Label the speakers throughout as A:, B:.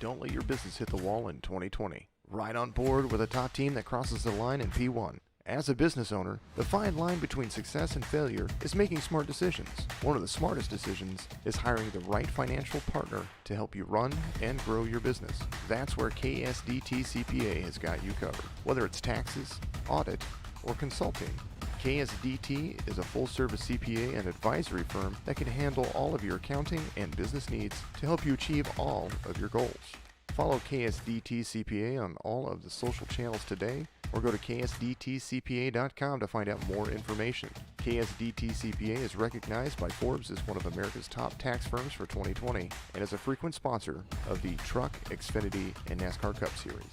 A: Don't let your business hit the wall in 2020. Ride on board with a top team that crosses the line in P1. As a business owner, the fine line between success and failure is making smart decisions. One of the smartest decisions is hiring the right financial partner to help you run and grow your business. That's where KSDT CPA has got you covered. Whether it's taxes, audit, or consulting, KSDT is a full-service CPA and advisory firm that can handle all of your accounting and business needs to help you achieve all of your goals. Follow KSDT CPA on all of the social channels today, or go to ksdtcpa.com to find out more information. KSDT CPA is recognized by Forbes as one of America's top tax firms for 2020 and is a frequent sponsor of the Truck, Xfinity, and NASCAR Cup Series.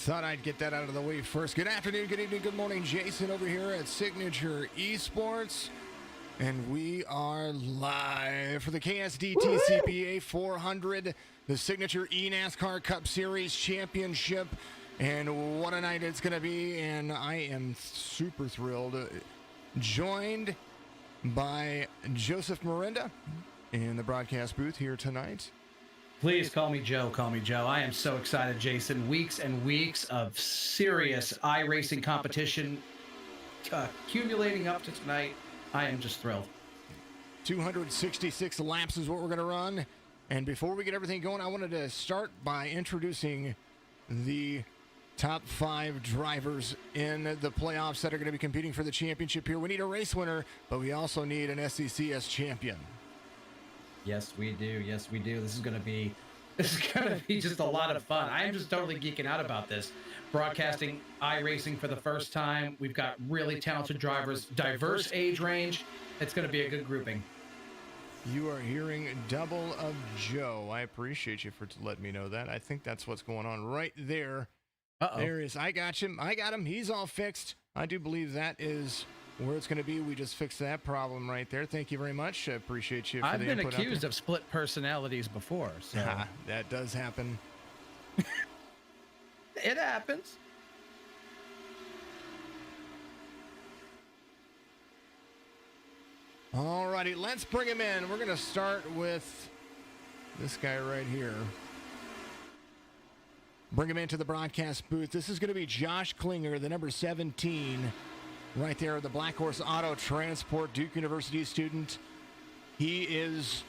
A: Thought I'd get that out of the way first. Good afternoon, good evening, good morning. Jason over here at Signature Esports. And we are live for the KSDT CPA 400, the Signature eNASCAR Cup Series Championship. And what a night it's going to be. And I am super thrilled. Joined by Joseph Miranda in the broadcast booth here tonight.
B: Please call me Joe. Call me Joe. I am so excited, Jason. Weeks and weeks of serious iRacing competition accumulating up to tonight. I am just thrilled.
A: 266 laps is what we're going to run. And before we get everything going, I wanted to start by introducing the top 5 drivers in the playoffs that are going to be competing for the championship here. We need a race winner, but we also need an SECS champion.
B: Yes, we do. Yes, we do. This is going to be just a lot of fun. I am just totally geeking out about this. Broadcasting iRacing for the first time. We've got really talented drivers, diverse age range. It's going to be a good grouping.
A: You are hearing double of Joe. I appreciate you for letting me know that. I think that's what's going on right there. There is. I got him. I got him. He's all fixed. I do believe that is where it's going to be. We just fixed that problem right there. Thank you very much. I appreciate you for the input.
B: I've been accused of split personalities before. So.
A: That does happen.
B: It happens.
A: All righty, let's bring him in. We're going to start with this guy right here. Bring him into the broadcast booth. This is going to be Josh Klinger, the number 17. Right there, the Black Horse Auto Transport, Duke University student. He is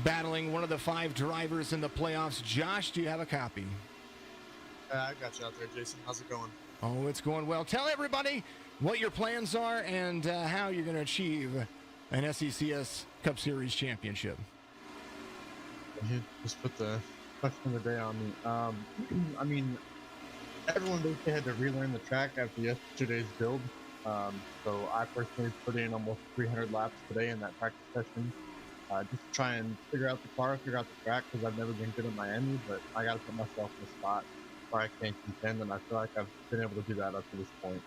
A: battling one of the 5 drivers in the playoffs. Josh, do you have a copy?
C: I got you out there, Jason. How's it going?
A: Oh, it's going well. Tell everybody what your plans are and how you're going to achieve an SECS Cup Series championship.
C: You just put the question of the day on me. I mean, everyone basically had to relearn the track after yesterday's build. So I personally put in almost 300 laps today in that practice session. Just to try and figure out the car, figure out the track, because I've never been good at Miami, but I got to put myself in a spot where I can contend, and I feel like I've been able to do that up to this point.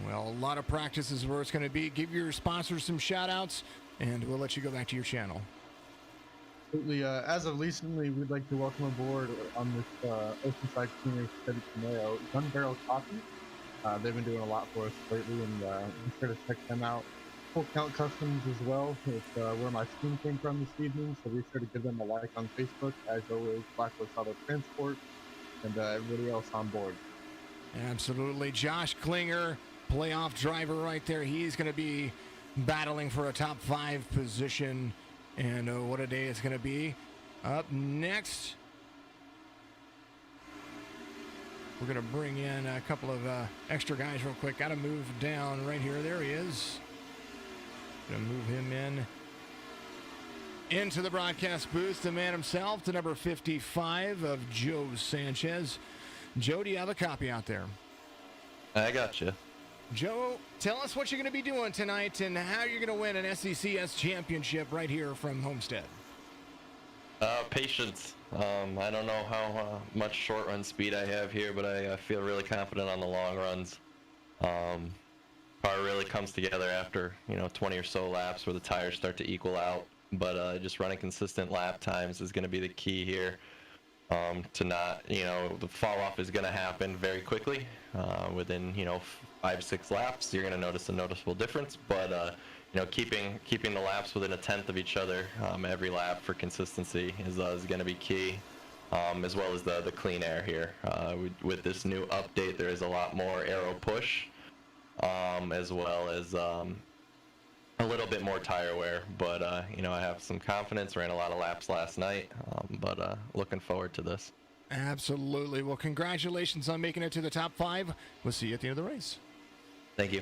A: Well, a lot of practice is where it's going to be. Give your sponsors some shout-outs, and we'll let you go back to your channel.
C: Absolutely. As of recently, we'd like to welcome aboard on this Oceanside King Steady Camaro, Gun Barrel Coffee. They've been doing a lot for us lately, and be sure to check them out. Full Count Customs as well. It's where my stream came from this evening, so be sure to give them a like on Facebook, as always, Black Horse Auto Transport, and everybody else on board.
A: Absolutely. Josh Klinger, playoff driver right there. He's going to be battling for a top 5 position, and what a day it's going to be. Up next, we're going to bring in a couple of extra guys real quick. Got to move down right here. There he is. Going to move him into the broadcast booth. The man himself, the number 55 of Joe Sanchez. Joe, do you have a copy out there?
D: I got you.
A: Joe, tell us what you're going to be doing tonight and how you're going to win an SECS championship right here from Homestead.
D: Patience. I don't know how much short run speed I have here, but I feel really confident on the long runs. Car really comes together after 20 or so laps where the tires start to equal out. But just running consistent lap times is going to be the key here. To not, the fall off is going to happen very quickly. Within 5-6 laps, you're going to notice a noticeable difference. But keeping the laps within a tenth of each other every lap for consistency is going to be key. As well as the clean air here. With this new update, there is a lot more aero push, as well as a little bit more tire wear. But I have some confidence. Ran a lot of laps last night, but looking forward to this.
A: Absolutely. Well, congratulations on making it to the top 5. We'll see you at the end of the race.
D: Thank you.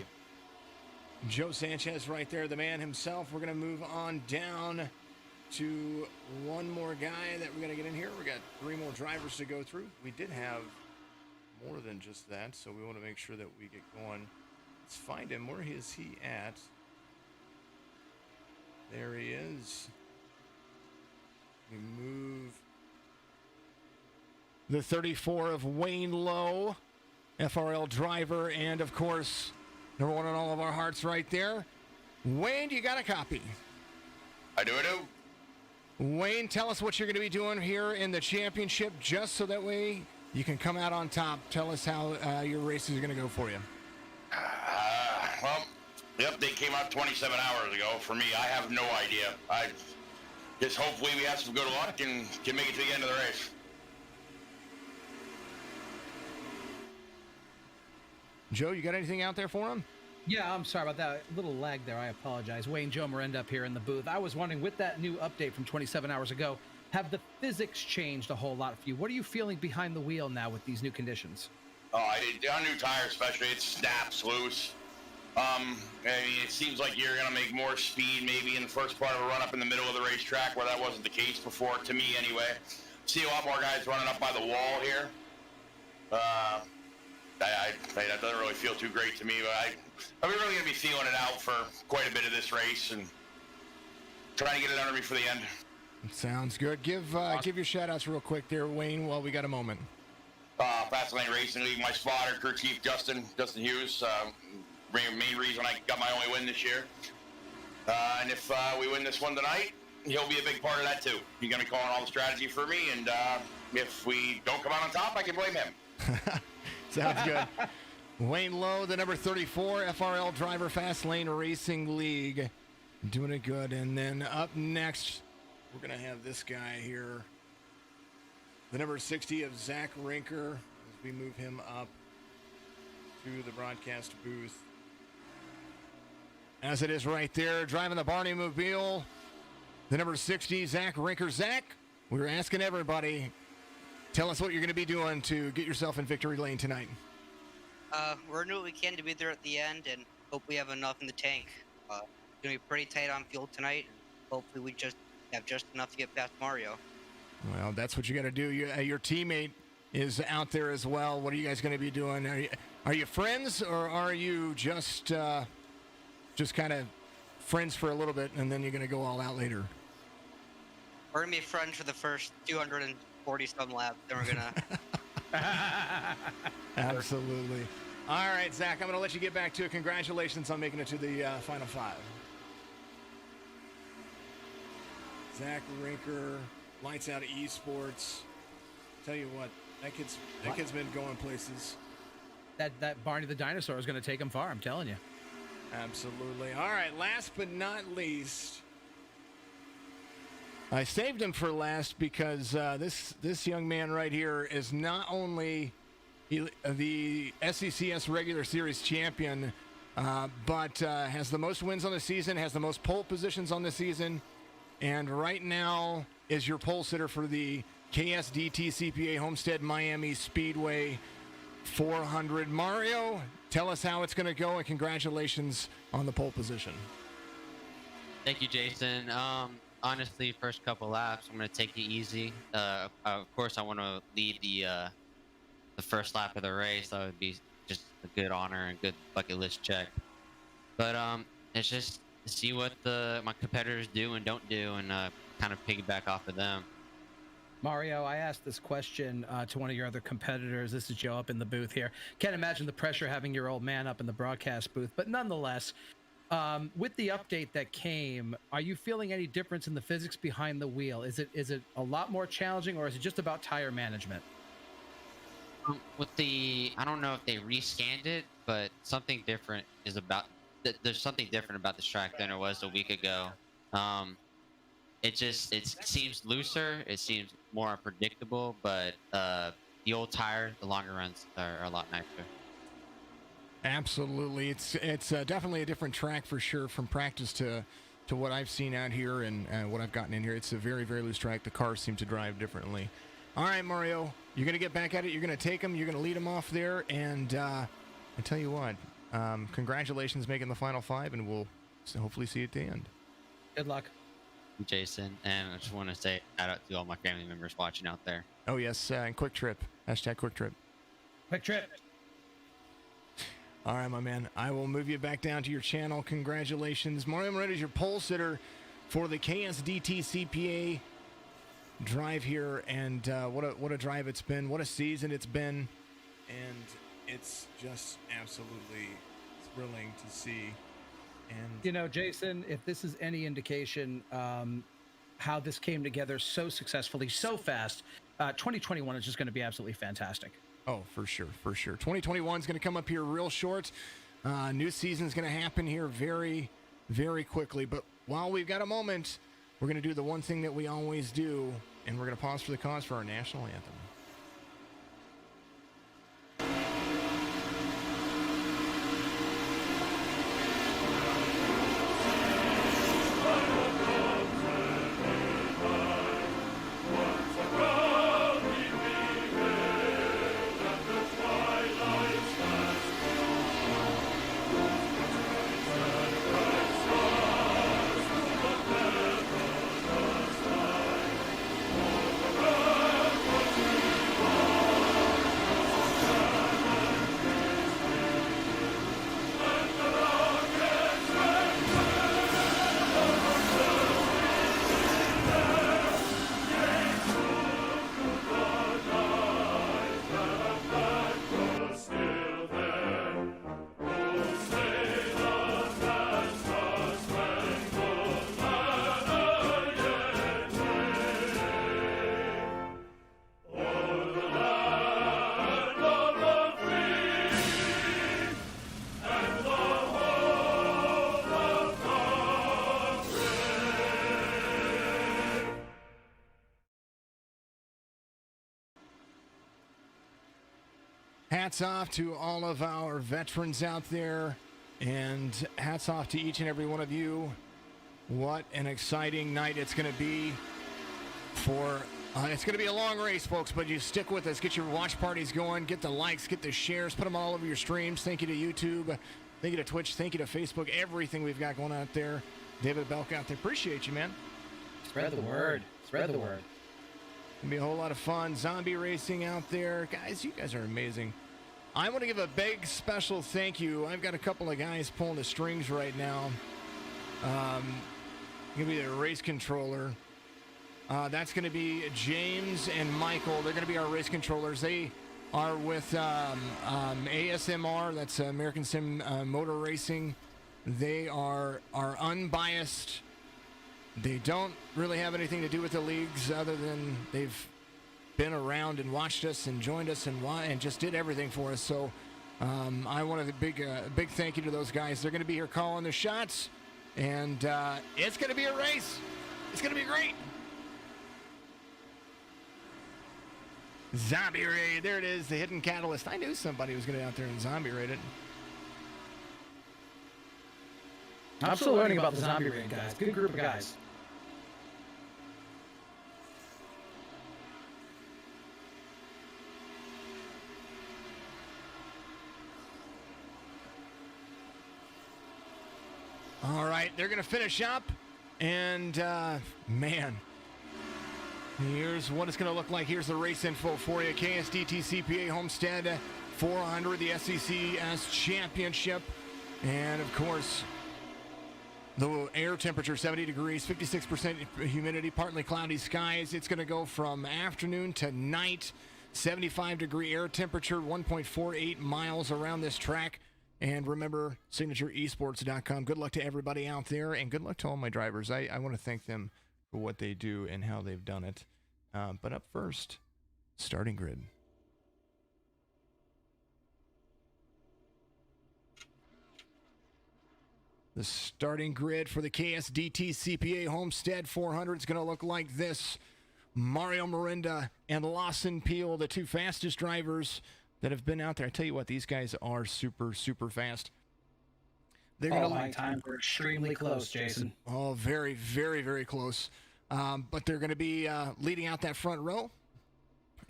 A: Joe Sanchez right there, the man himself. We're going to move on down to one more guy that we're going to get in here. We got 3 more drivers to go through. We did have more than just that, so we want to make sure that we get going. Let's find him. Where is he at? There he is. We move the 34 of Wayne Lowe, FRL driver, and of course, number 1 on all of our hearts right there. Wayne, you got a copy?
E: I do.
A: Wayne, tell us what you're going to be doing here in the championship, just so that way you can come out on top. Tell us how your races are going to go for you.
E: Well, yep, they came out 27 hours ago. For me, I have no idea. I just hopefully we have some good luck and can make it to the end of the race.
A: Joe, you got anything out there for him?
B: Yeah, I'm sorry about that. A little lag there. I apologize. Wayne Joe Miranda up here in the booth. I was wondering, with that new update from 27 hours ago, have the physics changed a whole lot for you? What are you feeling behind the wheel now with these new conditions?
E: Oh, on new tires especially, it snaps loose. I mean, it seems like you're going to make more speed maybe in the first part of a run up in the middle of the racetrack, where that wasn't the case before, to me anyway. See a lot more guys running up by the wall here. That doesn't really feel too great to me, but I'm really going to be feeling it out for quite a bit of this race and trying to get it under me for the end.
A: Sounds good. Give your shout-outs real quick there, Wayne, while we got a moment.
E: Fast Lane Racing League, my spotter, crew chief Justin Hughes. Main reason I got my only win this year. And if we win this one tonight, he'll be a big part of that too. He's going to be calling all the strategy for me, and if we don't come out on top, I can blame him.
A: Sounds good. Wayne Lowe, the number 34 FRL driver, Fast Lane Racing League, doing it good. And then up next, we're going to have this guy here, the number 60 of Zach Rinker, as we move him up to the broadcast booth. As it is right there, driving the Barney Mobile, the number 60, Zach Rinker. Zach, we were asking everybody, tell us what you're going to be doing to get yourself in victory lane tonight.
F: We're doing what we can to be there at the end, and hope we have enough in the tank. It's going to be pretty tight on fuel tonight, and hopefully we just have just enough to get past Mario.
A: Well, that's what you got to do. Your teammate is out there as well. What are you guys going to be doing? Are you friends, or are you just kind of friends for a little bit, and then you're going to go all out later?
F: We're going to be friends for the first 240-some laps, then we're going to...
A: Absolutely. All right, Zach, I'm going to let you get back to it. Congratulations on making it to the Final 5. Zach Rinker, lights out esports. Tell you what, that kid's been going places.
B: That Barney the dinosaur is going to take him far, I'm telling you.
A: Absolutely. All right, last but not least, I saved him for last because this young man right here is not only the SECS regular series champion, but has the most wins on the season, has the most pole positions on the season, and right now is your pole sitter for the KSDT CPA Homestead Miami Speedway 400. Mario, tell us how it's going to go, and congratulations on the pole position.
G: Thank you, Jason. Honestly, first couple laps, I'm going to take it easy. Of course, I want to lead the first lap of the race. That would be just a good honor and good bucket list check. But it's just to see what my competitors do and don't do, and kind of piggyback off of them.
B: Mario, I asked this question to one of your other competitors. This is Joe up in the booth here. Can't imagine the pressure having your old man up in the broadcast booth, but nonetheless, with the update that came, are you feeling any difference in the physics behind the wheel? Is it a lot more challenging, or is it just about tire management?
G: With the, I don't know if they rescanned it, but something different is about. There's something different about this track than it was a week ago. It seems looser. It seems more unpredictable, but the old tire, the longer runs are a lot nicer.
A: Absolutely, it's definitely a different track for sure from practice to what I've seen out here and what I've gotten in here. It's a very, very loose track. The cars seem to drive differently. All right, Mario, you're going to get back at it. You're going to take them. You're going to lead them off there. And I tell you what, congratulations making the Final Five, and we'll hopefully see you at the end.
B: Good luck.
G: Jason, and I just want to say shout out to all my family members watching out there.
A: Oh, yes, and Quick Trip. Hashtag Quick Trip.
B: Quick Trip.
A: All right, my man. I will move you back down to your channel. Congratulations. Mario Moreno is your pole sitter for the KSDT CPA drive here, and what a drive it's been. What a season it's been, and it's just absolutely thrilling to see. And
B: You know, Jason, if this is any indication how this came together so successfully, so fast, 2021 is just going to be absolutely fantastic.
A: oh, for sure, for sure. 2021 is going to come up here real short. New season is going to happen here very, very quickly. But while we've got a moment, we're going to do the one thing that we always do, and we're going to pause for the cause for our national anthem. Hats off to all of our veterans out there, and hats off to each and every one of you. What an exciting night it's going to be for it's going to be a long race, folks, but you stick with us. Get your watch parties going. Get the likes. Get the shares. Put them all over your streams. Thank you to YouTube. Thank you to Twitch. Thank you to Facebook. Everything we've got going out there. David Belk out there. Appreciate you, man.
B: Spread the word. Spread the word.
A: It'll be a whole lot of fun. Zombie racing out there. Guys, you guys are amazing. I want to give a big special thank you. I've got a couple of guys pulling the strings right now. Going to be the race controller. That's going to be James and Michael. They're going to be our race controllers. They are with ASMR. That's American Sim Motor Racing. They are unbiased. They don't really have anything to do with the leagues other than they've been around and watched us and joined us and just did everything for us. So I want a big thank you to those guys. They're going to be here calling the shots, and it's going to be a race. It's going to be great. Zombie raid, there it is, the hidden catalyst. I knew somebody was going to out there and zombie raid it.
B: I'm still learning about the zombie raid, guys. Good group of guys.
A: All right, they're going to finish up, and man, here's what it's going to look like. Here's the race info for you. KSDT CPA Homestead 400, the SECS Championship, and of course, The air temperature 70 degrees, 56% humidity, partly cloudy skies. It's going to go from afternoon to night. 75-degree air temperature, 1.48 miles around this track. And remember, signatureesports.com. Good luck to everybody out there, and good luck to all my drivers. I want to thank them for what they do and how they've done it. But up first, starting grid. The starting grid for the KSDT CPA Homestead 400 is going to look like this. Mario Miranda and Lawson Peel, the two fastest drivers that have been out there. I tell you what, these guys are super, super fast. They're going to
B: my times were extremely close, Jason.
A: Oh, very, very, very close. But they're going to be leading out that front row.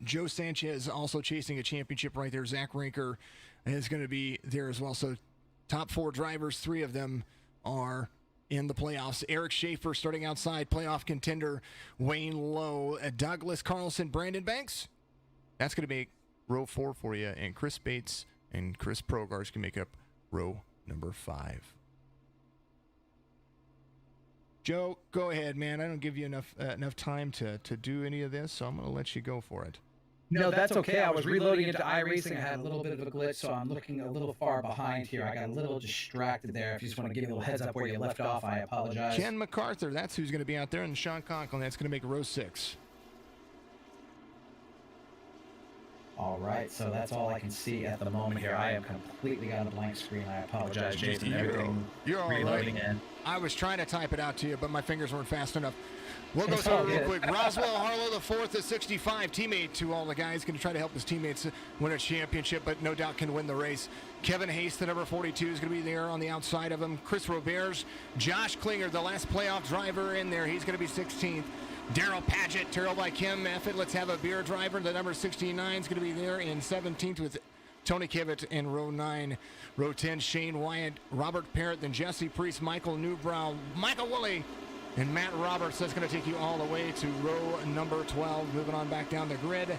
A: Joe Sanchez also chasing a championship right there. Zach Rinker is going to be there as well. So top four drivers, three of them are in the playoffs. Eric Schaefer starting outside, playoff contender. Wayne Lowe, Douglas Carlson, Brandon Banks. That's going to make row 4 for you. And Chris Bates and Chris Progars can make up row number 5. Joe, go ahead, man. I don't give you enough time to do any of this, so I'm going to let you go for it.
B: No, that's okay. I was reloading into iRacing. I had a little bit of a glitch, so I'm looking a little far behind here. I got a little distracted there. If you just want to give me a little heads up where you left off, I apologize.
A: Ken MacArthur, that's who's going to be out there, and Sean Conklin, that's going to make row 6.
B: All right, so that's all I can see at the moment here. I have completely got a blank screen. I apologize, Jason. Everything
A: You're all
B: reloading
A: right.
B: in.
A: I was trying to type it out to you, but my fingers weren't fast enough. We'll go through it real quick. Roswell Harlow, the 4th at 65, teammate to all the guys. Going to try to help his teammates win a championship, but no doubt can win the race. Kevin Hayes, the number 42, is going to be there on the outside of him. Chris Roberts, Josh Klinger, the last playoff driver in there. He's going to be 16th. Daryl Paget, Terrell by Kim Effett, let's have a beer driver. The number 69 is going to be there in 17th with Tony Kivitt in row 9. Row 10, Shane Wyatt, Robert Parrott, then Jesse Priest, Michael Newbrow, Michael Woolley, and Matt Roberts. That's going to take you all the way to row number 12. Moving on back down the grid.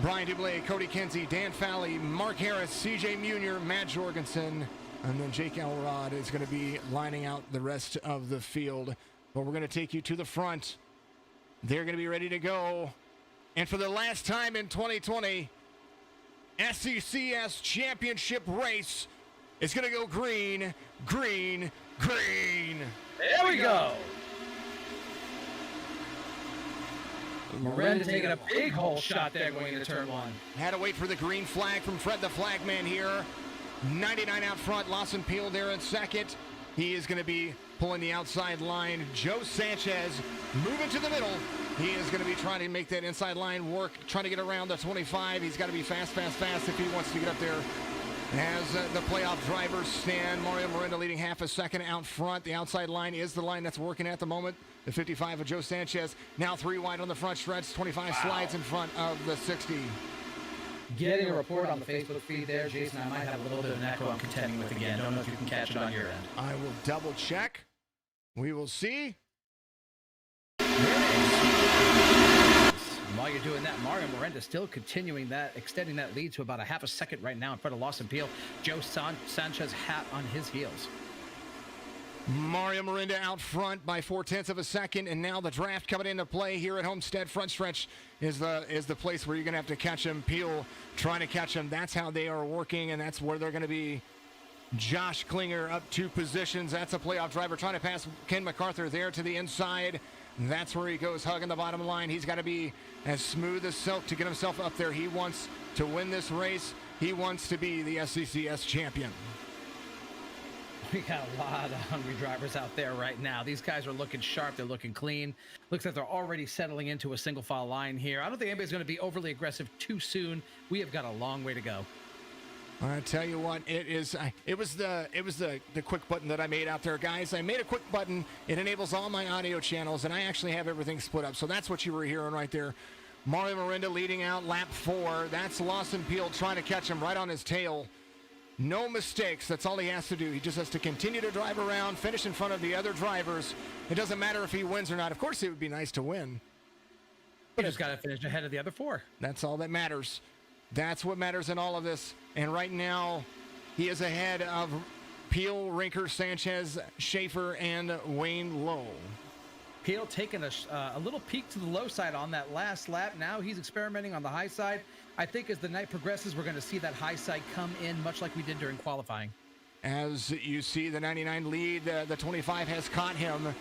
A: Brian Dublé, Cody Kinsey, Dan Falley, Mark Harris, CJ Munier, Matt Jorgensen, and then Jake Elrod is going to be lining out the rest of the field. But we're going to take you to the front. They're going to be ready to go. And for the last time in 2020, SECS Championship race is going to go green, green, green.
B: There we go. Miranda taking a big hole shot there going into turn 1.
A: Had to wait for the green flag from Fred the Flagman here. 99 out front. Lawson Peel there in second. He is going to be pulling the outside line. Joe Sanchez moving to the middle. He is going to be trying to make that inside line work, trying to get around the 25. He's got to be fast, fast, fast if he wants to get up there. As the playoff drivers stand, Mario Miranda leading half a second out front. The outside line is the line that's working at the moment. The 55 of Joe Sanchez. Now 3 wide on the front stretch. 25 slides in front of the 60.
B: Getting a report on the Facebook feed there, Jason. I might have a little bit of an echo I'm contending with again. Don't know if you can catch it on your end.
A: I will double check. We will see.
B: While you're doing that, Mario Miranda still continuing that, extending that lead to about a half a second right now in front of Lawson Peel. Joe Sanchez hat on his heels.
A: Mario Miranda out front by 0.4 of a second, and now the draft coming into play here at Homestead. Front stretch is the place where you're going to have to catch him. Peel trying to catch him. That's how they are working, and that's where they're going to be. Josh Klinger up 2 positions. That's a playoff driver trying to pass Ken MacArthur there to the inside. That's where he goes, hugging the bottom line. He's got to be as smooth as silk to get himself up there. He wants to win this race. He wants to be the SECS champion.
B: We got a lot of hungry drivers out there right now. These guys are looking sharp. They're looking clean. Looks like they're already settling into a single file line here. I don't think anybody's going to be overly aggressive too soon. We have got a long way to go.
A: I tell you what, it was the quick button that I made out there, guys. I made a quick button. It enables all my audio channels, and I actually have everything split up. So that's what you were hearing right there. Mario Miranda leading out lap 4. That's Lawson Peel trying to catch him right on his tail. No mistakes. That's all he has to do. He just has to continue to drive around, finish in front of the other drivers. It doesn't matter if he wins or not. Of course, it would be nice to win.
B: But he's got to finish ahead of the other 4.
A: That's all that matters. That's what matters in all of this. And right now, he is ahead of Peel, Rinker, Sanchez, Schaefer, and Wayne Lowe.
B: Peel taking a little peek to the low side on that last lap. Now he's experimenting on the high side. I think as the night progresses, we're going to see that high side come in much like we did during qualifying.
A: As you see the 99 lead, the 25 has caught him.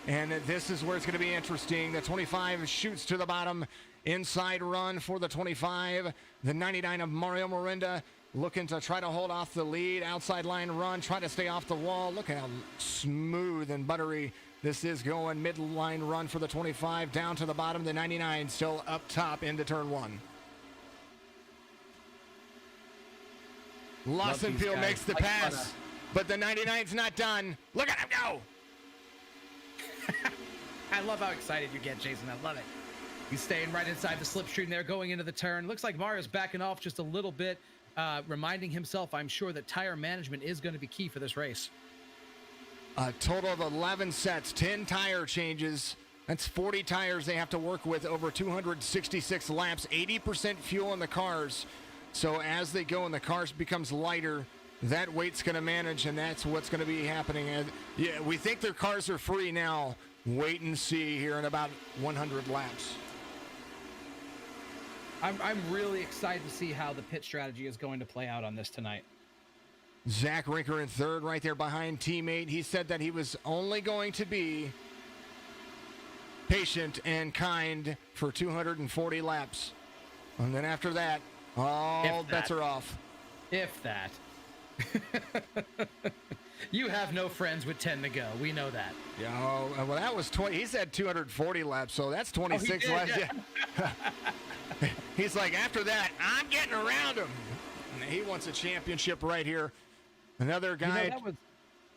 A: And this is where it's going to be interesting. The 25 shoots to the bottom. Inside run for the 25. The 99 of Mario Miranda looking to try to hold off the lead. Outside line run, try to stay off the wall. Look how smooth and buttery this is going. Midline run for the 25. Down to the bottom. The 99 still up top into turn 1. Lawson Peel makes the pass, but the 99's not done. Look at him go!
B: I love how excited you get, Jason. I love it. He's staying right inside the slipstream there, going into the turn. Looks like Mario's backing off just a little bit, reminding himself, I'm sure, that tire management is going to be key for this race.
A: A total of 11 sets, 10 tire changes. That's 40 tires they have to work with over 266 laps, 80% fuel in the cars. So as they go and the cars becomes lighter, that weight's going to manage, and that's what's going to be happening. And yeah, we think their cars are free now. Wait and see here in about 100 laps.
B: I'm really excited to see how the pit strategy is going to play out on this tonight.
A: Zach Rinker in third right there behind teammate. He said that he was only going to be patient and kind for 240 laps. And then after that, all bets are off.
B: If that. You have no friends with 10 to go. We know that.
A: Yeah, well, that was 20. He said 240 laps, so that's 26 laps. Yeah. He's like, after that, I'm getting around him. And he wants a championship right here. Another guy.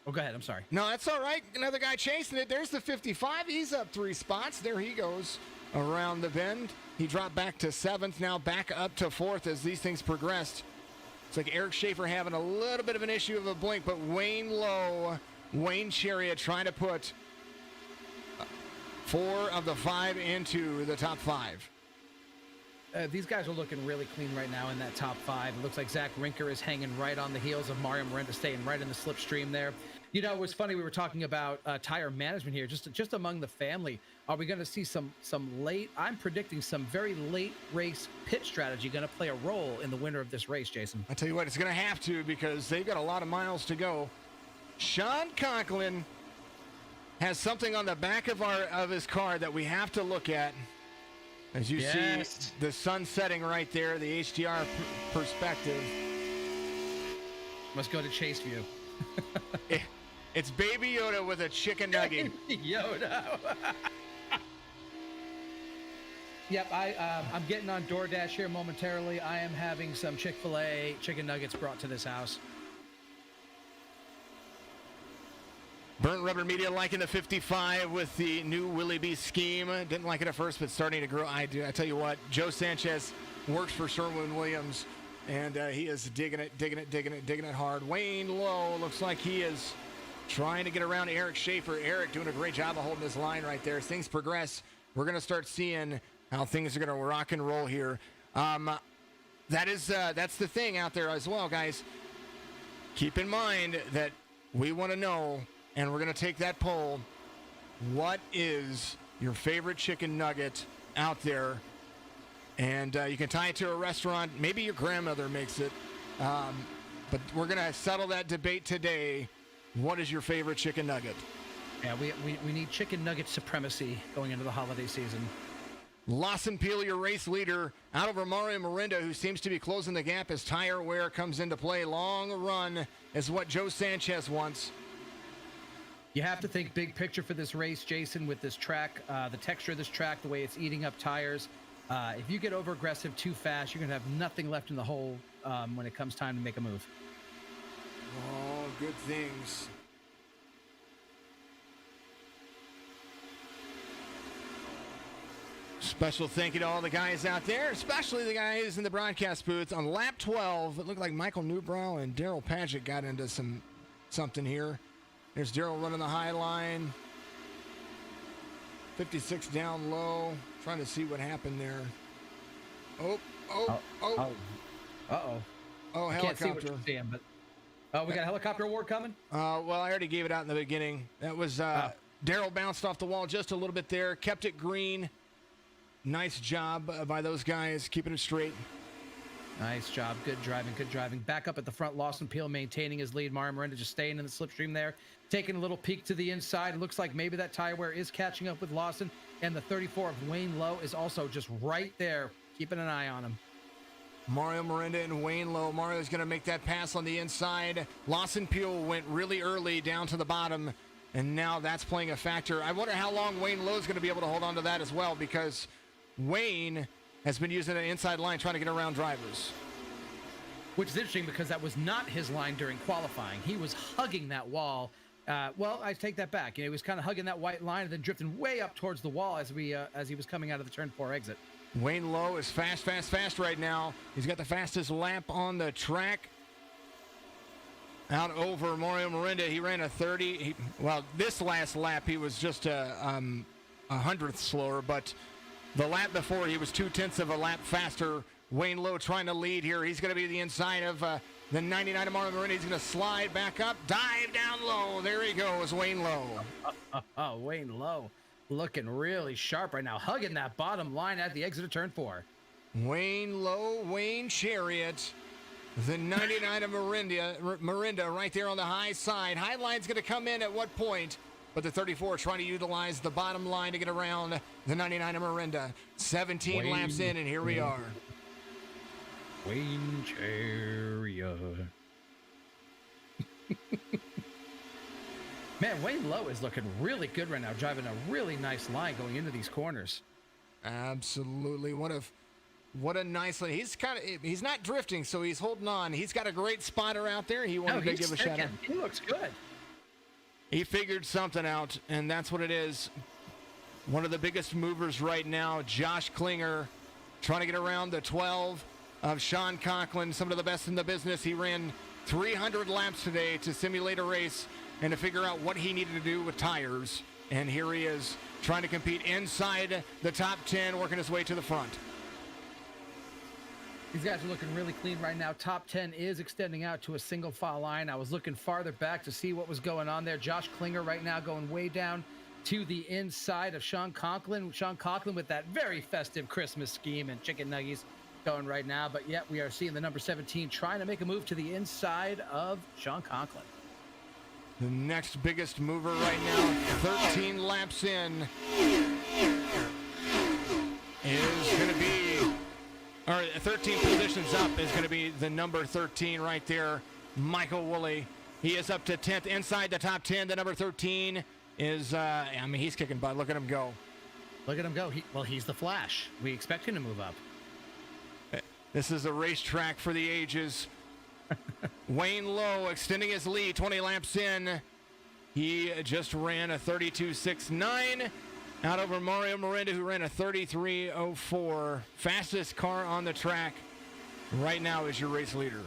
B: Oh, go ahead. I'm sorry.
A: No, that's all right. Another guy chasing it. There's the 55. He's up 3 spots. There he goes around the bend. He dropped back to 7th, now back up to 4th as these things progressed. It's like Eric Schaefer having a little bit of an issue of a blink, but Wayne Lowe, Wayne Chariot trying to put 4 of the 5 into the top 5.
B: These guys are looking really clean right now in that top 5. It looks like Zach Rinker is hanging right on the heels of Mario Miranda, staying right in the slipstream there. You know, it was funny, we were talking about tire management here, just among the family. Are we going to see some late, I'm predicting some very late race pit strategy going to play a role in the winner of this race, Jason?
A: I tell you what, it's going to have to, because they've got a lot of miles to go. Sean Conklin has something on the back of his car that we have to look at. As you see the sun setting right there, the HDR perspective.
B: Must go to Chase View.
A: It's Baby Yoda with a chicken nugget.
B: Yoda. Yep, I'm getting on DoorDash here momentarily. I am having some Chick-fil-A chicken nuggets brought to this house.
A: Burnt Rubber Media liking the 55 with the new Willie B scheme. Didn't like it at first, but starting to grow. I do. I tell you what, Joe Sanchez works for Sherwin-Williams, and he is digging it hard. Wayne Lowe looks like he is trying to get around Eric Schaefer. Eric doing a great job of holding his line right there. As things progress, we're going to start seeing how things are going to rock and roll here. That's the thing out there as well, guys. Keep in mind that we want to know, and we're going to take that poll, what is your favorite chicken nugget out there? And you can tie it to a restaurant. Maybe your grandmother makes it. But we're going to settle that debate today. What is your favorite chicken nugget?
B: Yeah, we need chicken nugget supremacy going into the holiday season.
A: Lawson Peel, your race leader, out over Mario Miranda, who seems to be closing the gap as tire wear comes into play. Long run is what Joe Sanchez wants.
B: You have to think big picture for this race, Jason, with this track, the texture of this track, the way it's eating up tires. If you get over aggressive too fast, you're going to have nothing left in the hole when it comes time to make a move.
A: Oh, good things. Special thank you to all the guys out there, especially the guys in the broadcast booths. On lap 12, it looked like Michael Newbrow and Daryl Padgett got into something here. There's Daryl running the high line. 56 down low. Trying to see what happened there. Oh.
B: Uh-oh.
A: Oh,
B: I
A: helicopter.
B: can't see what you're seeing, but Oh, we got a helicopter award coming?
A: Well, I already gave it out in the beginning. That was Daryl bounced off the wall just a little bit there, kept it green. Nice job by those guys, keeping it straight.
B: Nice job. Good driving. Good driving. Back up at the front. Lawson Peel maintaining his lead. Mario Miranda just staying in the slipstream there. Taking a little peek to the inside. It looks like maybe that tire wear is catching up with Lawson. And the 34 of Wayne Lowe is also just right there. Keeping an eye on him.
A: Mario Miranda and Wayne Lowe. Mario's going to make that pass on the inside. Lawson Peel went really early down to the bottom. And now that's playing a factor. I wonder how long Wayne Lowe's going to be able to hold on to that as well, because Wayne has been using an inside line trying to get around drivers.
B: Which is interesting because that was not his line during qualifying. He was hugging that wall. Well, I take that back. He was kind of hugging that white line and then drifting way up towards the wall as he was coming out of the turn 4 exit.
A: Wayne Lowe is fast right now. He's got the fastest lap on the track. Out over Mario Miranda. He ran a 30. Well, this last lap he was just a hundredth slower, but the lap before he was 0.2 of a lap faster. Wayne Lowe trying to lead here. He's going to be the inside of the 99 of Mario Miranda. He's going to slide back up, dive down low. There he goes, Wayne Lowe.
B: Oh, Wayne Lowe looking really sharp right now, hugging that bottom line at the exit of turn 4.
A: Wayne Lowe, Wayne Chariot. The 99 of Miranda right there on the high side. High line's going to come in at what point? But the 34 trying to utilize the bottom line to get around the 99 of Miranda. 17 laps in, and here we are.
B: Wayne Chariot. Man, Wayne Lowe is looking really good right now, driving a really nice line going into these corners.
A: Absolutely. What a nice line. He's not drifting, so he's holding on. He's got a great spotter out there. He wanted to give a shout out.
B: He looks good.
A: He figured something out, and that's what it is. One of the biggest movers right now, Josh Klinger, trying to get around the 12 of Sean Conklin, some of the best in the business. He ran 300 laps today to simulate a race and to figure out what he needed to do with tires. And here he is trying to compete inside the top 10, working his way to the front.
B: These guys are looking really clean right now. Top 10 is extending out to a single file line. I was looking farther back to see what was going on there. Josh Klinger right now going way down to the inside of Sean Conklin. Sean Conklin with that very festive Christmas scheme and chicken nuggies going right now. But yet we are seeing the number 17 trying to make a move to the inside of Sean Conklin.
A: The next biggest mover right now, 13 laps in, is going to be, or 13 positions up, is going to be the number 13 right there, Michael Woolley. He is up to 10th inside the top 10. The number 13 is, he's kicking butt. Look at him go.
B: Look at him go. He's the Flash. We expect him to move up.
A: This is a racetrack for the ages. Wayne Lowe extending his lead 20 laps in. He just ran a 32.69 out over Mario Miranda, who ran a 33.04. Fastest car on the track right now is your race leader.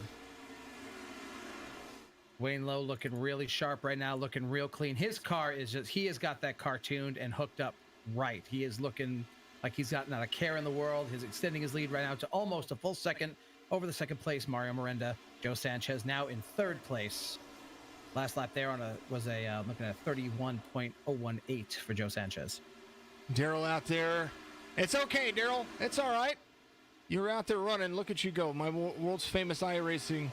B: Wayne Lowe looking really sharp right now, looking real clean. His car is just, he has got that car tuned and hooked up right. He is looking like he's got not a care in the world. He's extending his lead right now to almost a full second over the second place Mario Miranda. Joe Sanchez now in third place. Last lap there was looking at 31.018 for Joe Sanchez.
A: Daryl out there. It's okay, Daryl. It's all right. You're out there running. Look at you go. My world's famous iRacing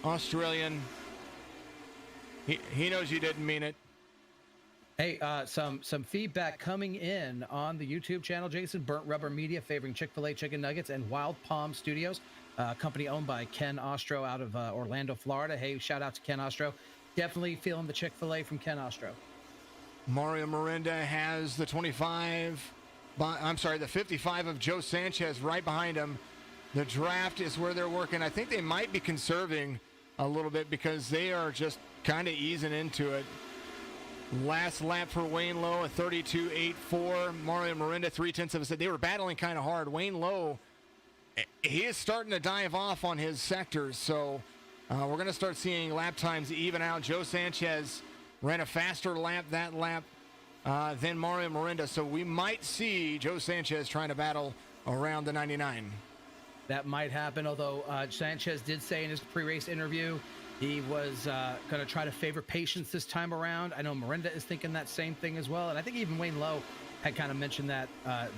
A: Australian. He knows you didn't mean it.
B: Hey, some feedback coming in on the YouTube channel, Jason. Burnt Rubber Media favoring Chick-fil-A Chicken Nuggets and Wild Palm Studios, company owned by Ken Ostro out of Orlando, Florida. Hey, shout out to Ken Ostro. Definitely feeling the Chick-fil-A from Ken Ostro.
A: Mario Miranda has the 55 of Joe Sanchez right behind him. The draft is where they're working. I think they might be conserving a little bit because they are just kind of easing into it. Last lap for Wayne Lowe, a 32.84. Mario Miranda, 0.3 of a second. They were battling kind of hard. Wayne Lowe, he is starting to dive off on his sectors, so we're going to start seeing lap times even out. Joe Sanchez ran a faster lap that lap than Mario Miranda, so we might see Joe Sanchez trying to battle around the 99.
B: That might happen, although Sanchez did say in his pre-race interview He was going to try to favor patience this time around. I know Miranda is thinking that same thing as well. And I think even Wayne Lowe had kind of mentioned that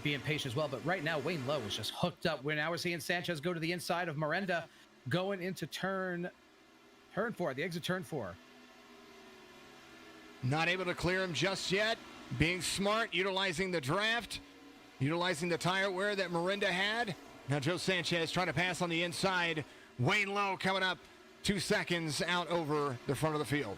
B: being patient as well. But right now, Wayne Lowe is just hooked up. Now we're seeing Sanchez go to the inside of Miranda going into turn 4, the exit turn 4.
A: Not able to clear him just yet. Being smart, utilizing the draft, utilizing the tire wear that Miranda had. Now Joe Sanchez trying to pass on the inside. Wayne Lowe coming up 2 seconds out over the front of the field.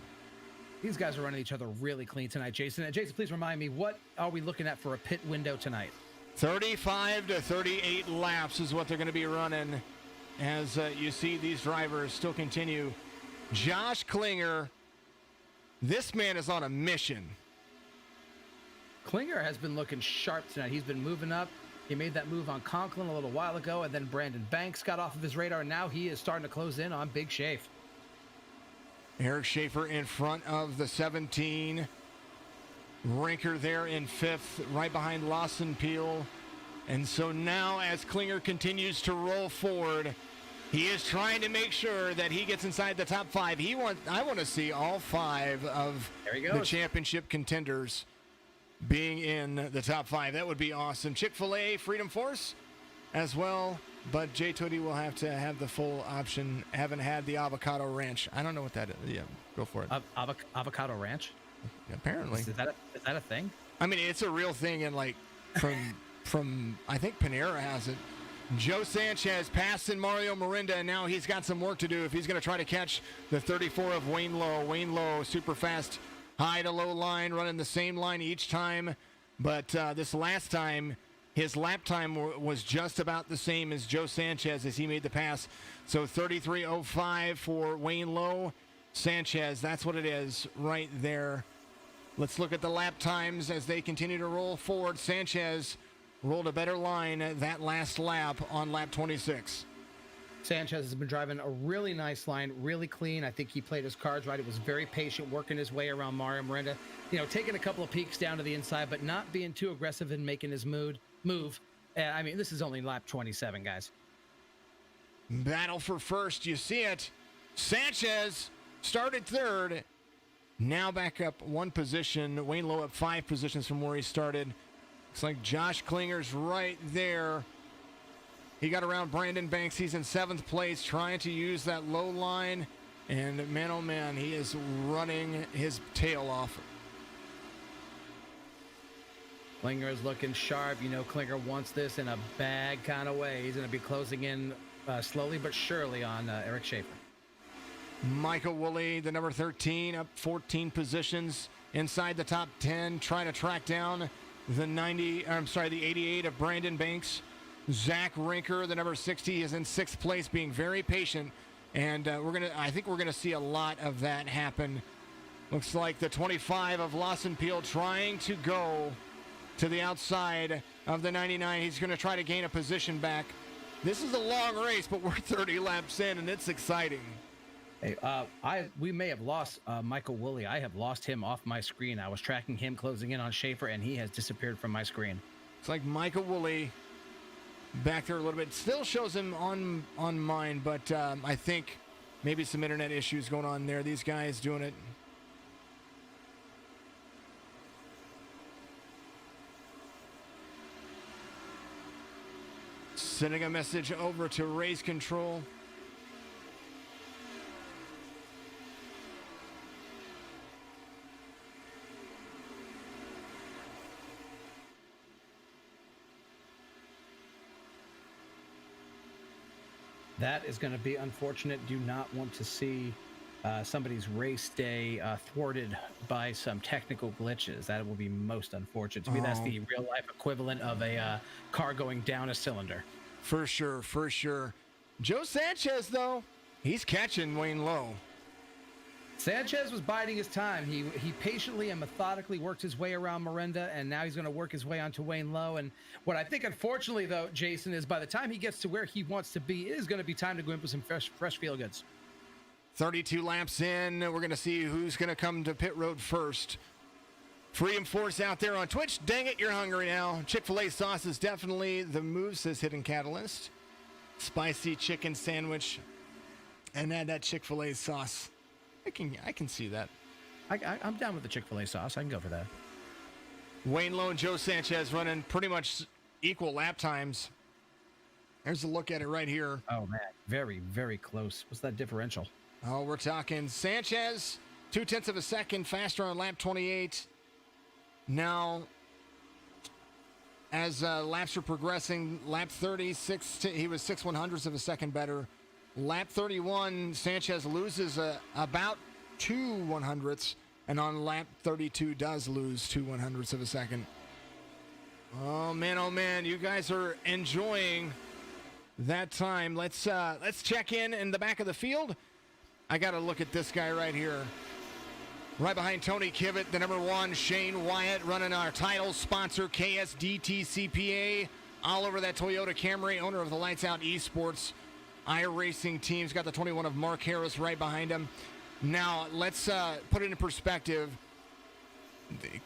B: These guys are running each other really clean tonight, Jason. And Jason, please remind me, what are we looking at for a pit window tonight?
A: 35 to 38 laps is what they're going to be running as you see these drivers still continue. Josh Klinger, this man is on a mission.
B: Klinger has been looking sharp tonight. He's been moving up. He made that move on Conklin a little while ago, and then Brandon Banks got off of his radar, and now he is starting to close in on Big Shafe.
A: Eric Schaefer in front of the 17. Rinker there in 5th, right behind Lawson Peel. And so now as Klinger continues to roll forward, he is trying to make sure that he gets inside the top 5. I want to see all 5 of the championship contenders being in the top 5. That would be awesome. Chick-fil-A, Freedom Force as well, but Jay Tootie will have to have the full option. Haven't had the Avocado Ranch. I don't know what that is. Yeah, go for it.
B: Avocado Ranch?
A: Apparently.
B: Is that a thing?
A: I mean, it's a real thing, and like from I think Panera has it. Joe Sanchez passing Mario Miranda, and now he's got some work to do if he's going to try to catch the 34 of Wayne Lowe. Wayne Lowe, super fast, high to low line, running the same line each time. But this last time, his lap time was just about the same as Joe Sanchez as he made the pass. So 33.05 for Wayne Lowe. Sanchez, that's what it is right there. Let's look at the lap times as they continue to roll forward. Sanchez rolled a better line that last lap on lap 26.
B: Sanchez has been driving a really nice line, really clean. I think he played his cards right. It was very patient, working his way around Mario Miranda. You know, taking a couple of peeks down to the inside, but not being too aggressive in making his move. I mean, this is only lap 27, guys.
A: Battle for first, you see it. Sanchez started 3rd. Now back up 1 position. Wayne Lowe up 5 positions from where he started. Looks like Josh Klinger's right there. He got around Brandon Banks. He's in 7th place, trying to use that low line. And man, oh man, he is running his tail off.
B: Klinger is looking sharp. You know, Klinger wants this in a bag kind of way. He's going to be closing in slowly but surely on Eric Schaefer.
A: Michael Woolley, the number 13, up 14 positions inside the top 10, trying to track down the 88 of Brandon Banks. Zach Rinker, the number 60, is in 6th place, being very patient, and I think we're gonna see a lot of that happen. Looks like the 25 of Lawson Peel trying to go to the outside of the 99. He's gonna try to gain a position back. This is a long race, but we're 30 laps in, and it's exciting.
B: Hey, we may have lost Michael Woolley. I have lost him off my screen. I was tracking him closing in on Schaefer, and he has disappeared from my screen.
A: It's like Michael Woolley back there a little bit. Still shows him on mine, but I think maybe some internet issues going on there. These guys doing it. Sending a message over to Race Control.
B: That is going to be unfortunate. Do not want to see somebody's race day thwarted by some technical glitches. That will be most unfortunate. To me, that's the real life equivalent of a car going down a cylinder.
A: For sure, for sure. Joe Sanchez, though, he's catching Wayne Lowe.
B: Sanchez was biding his time. He patiently and methodically worked his way around Miranda, and now he's going to work his way onto Wayne Lowe. And what I think, unfortunately, though, Jason, is by the time he gets to where he wants to be, it is going to be time to go in with some fresh feel goods.
A: 32 laps in. We're going to see who's going to come to pit road first. Freedom Force out there on Twitch. Dang it, you're hungry now. Chick-fil-A sauce is definitely the move, says Hidden Catalyst. Spicy chicken sandwich. And add that Chick-fil-A sauce. I can see that.
B: I'm down with the Chick-fil-A sauce. I can go for that.
A: Wayne Lowe and Joe Sanchez running pretty much equal lap times. There's a look at it right here.
B: Oh, man. Very, very close. What's that differential?
A: Oh, we're talking Sanchez, 0.2 of a second faster on lap 28. Now, as laps are progressing, lap 36, he was 6/100ths of a second better. Lap 31, Sanchez loses about 2/100ths, and on lap 32 does lose 2/100ths of a second. Oh man, you guys are enjoying that time. Let's check in the back of the field. I got to look at this guy right here. Right behind Tony Kivett, the number 1, Shane Wyatt, running our title sponsor, KSDT CPA, all over that Toyota Camry, owner of the Lights Out Esports iRacing teams. Got the 21 of Mark Harris right behind him. Now, let's put it in perspective.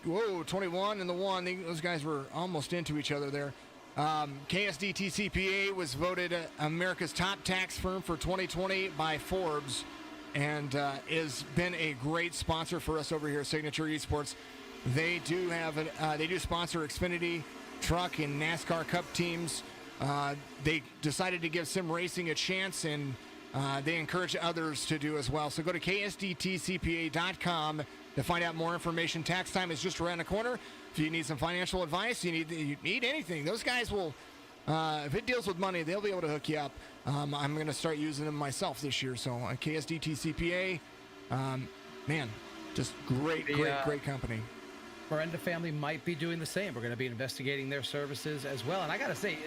A: Whoa, 21 and the 1. Those guys were almost into each other there. KSDT CPA was voted America's top tax firm for 2020 by Forbes, and has been a great sponsor for us over here at Signature Esports. They do sponsor Xfinity truck and NASCAR Cup teams. They decided to give sim racing a chance, and they encourage others to do as well. So go to ksdtcpa.com to find out more information. Tax time is just around the corner. If you need some financial advice, you need anything, those guys will, if it deals with money, they'll be able to hook you up. I'm going to start using them myself this year. So KSDT CPA, man, just great company.
B: Miranda family might be doing the same. We're going to be investigating their services as well. And I got to say,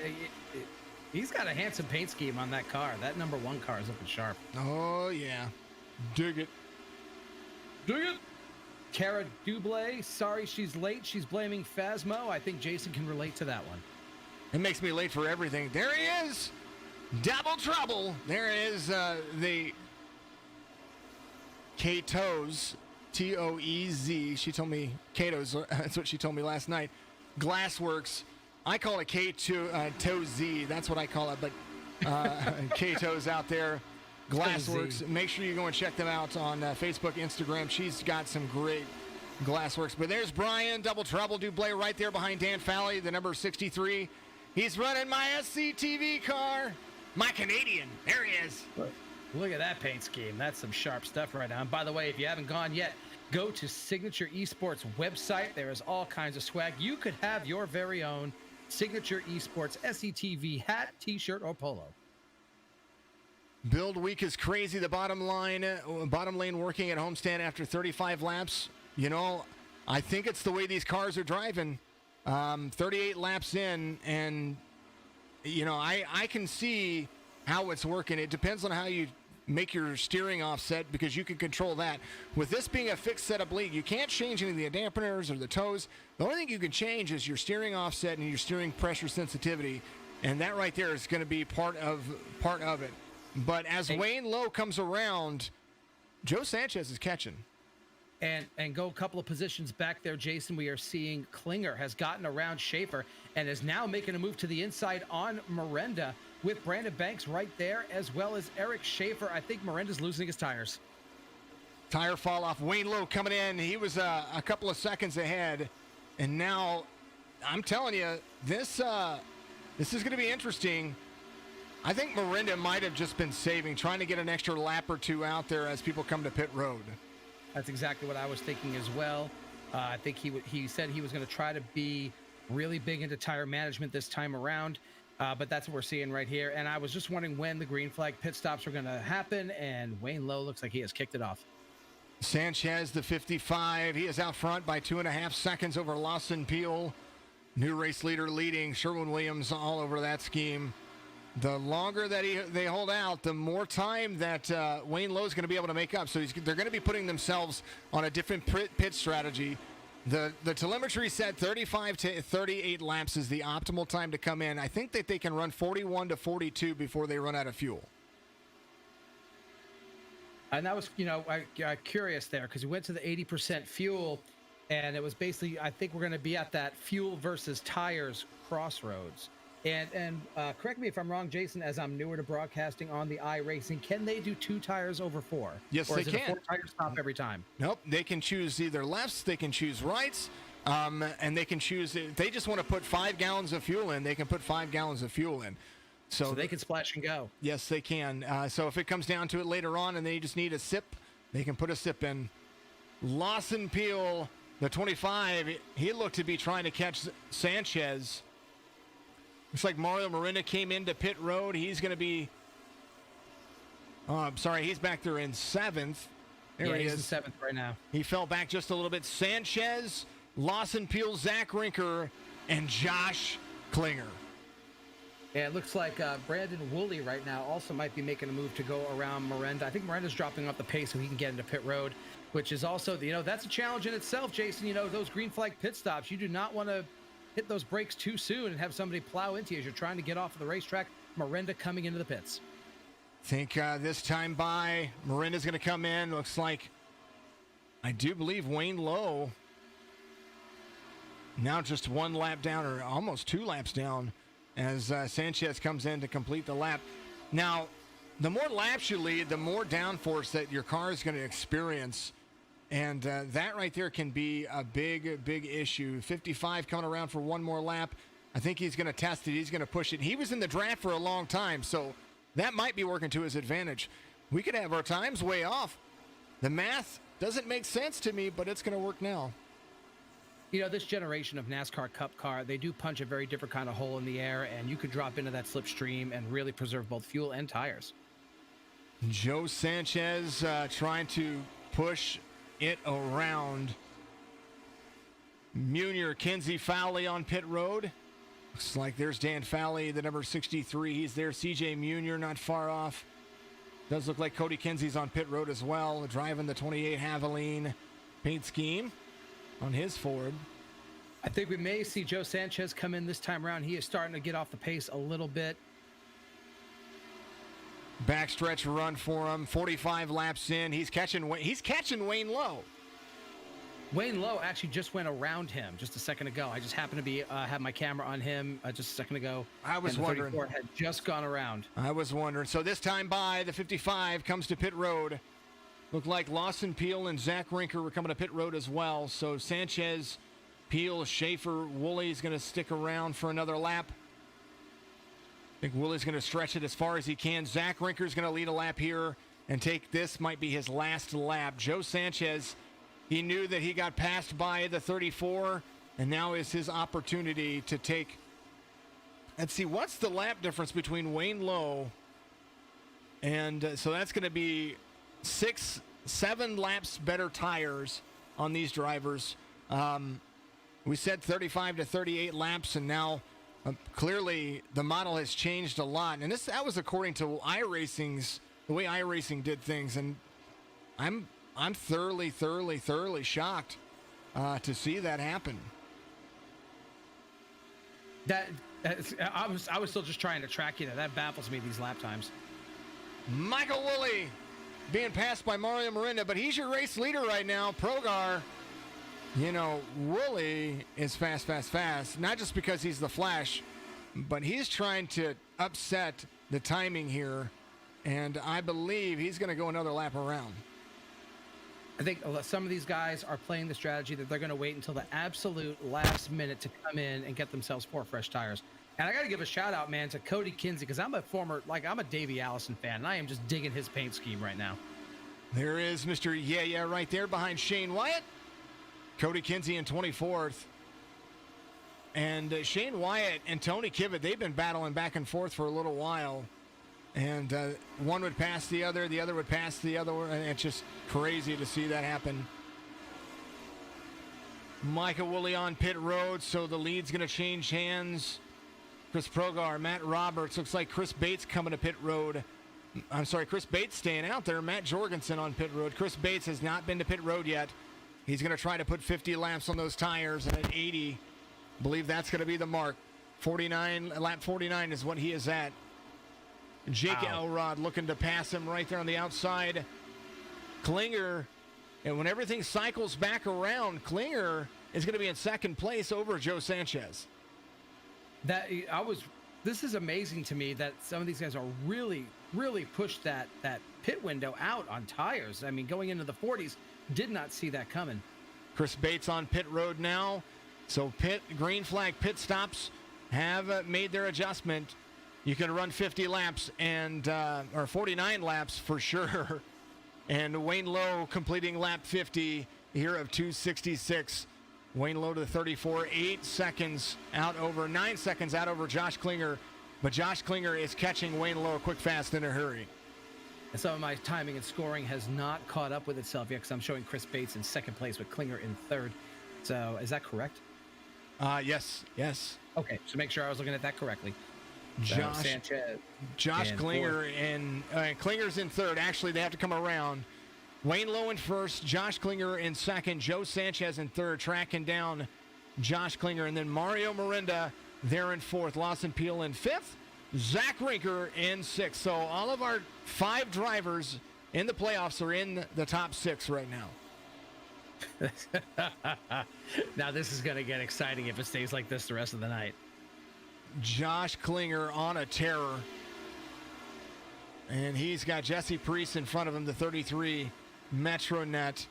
B: he's got a handsome paint scheme on that car. That number 1 car is looking sharp.
A: Oh, yeah. Dig it.
B: Cara Dublé, sorry she's late. She's blaming Phasmo. I think Jason can relate to that one.
A: It makes me late for everything. There he is. Double trouble. There is the Kato's, Toez. She told me Kato's. That's what she told me last night. Glassworks. I call it K2Z. That's what I call it. But Kato's out there. Glassworks. Make sure you go and check them out on Facebook, Instagram. She's got some great Glassworks. But there's Brian, Double Trouble Dublé, right there behind Dan Falley, the number 63. He's running my SCTV car. My Canadian. There he is.
B: Look at that paint scheme. That's some sharp stuff right now. And by the way, if you haven't gone yet, go to Signature Esports website. There is all kinds of swag. You could have your very own Signature Esports SCTV hat, t-shirt, or polo.
A: Build week is crazy. The bottom lane working at Homestead after 35 laps. You know, I think it's the way these cars are driving. 38 laps in, and you know, I can see how it's working. It depends on how you make your steering offset, because you can control that. With this being a fixed setup league, you can't change any of the dampeners or the toes. The only thing you can change is your steering offset and your steering pressure sensitivity, and that right there is going to be part of it. But as Wayne Lowe comes around, Joe Sanchez is catching.
B: And go a couple of positions back there, Jason. We are seeing Klinger has gotten around Schaefer and is now making a move to the inside on Miranda, with Brandon Banks right there, as well as Eric Schaefer. I think Miranda's losing his tires.
A: Tire fall off. Wayne Lowe coming in. He was a couple of seconds ahead. And now, I'm telling you, this is going to be interesting. I think Miranda might have just been trying to get an extra lap or two out there as people come to pit road.
B: That's exactly what I was thinking as well. I think he said he was going to try to be really big into tire management this time around, but that's what we're seeing right here. And I was just wondering when the green flag pit stops are going to happen, and Wayne Lowe looks like he has kicked it off.
A: Sanchez, the 55, he is out front by 2.5 seconds over Lawson Peel. New race leader leading. Sherwin-Williams all over that scheme. The longer that they hold out, the more time that Wayne Lowe is going to be able to make up. So they're going to be putting themselves on a different pit strategy. The telemetry said 35 to 38 laps is the optimal time to come in. I think that they can run 41 to 42 before they run out of fuel.
B: And that was, curious there, because we went to the 80% fuel, and it was basically, I think we're going to be at that fuel versus tires crossroads. And correct me if I'm wrong, Jason, as I'm newer to broadcasting on the iRacing, can they do 2 tires over 4?
A: Yes,
B: or
A: they
B: is it
A: can.
B: A 4-tire stop every time?
A: Nope, they can choose either lefts, they can choose rights, and they can choose. If they just want to put 5 gallons of fuel in, they can put 5 gallons of fuel in.
B: So they can splash and go.
A: Yes, they can. So if it comes down to it later on and they just need a sip, they can put a sip in. Lawson Peel, the 25, he looked to be trying to catch Sanchez. Looks like Mario Miranda came into pit road. He's going to be... Oh, I'm sorry. He's back there in 7th. There he
B: he's
A: is.
B: in 7th right now.
A: He fell back just a little bit. Sanchez, Lawson Peel, Zach Rinker, and Josh Klinger.
B: Yeah, it looks like Brandon Woolley right now also might be making a move to go around Miranda. I think Miranda's dropping up the pace so he can get into pit road, which is also, that's a challenge in itself, Jason. Those green flag pit stops, you do not want to hit those brakes too soon and have somebody plow into you as you're trying to get off of the racetrack. Miranda coming into the pits.
A: I think this time by, Miranda's going to come in. Looks like, I do believe Wayne Lowe now just 1 lap down, or almost 2 laps down, as Sanchez comes in to complete the lap. Now, the more laps you lead, the more downforce that your car is going to experience. And that right there can be a big, big issue. 55 coming around for 1 more lap. I think he's going to test it. He's going to push it. He was in the draft for a long time, so that might be working to his advantage. We could have our times way off. The math doesn't make sense to me, but it's going to work now.
B: This generation of NASCAR Cup car, they do punch a very different kind of hole in the air, and you could drop into that slipstream and really preserve both fuel and tires.
A: Joe Sanchez trying to push it around. Munier, Kenzie Fowley on pit road. Looks like there's Dan Fowley, the number 63. He's there. CJ Munier not far off. Does look like Cody Kenzie's on pit road as well, driving the 28 Havoline paint scheme on his Ford.
B: I think we may see Joe Sanchez come in this time around. He is starting to get off the pace a little bit.
A: Backstretch run for him. 45 laps in. He's catching Wayne Lowe.
B: Wayne Lowe actually just went around him just a second ago. I just happened to be have my camera on him just a second ago.
A: I was
B: and the
A: wondering.
B: 34 had just gone around.
A: I was wondering. So this time by, the 55 comes to pit road. Looked like Lawson Peel and Zach Rinker were coming to pit road as well. So Sanchez, Peel, Schaefer, Woolley's going to stick around for another lap. I think Woolley's going to stretch it as far as he can. Zach Rinker's going to lead a lap here and take this might be his last lap. Joe Sanchez, he knew that he got passed by the 34, and now is his opportunity to take. Let's see, what's the lap difference between Wayne Lowe and so that's going to be 7 laps better tires on these drivers. We said 35 to 38 laps, and now clearly the model has changed a lot. And that was according to iRacing's, the way iRacing did things. And I'm thoroughly shocked to see that happen.
B: I was still just trying to track that baffles me, these lap times.
A: Michael Woolley being passed by Mario Miranda, but he's your race leader right now. Progar, Woolley is fast. Not just because he's the Flash, but he's trying to upset the timing here, and I believe he's going to go another lap around.
B: I think some of these guys are playing the strategy that they're going to wait until the absolute last minute to come in and get themselves 4 fresh tires. And I got to give a shout out, man, to Cody Kinsey, because I'm a Davey Allison fan, and I am just digging his paint scheme right now.
A: There is Mr. Yeah right there behind Shane Wyatt. Cody Kinsey in 24th. And Shane Wyatt and Tony Kivet, they've been battling back and forth for a little while. And one would pass the other would pass the other, and it's just crazy to see that happen. Micah Woolley on pit road, so the lead's going to change hands. Chris Progar, Matt Roberts, looks like Chris Bates coming to pit road. I'm sorry, Chris Bates staying out there. Matt Jorgensen on pit road. Chris Bates has not been to pit road yet. He's going to try to put 50 laps on those tires, and at 80, I believe that's going to be the mark. Lap 49 is what he is at. Jake Elrod looking to pass him right there on the outside. Klinger, and when everything cycles back around, Klinger is going to be in second place over Joe Sanchez.
B: I was this is amazing to me that some of these guys are really pushed that pit window out on tires. I mean, going into the 40s, did not see that coming.
A: Chris Bates on pit road now. So green flag pit stops have made their adjustment. You can run 50 laps and or 49 laps for sure. And Wayne Lowe completing lap 50 here of 266. Wayne Lowe to 34, 9 seconds out over Josh Klinger. But Josh Klinger is catching Wayne Lowe quick, fast, in a hurry.
B: And some of my timing and scoring has not caught up with itself yet because I'm showing Chris Bates in second place with Klinger in third. So is that correct?
A: Yes.
B: Okay, so make sure I was looking at that correctly.
A: Josh
B: Sanchez.
A: Klinger and Klinger's in third. Actually, they have to come around. Wayne Lowe in first, Josh Klinger in second, Joe Sanchez in third, tracking down Josh Klinger, and then Mario Miranda there in fourth, Lawson Peel in fifth, Zach Rinker in sixth. So all of our 5 drivers in the playoffs are in the top 6 right now.
B: Now this is going to get exciting if it stays like this the rest of the night.
A: Josh Klinger on a terror. And he's got Jesse Priest in front of him, the 33 Metronet.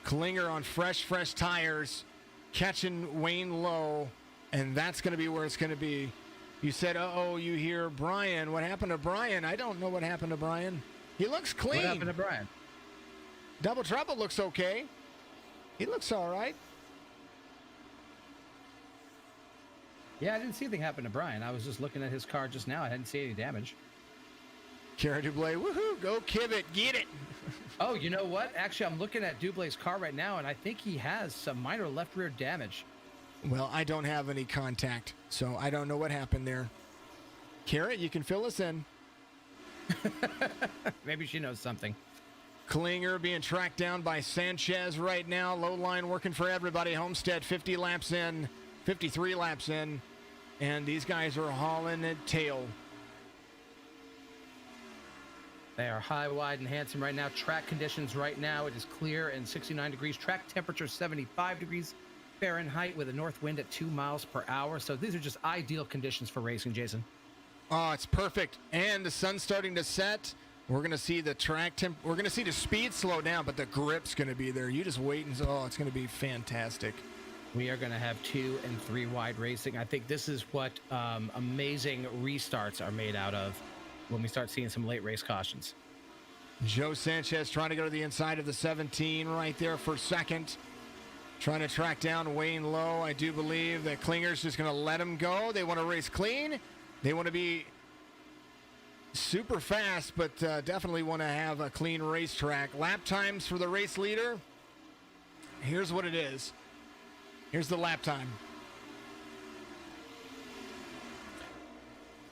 A: Klinger on fresh tires, catching Wayne Lowe, and that's going to be where it's going to be. You said, uh-oh, you hear Brian. What happened to Brian? I don't know what happened to Brian. He looks clean.
B: What happened to Brian?
A: Double Trouble looks okay. He looks all right.
B: Yeah, I didn't see anything happen to Brian. I was just looking at his car just now. I didn't see any damage.
A: Kara Dublé, woohoo, go Kivett, get it.
B: Oh, you know what? Actually, I'm looking at Dublé's car right now, and I think he has some minor left rear damage.
A: Well, I don't have any contact, so I don't know what happened there. Kara, you can fill us in.
B: Maybe she knows something.
A: Klinger being tracked down by Sanchez right now. Low line working for everybody. Homestead 50 laps in, 53 laps in, and these guys are hauling it tail.
B: They are high, wide, and handsome right now. Track conditions right now, it is clear and 69 degrees. Track temperature 75 degrees Fahrenheit with a north wind at 2 miles per hour. So these are just ideal conditions for racing, Jason.
A: Oh, it's perfect. And the sun's starting to set. We're going to see the we're going to see the speed slow down, but the grip's going to be there. You just wait and it's going to be fantastic.
B: We are going to have 2 and 3 wide racing. I think this is what amazing restarts are made out of when we start seeing some late race cautions.
A: Joe Sanchez trying to go to the inside of the 17 right there for second. Trying to track down Wayne Lowe. I do believe that Klinger's just going to let him go. They want to race clean. They want to be super fast, but definitely want to have a clean racetrack. Lap times for the race leader. Here's what it is. Here's the lap time.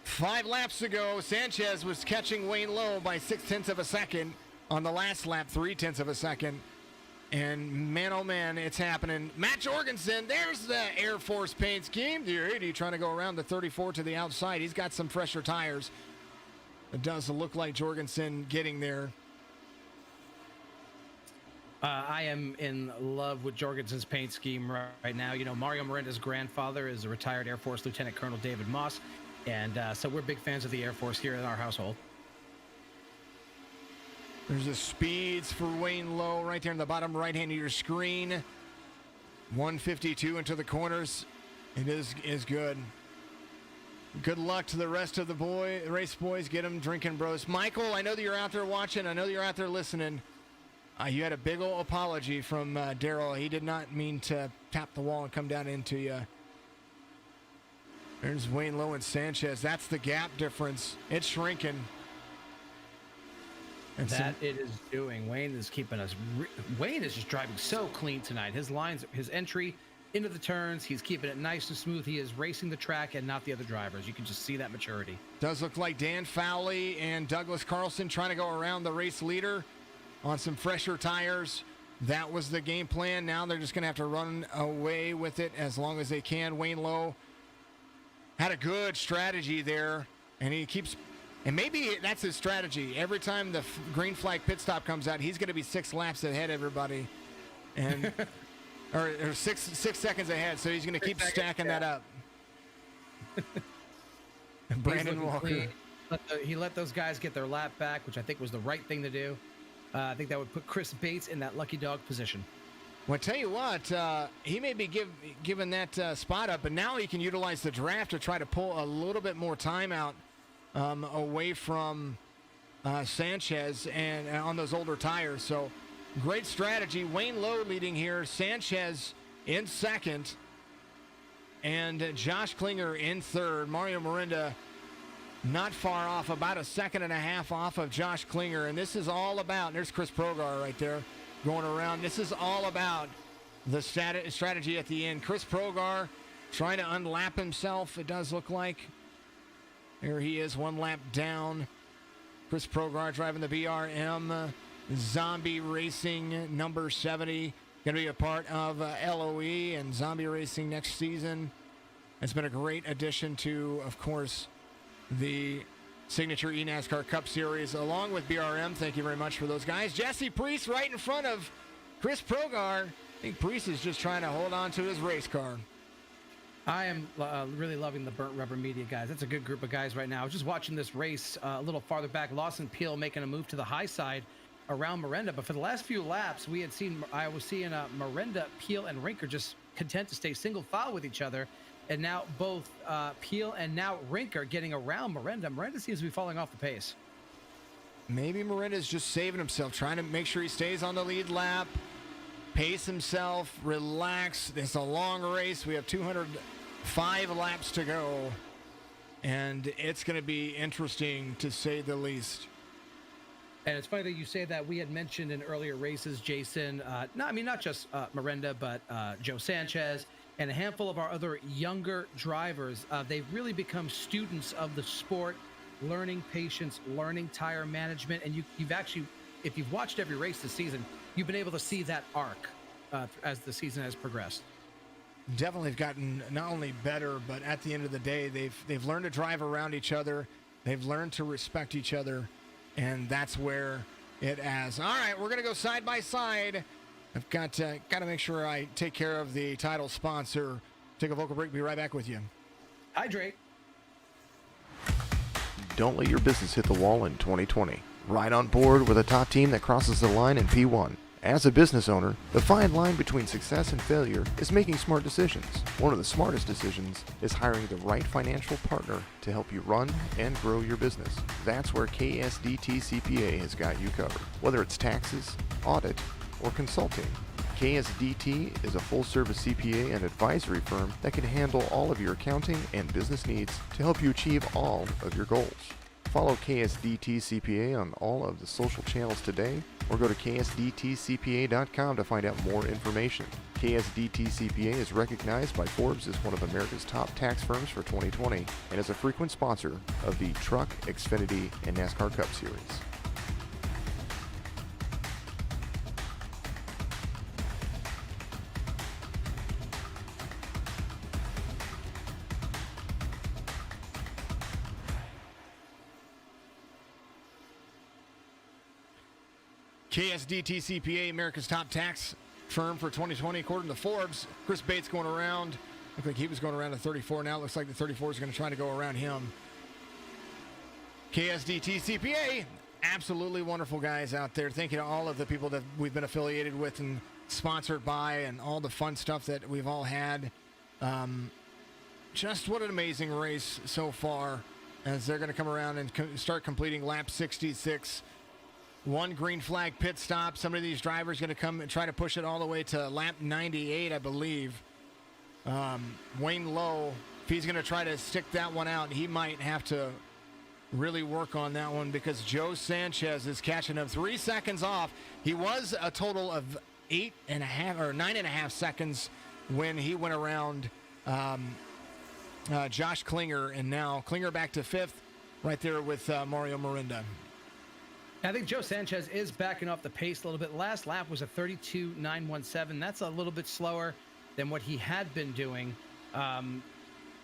A: 5 laps ago, Sanchez was catching Wayne Lowe by 0.6 of a second. On the last lap, 0.3 of a second. And man, oh man, it's happening. Matt Jorgensen, there's the Air Force paint scheme. The 80 trying to go around the 34 to the outside. He's got some fresher tires. It does look like Jorgensen getting there.
B: I am in love with Jorgensen's paint scheme right now. You know, Mario Miranda's grandfather is a retired Air Force Lieutenant Colonel David Moss. And so we're big fans of the Air Force here in our household.
A: There's the speeds for Wayne Lowe right there in the bottom right hand of your screen. 152 into the corners. It is good. Good luck to the rest of the race boys. Get them drinking, bros. Michael, I know that you're out there watching. I know that you're out there listening. You had a big old apology from Daryl. He did not mean to tap the wall and come down into you. There's Wayne Lowe and Sanchez. That's the gap difference. It's shrinking.
B: It is doing. Wayne is keeping us. Wayne is just driving so clean tonight. His lines, his entry into the turns, he's keeping it nice and smooth. He is racing the track and not the other drivers. You can just see that maturity.
A: Does look like Dan Fowley and Douglas Carlson trying to go around the race leader on some fresher tires. That was the game plan. Now they're just going to have to run away with it as long as they can. Wayne Lowe had a good strategy there, and he keeps, and maybe that's his strategy. Every time the green flag pit stop comes out, he's going to be 6 laps ahead of everybody, and or 6 seconds ahead. So he's going to keep stacking that up. Brandon
B: looking
A: Walker.
B: clean. He let those guys get their lap back, which I think was the right thing to do. I think that would put Chris Bates in that lucky dog position.
A: Well, I tell you what, he may be given that spot up, but now he can utilize the draft to try to pull a little bit more time out away from Sanchez and on those older tires. So great strategy. Wayne Lowe leading here. Sanchez in second. And Josh Klinger in third. Mario Miranda not far off, about a second and a half off of Josh Klinger. And this is all about, there's Chris Progar right there going around. This is all about the strategy at the end. Chris Progar trying to unlap himself, it does look like. There he is, one lap down. Chris Progar driving the BRM. Zombie Racing, number 70. Going to be a part of LOE and Zombie Racing next season. It's been a great addition to, of course, the signature eNASCAR Cup Series, along with BRM. Thank you very much for those guys. Jesse Priest right in front of Chris Progar. I think Priest is just trying to hold on to his race car.
B: I am really loving the Burnt Rubber Media guys. That's a good group of guys right now. I was just watching this race a little farther back. Lawson Peel making a move to the high side around Miranda, but for the last few laps, I was seeing Miranda, Peel, and Rinker just content to stay single file with each other. And now both Peel and now Rinker getting around Miranda. Miranda seems to be falling off the pace.
A: Maybe Miranda's just saving himself, trying to make sure he stays on the lead lap, pace himself, relax. It's a long race. We have 205 laps to go, and it's going to be interesting to say the least.
B: And it's funny that you say that. We had mentioned in earlier races, Jason, not just Miranda, but Joe Sanchez, and a handful of our other younger drivers. They've really become students of the sport, learning patience, learning tire management. And you've actually, if you've watched every race this season, you've been able to see that arc as the season has progressed.
A: Definitely have gotten not only better, but at the end of the day, they've learned to drive around each other. They've learned to respect each other, and that's where it has. All right, we're going to go side by side. I've got to make sure I take care of the title sponsor. Take a vocal break. Be right back with you.
B: Hydrate.
A: Don't let your business hit the wall in 2020. Ride on board with a top team that crosses the line in P1. As a business owner, the fine line between success and failure is making smart decisions. One of the smartest decisions is hiring the right financial partner to help you run and grow your business. That's where KSDT CPA has got you covered. Whether it's taxes, audit, or consulting, KSDT is a full-service CPA and advisory firm that can handle all of your accounting and business needs to help you achieve all of your goals. Follow KSDT CPA on all of the social channels today, or go to ksdtcpa.com to find out more information. KSDT CPA is recognized by Forbes as one of America's top tax firms for 2020 and is a frequent sponsor of the Truck, Xfinity, and NASCAR Cup Series. KSDT CPA, America's top tax firm for 2020, according to Forbes. Chris Bates going around. Looked like he was going around a 34. Now it looks like the 34 is going to try to go around him. KSDT CPA, absolutely wonderful guys out there. Thank you to all of the people that we've been affiliated with and sponsored by, and all the fun stuff that we've all had. Just what an amazing race so far, as they're going to come around and start completing lap 66. One green flag pit stop. Some of these drivers going to come and try to push it all the way to lap 98, I believe. Wayne Lowe, if he's going to try to stick that one out, he might have to really work on that one, because Joe Sanchez is catching him 3 seconds off. He was a total of 9.5 seconds when he went around Josh Klinger, and now Klinger back to fifth right there with Mario Miranda.
B: I think Joe Sanchez is backing off the pace a little bit. Last lap was a 32.917. That's a little bit slower than what he had been doing. And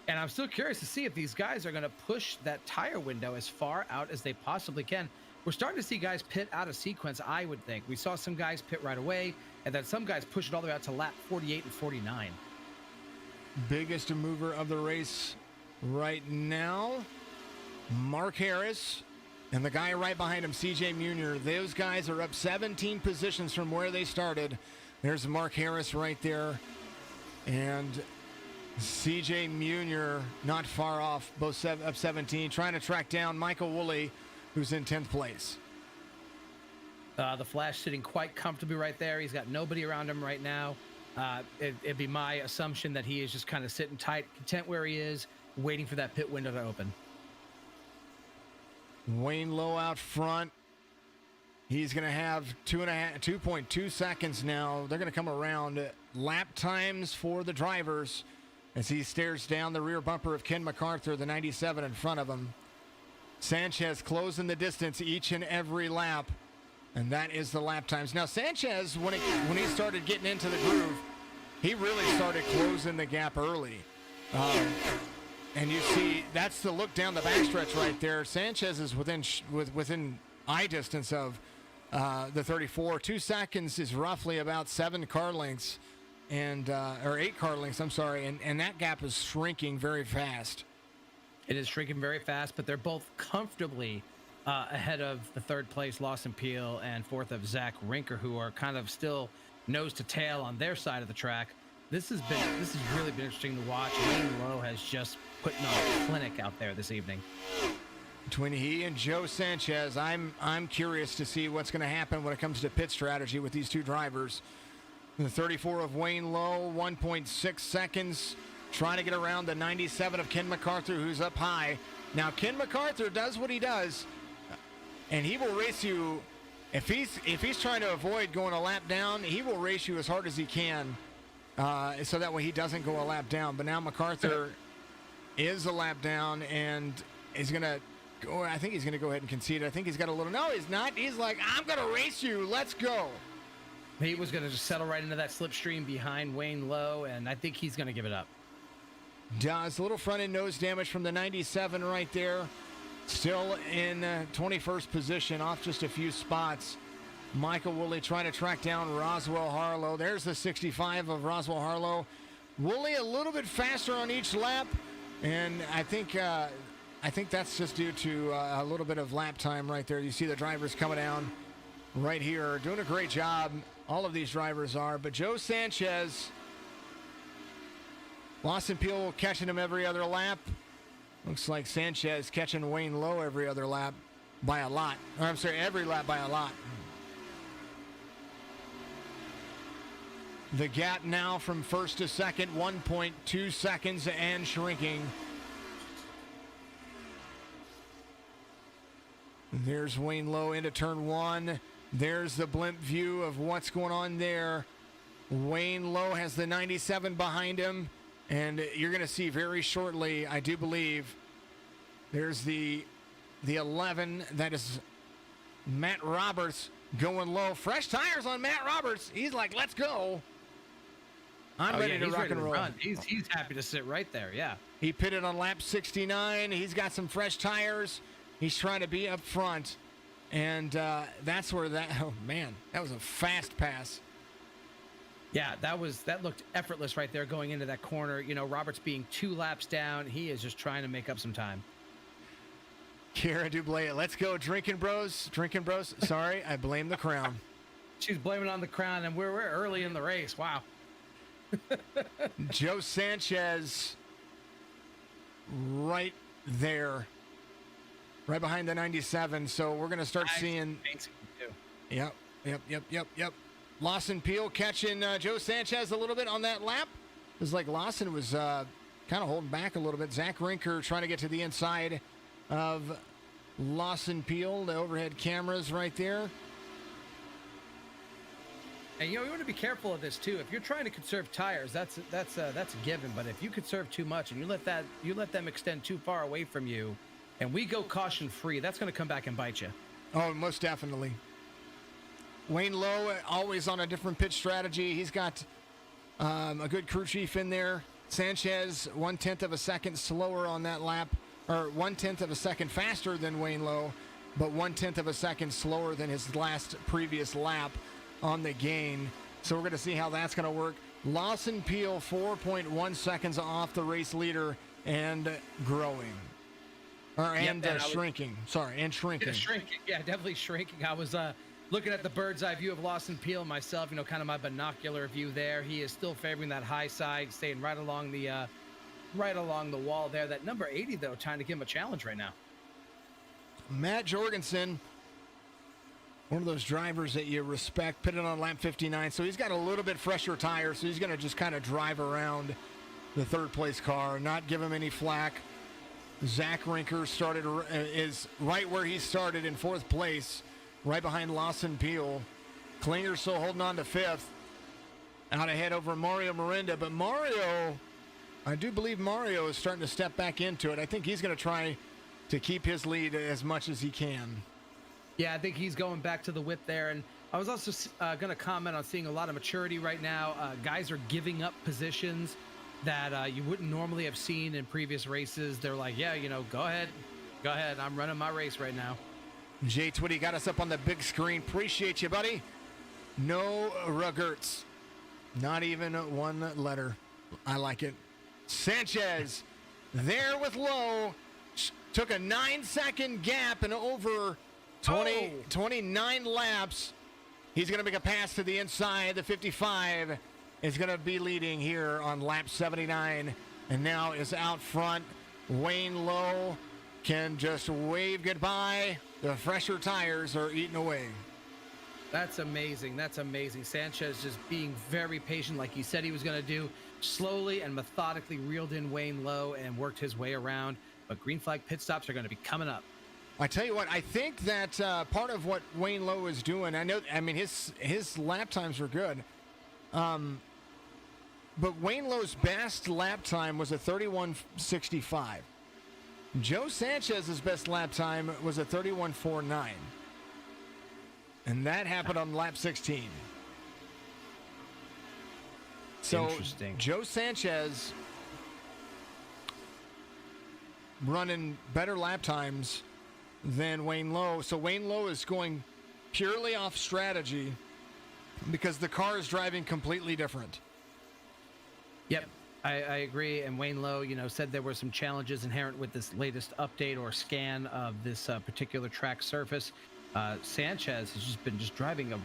B: I'm still curious to see if these guys are going to push that tire window as far out as they possibly can. We're starting to see guys pit out of sequence, I would think. We saw some guys pit right away, and then some guys push it all the way out to lap 48 and 49.
A: Biggest mover of the race right now. Mark Harris and the guy right behind him, CJ Munier. Those guys are up 17 positions from where they started. There's Mark Harris right there. And CJ Munier not far off, both up 17, trying to track down Michael Woolley, who's in 10th place.
B: The Flash sitting quite comfortably right there. He's got nobody around him right now. It'd be my assumption that he is just kind of sitting tight, content where he is, waiting for that pit window to open.
A: Wayne Lowe out front. He's going to have 2.2 seconds now. They're going to come around. Lap times for the drivers as he stares down the rear bumper of Ken MacArthur, the 97 in front of him. Sanchez closing the distance each and every lap, and that is the lap times. Now, Sanchez, when he started getting into the groove, he really started closing the gap early. And you see, that's the look down the backstretch right there. Sanchez is within eye distance of the 34. 2 seconds is roughly about 7 car lengths, or 8 car lengths, I'm sorry. And that gap is shrinking very fast.
B: It is shrinking very fast, but they're both comfortably ahead of the third place Lawson Peel and fourth of Zach Rinker, who are kind of still nose to tail on their side of the track. This has really been interesting to watch. Wayne Lowe has just putting on a clinic out there this evening.
A: Between he and Joe Sanchez, I'm curious to see what's going to happen when it comes to pit strategy with these two drivers. The 34 of Wayne Lowe, 1.6 seconds, trying to get around the 97 of Ken MacArthur, who's up high. Now, Ken MacArthur does what he does, and he will race you. If he's trying to avoid going a lap down, he will race you as hard as he can, so that way he doesn't go a lap down. But now MacArthur is a lap down and is going to go. I think he's going to go ahead and concede. I think he's got a little. No, he's not. He's like, I'm going to race you. Let's go.
B: He was going to just settle right into that slipstream behind Wayne Lowe, and I think he's going to give it up.
A: Does a little front end nose damage from the 97 right there. Still in 21st position, off just a few spots. Michael Woolley trying to track down Roswell Harlow. There's the 65 of Roswell Harlow. Woolley a little bit faster on each lap, and I think that's just due to a little bit of lap time right there. You see the drivers coming down right here, doing a great job. All of these drivers are, but Joe Sanchez, Lawson Peel catching him every other lap. Looks like Sanchez catching Wayne Lowe every other lap by a lot. Or I'm sorry, every lap by a lot. The gap now from first to second, 1.2 seconds and shrinking. There's Wayne Lowe into turn one. There's the blimp view of what's going on there. Wayne Lowe has the 97 behind him. And you're going to see very shortly, I do believe, there's the 11. That is Matt Roberts going low. Fresh tires on Matt Roberts. He's like, let's go. I'm ready to rock and roll.
B: He's happy to sit right there, yeah.
A: He pitted on lap 69. He's got some fresh tires. He's trying to be up front. And that's where oh, man, that was a fast pass.
B: Yeah, that looked effortless right there going into that corner. You know, Roberts being 2 laps down. He is just trying to make up some time.
A: Kara Dublé, let's go. Drinking bros. Sorry, I blame the crown.
B: She's blaming on the crown, and we're early in the race. Wow.
A: Joe Sanchez right there. Right behind the 97. So we're going to start seeing. Yep. Lawson Peel catching Joe Sanchez a little bit on that lap. It was like Lawson was kind of holding back a little bit. Zach Rinker trying to get to the inside of Lawson Peel. The overhead cameras right there.
B: And you want to be careful of this too. If you're trying to conserve tires, that's a given. But if you conserve too much and you let them extend too far away from you, and we go caution free, that's going to come back and bite you.
A: Oh, most definitely. Wayne Lowe always on a different pitch strategy. He's got a good crew chief in there. Sanchez 1/10 of a second slower on that lap, or 1/10 of a second faster than Wayne Lowe, but 1/10 of a second slower than his previous lap on the gain. So we're going to see how that's going to work. Lawson Peel 4.1 seconds off the race leader and growing. And
B: and I was-
A: shrinking. Sorry, and shrinking.
B: Yeah, shrinking. Yeah, definitely shrinking. I was looking at the bird's eye view of Lawson Peel myself, kind of my binocular view there. He is still favoring that high side, staying right along the wall there. That number 80 though, trying to give him a challenge right now.
A: Matt Jorgensen, one of those drivers that you respect, pitted on lap 59, so he's got a little bit fresher tires, so he's going to just kind of drive around the third place car, not give him any flack. Zach Rinker is right where he started in fourth place, right behind Lawson Peel. Klinger still holding on to fifth, out ahead over Mario Miranda, but I do believe Mario is starting to step back into it. I think he's going to try to keep his lead as much as he can.
B: Yeah, I think he's going back to the whip there. And I was also going to comment on seeing a lot of maturity right now. Guys are giving up positions that you wouldn't normally have seen in previous races. They're like, yeah, go ahead. I'm running my race right now.
A: Jay Twitty got us up on the big screen. Appreciate you, buddy. No regrets. Not even one letter. I like it. Sanchez there with Lowe. Took a 9-second gap and over 29 laps. He's going to make a pass to the inside. The 55 is going to be leading here on lap 79. And now is out front. Wayne Lowe can just wave goodbye. The fresher tires are eating away.
B: That's amazing. Sanchez just being very patient like he said he was going to do. Slowly and methodically reeled in Wayne Lowe and worked his way around. But green flag pit stops are going to be coming up.
A: I tell you what, I think that part of what Wayne Lowe is doing, his lap times are good. But Wayne Lowe's best lap time was a 31.65. Joe Sanchez's best lap time was a 31.49. And that happened on lap 16. So
B: Interesting.
A: Joe Sanchez running better lap times than Wayne Lowe. So Wayne Lowe is going purely off strategy because the car is driving completely different.
B: Yep, I agree. And Wayne Lowe, said there were some challenges inherent with this latest update or scan of this particular track surface. Sanchez has just been driving a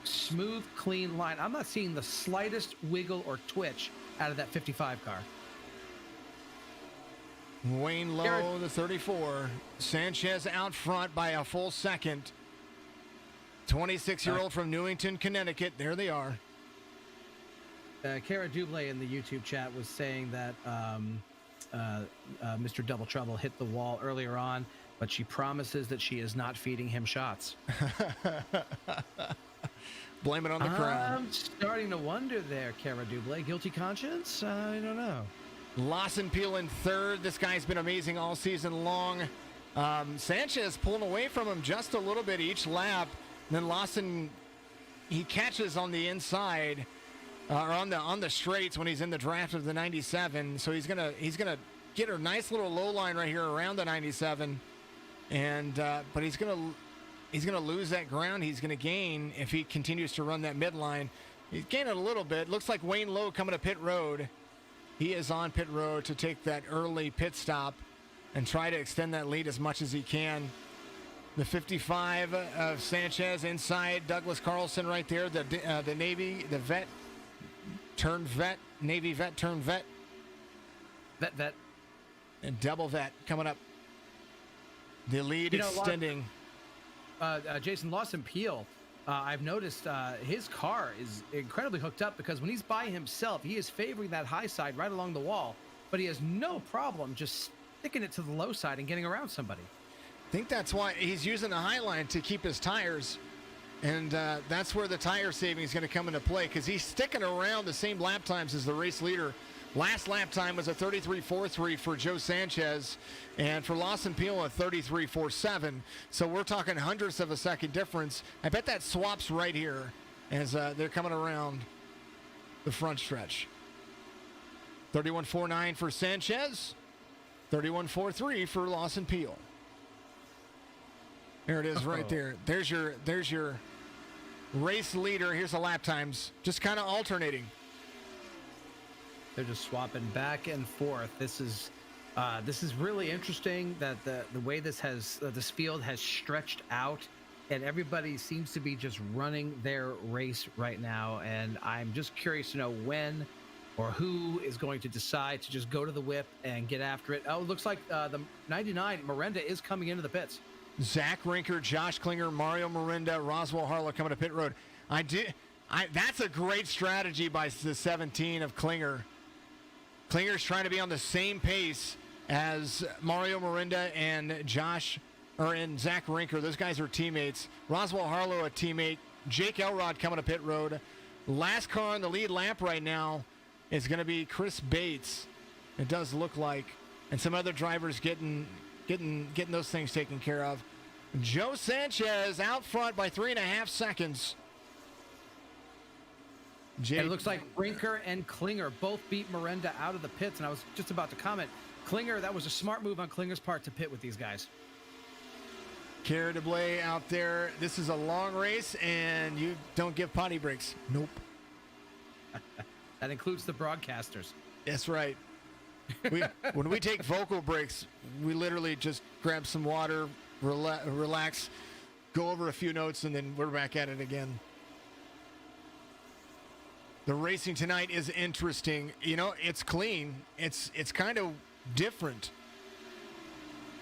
B: smooth, clean line. I'm not seeing the slightest wiggle or twitch out of that 55 car.
A: Wayne Lowe, the 34. Sanchez out front by a full second. 26-year-old from Newington, Connecticut. There they are.
B: Kara Dublé in the YouTube chat was saying that Mr. Double Trouble hit the wall earlier on, but she promises that she is not feeding him shots.
A: Blame it on the crowd.
B: I'm starting to wonder there, Kara Dublé. Guilty conscience? I don't know.
A: Lawson Peel in third. This guy's been amazing all season long. Sanchez pulling away from him just a little bit each lap. And then Lawson, he catches on the inside, or on the straights when he's in the draft of the 97. So he's gonna get a nice little low line right here around the 97, and but he's gonna lose that ground. He's gonna gain if he continues to run that midline. He's gaining a little bit. Looks like Wayne Lowe coming to pit road. He is on pit road to take that early pit stop and try to extend that lead as much as he can. The 55 of Sanchez inside. Douglas Carlson right there. The Navy, the vet turned vet, Navy vet turned vet.
B: Vet.
A: And double vet coming up. The lead extending.
B: Jason, Lawson Peel, I've noticed his car is incredibly hooked up because when he's by himself, he is favoring that high side right along the wall, but he has no problem just sticking it to the low side and getting around somebody.
A: I think that's why he's using the high line to keep his tires, and that's where the tire saving is going to come into play because he's sticking around the same lap times as the race leader. Last lap time was a 33.43 for Joe Sanchez, and for Lawson Peel, a 33.47. So we're talking hundredths of a second difference. I bet that swaps right here as they're coming around the front stretch. 31.49 for Sanchez, 31.43 for Lawson Peel. There it is right there. There's your race leader. Here's the lap times, just kind of alternating.
B: They're just swapping back and forth. This is This is really interesting that the way this field has stretched out, and everybody seems to be just running their race right now. And I'm just curious to know when or who is going to decide to just go to the whip and get after it. Oh, it looks like the 99 Miranda is coming into the pits.
A: Zach Rinker, Josh Klinger, Mario Miranda, Roswell Harlow coming to pit road. That's a great strategy by the 17 of Klinger. Klinger's trying to be on the same pace as Mario Miranda and Zach Rinker. Those guys are teammates. Roswell Harlow, a teammate. Jake Elrod coming to pit road. Last car on the lead lap right now is going to be Chris Bates. It does look like, and some other drivers getting those things taken care of. Joe Sanchez out front by 3.5 seconds.
B: And it looks like Rinker and Klinger both beat Miranda out of the pits, and I was just about to comment. Klinger, that was a smart move on Klinger's part to pit with these guys.
A: Cara DeBlay out there. This is a long race, and you don't give potty breaks. Nope.
B: That includes the broadcasters.
A: That's right. When we take vocal breaks, we literally just grab some water, relax, go over a few notes, and then we're back at it again. The racing tonight is interesting. You know, it's clean. It's kind of different.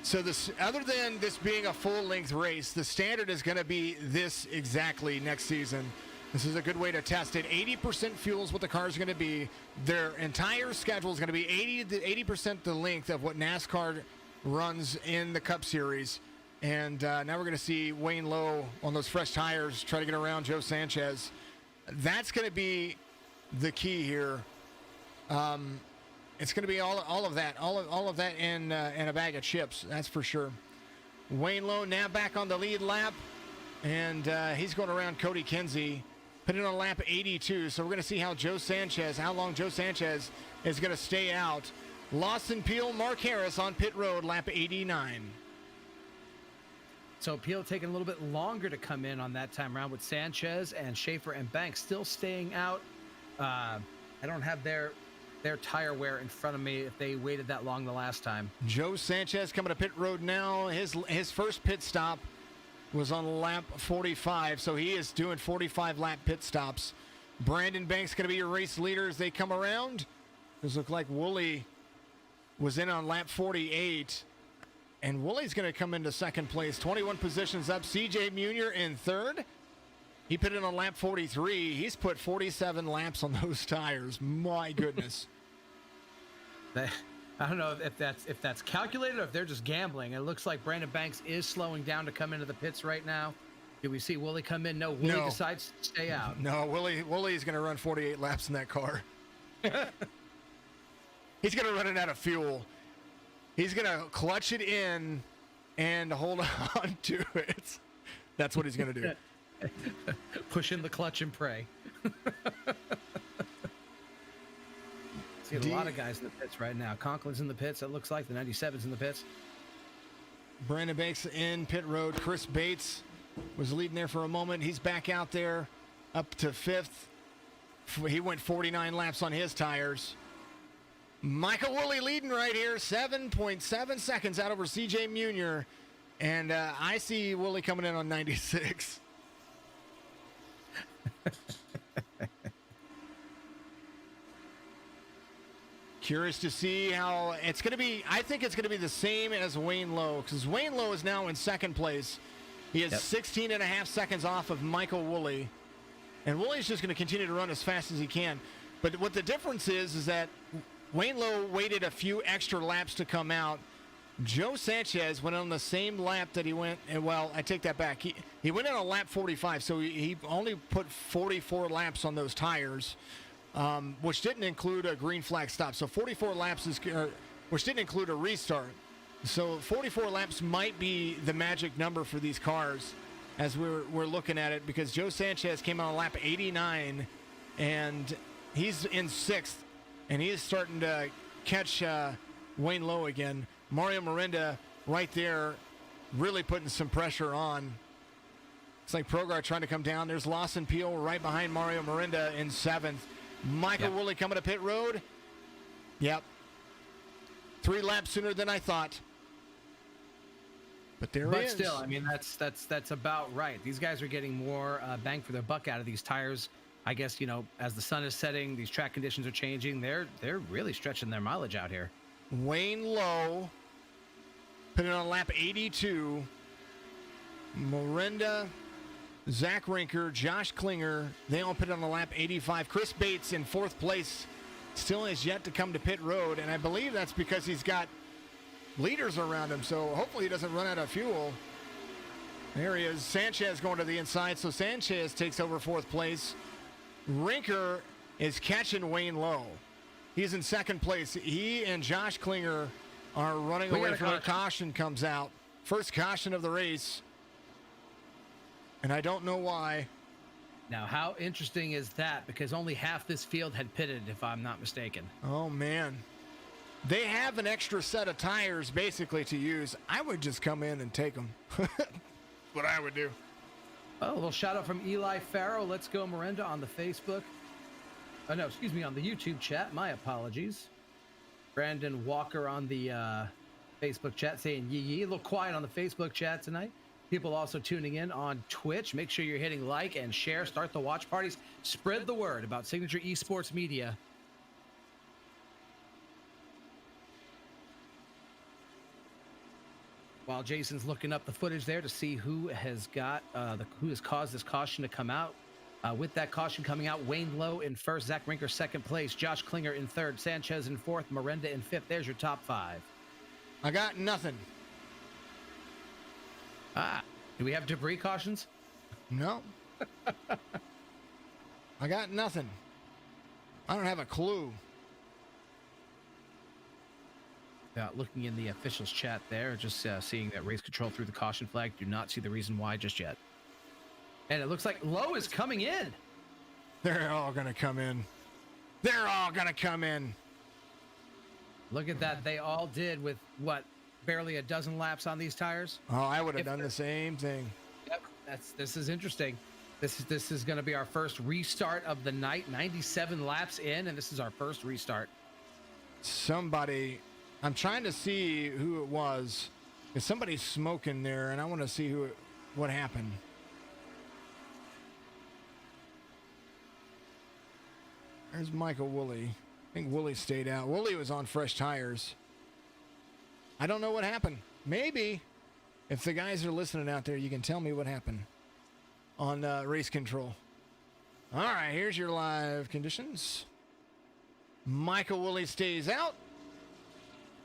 A: So this, other than this being a full-length race, the standard is going to be this exactly next season. This is a good way to test it. 80% fuel is what the car is going to be. Their entire schedule is going to be 80% the length of what NASCAR runs in the Cup Series. And now we're going to see Wayne Lowe on those fresh tires try to get around Joe Sanchez. That's going to be the key here. It's going to be all of that and a bag of chips. That's for sure. Wayne Lowe now back on the lead lap, and he's going around Cody Kinsey, putting on lap 82. So we're going to see how long Joe Sanchez is going to stay out. Lawson Peel, Mark Harris on pit road, lap 89.
B: So Peel taking a little bit longer to come in on that time around, with Sanchez and Schaefer and Banks still staying out. I don't have their tire wear in front of me if they waited that long the last time.
A: Joe Sanchez coming to pit road now. His first pit stop was on lap 45, so he is doing 45 lap pit stops. Brandon Banks going to be your race leader as they come around. Does look like Woolley was in on lap 48, and Woolley's going to come into second place, 21 positions up. CJ Munier in third. He put in on lap 43. He's put 47 laps on those tires. My goodness.
B: I don't know if that's calculated or if they're just gambling. It looks like Brandon Banks is slowing down to come into the pits right now. Do we see Woolley come in? No, Woolley decides to stay out.
A: No, Woolley is going to run 48 laps in that car. He's going to run it out of fuel. He's going to clutch it in and hold on to it. That's what he's going to do.
B: Push in the clutch and pray. See a lot of guys in the pits right now. Conklin's in the pits. It looks like the 97's in the pits.
A: Brandon Banks in pit road. Chris Bates was leading there for a moment. He's back out there up to fifth. He went 49 laps on his tires. Michael Woolley leading right here, 7.7 seconds out over CJ Munier. And I see Woolley coming in on 96. Curious to see how it's going to be. I think it's going to be the same as Wayne Lowe, because Wayne Lowe is now in second place. He is 16.5 seconds off of Michael Woolley. And Woolley's just going to continue to run as fast as he can. But what the difference is that Wayne Lowe waited a few extra laps to come out. Joe Sanchez went on the same lap that he went, and well, I take that back. He went in on lap 45, so he only put 44 laps on those tires, which didn't include a green flag stop. So 44 laps which didn't include a restart. So 44 laps might be the magic number for these cars as we're looking at it, because Joe Sanchez came on lap 89, and he's in sixth, and he is starting to catch Wayne Lowe again. Mario Miranda right there really putting some pressure on. It's like Progar trying to come down. There's Lawson Peel right behind Mario Miranda in seventh. Michael Woolley coming to pit road. Yep. 3 laps sooner than I thought. But there
B: But
A: he is.
B: still, I mean, that's about right. These guys are getting more bang for their buck out of these tires. I guess, you know, as the sun is setting, these track conditions are changing. They're really stretching their mileage out here.
A: Wayne Lowe put it on lap 82. Miranda, Zach Rinker, Josh Klinger, they all put it on the lap 85. Chris Bates in 4th place still has yet to come to pit road, and I believe that's because he's got leaders around him, so hopefully he doesn't run out of fuel. There he is. Sanchez going to the inside, so Sanchez takes over 4th place. Rinker is catching Wayne Lowe. He's in 2nd place. He and Josh Klinger are running away from a caution comes out. First caution of the race. And I don't know why.
B: Now, how interesting is that? Because only half this field had pitted, if I'm not mistaken.
A: Oh, man. They have an extra set of tires, basically, to use. I would just come in and take them. What I would do.
B: Oh, a little shout out from Eli Farrow. Let's go, Miranda, on the Facebook. Oh, no, excuse me, on the YouTube chat. My apologies. Brandon Walker on the Facebook chat saying yee yee. A little quiet on the Facebook chat tonight. People also tuning in on Twitch. Make sure you're hitting like and share. Start the watch parties. Spread the word about Signature Esports Media. While Jason's looking up the footage there to see who has got who has caused this caution to come out. With that caution coming out, Wayne Lowe in 1st, Zach Rinker 2nd place, Josh Klinger in 3rd, Sanchez in 4th, Miranda in 5th. There's your top 5.
A: I got nothing.
B: Do we have debris cautions?
A: No. I got nothing. I don't have a clue.
B: Looking in the officials chat there, just seeing that race control through the caution flag. Do not see the reason why just yet. And it looks like Lowe is coming in.
A: They're all going to come in. They're all going to come in.
B: Look at that. They all did with, what, barely a dozen laps on these tires?
A: Oh, I would have done the same thing.
B: Yep. This is interesting. This is going to be our first restart of the night. 97 laps in, and this is our first restart.
A: Somebody, I'm trying to see who it was. Because somebody's smoking there, and I want to see what happened. There's Michael Woolley. I think Woolley stayed out. Woolley was on fresh tires. I don't know what happened. Maybe, if the guys are listening out there, you can tell me what happened on race control. All right, here's your live conditions. Michael Woolley stays out.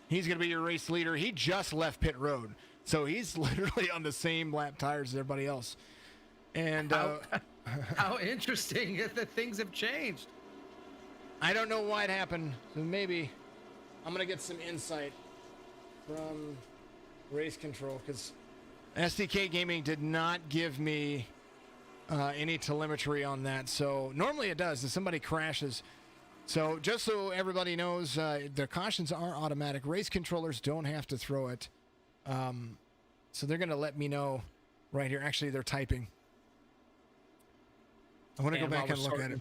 A: He's going to be your race leader. He just left pit road, so he's literally on the same lap tires as everybody else. And
B: how interesting that things have changed.
A: I don't know why it happened, so maybe I'm going to get some insight from race control, because SDK Gaming did not give me any telemetry on that. So normally it does if somebody crashes. So just so everybody knows, the cautions are automatic. Race controllers don't have to throw it. So they're going to let me know right here. Actually, they're typing. I want to go back and look at it.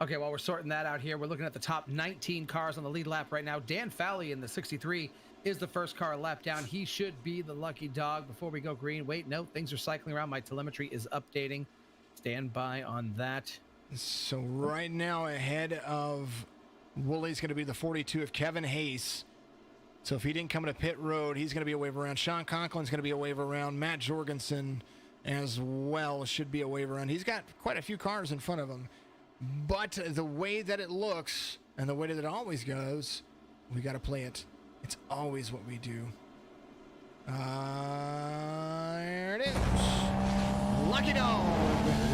B: Okay, while we're sorting that out here, we're looking at the top 19 cars on the lead lap right now. Dan Fowley in the 63 is the first car lap down. He should be the lucky dog. Before we go green, wait, no, things are cycling around. My telemetry is updating. Stand by on that.
A: So right now ahead of Woolley's going to be the 42 of Kevin Hayes. So if he didn't come to pit road, he's going to be a wave around. Sean Conklin's going to be a wave around. Matt Jorgensen as well should be a wave around. He's got quite a few cars in front of him. But the way that it looks and the way that it always goes, we got to play it. It's always what we do. There it is. Lucky Dog.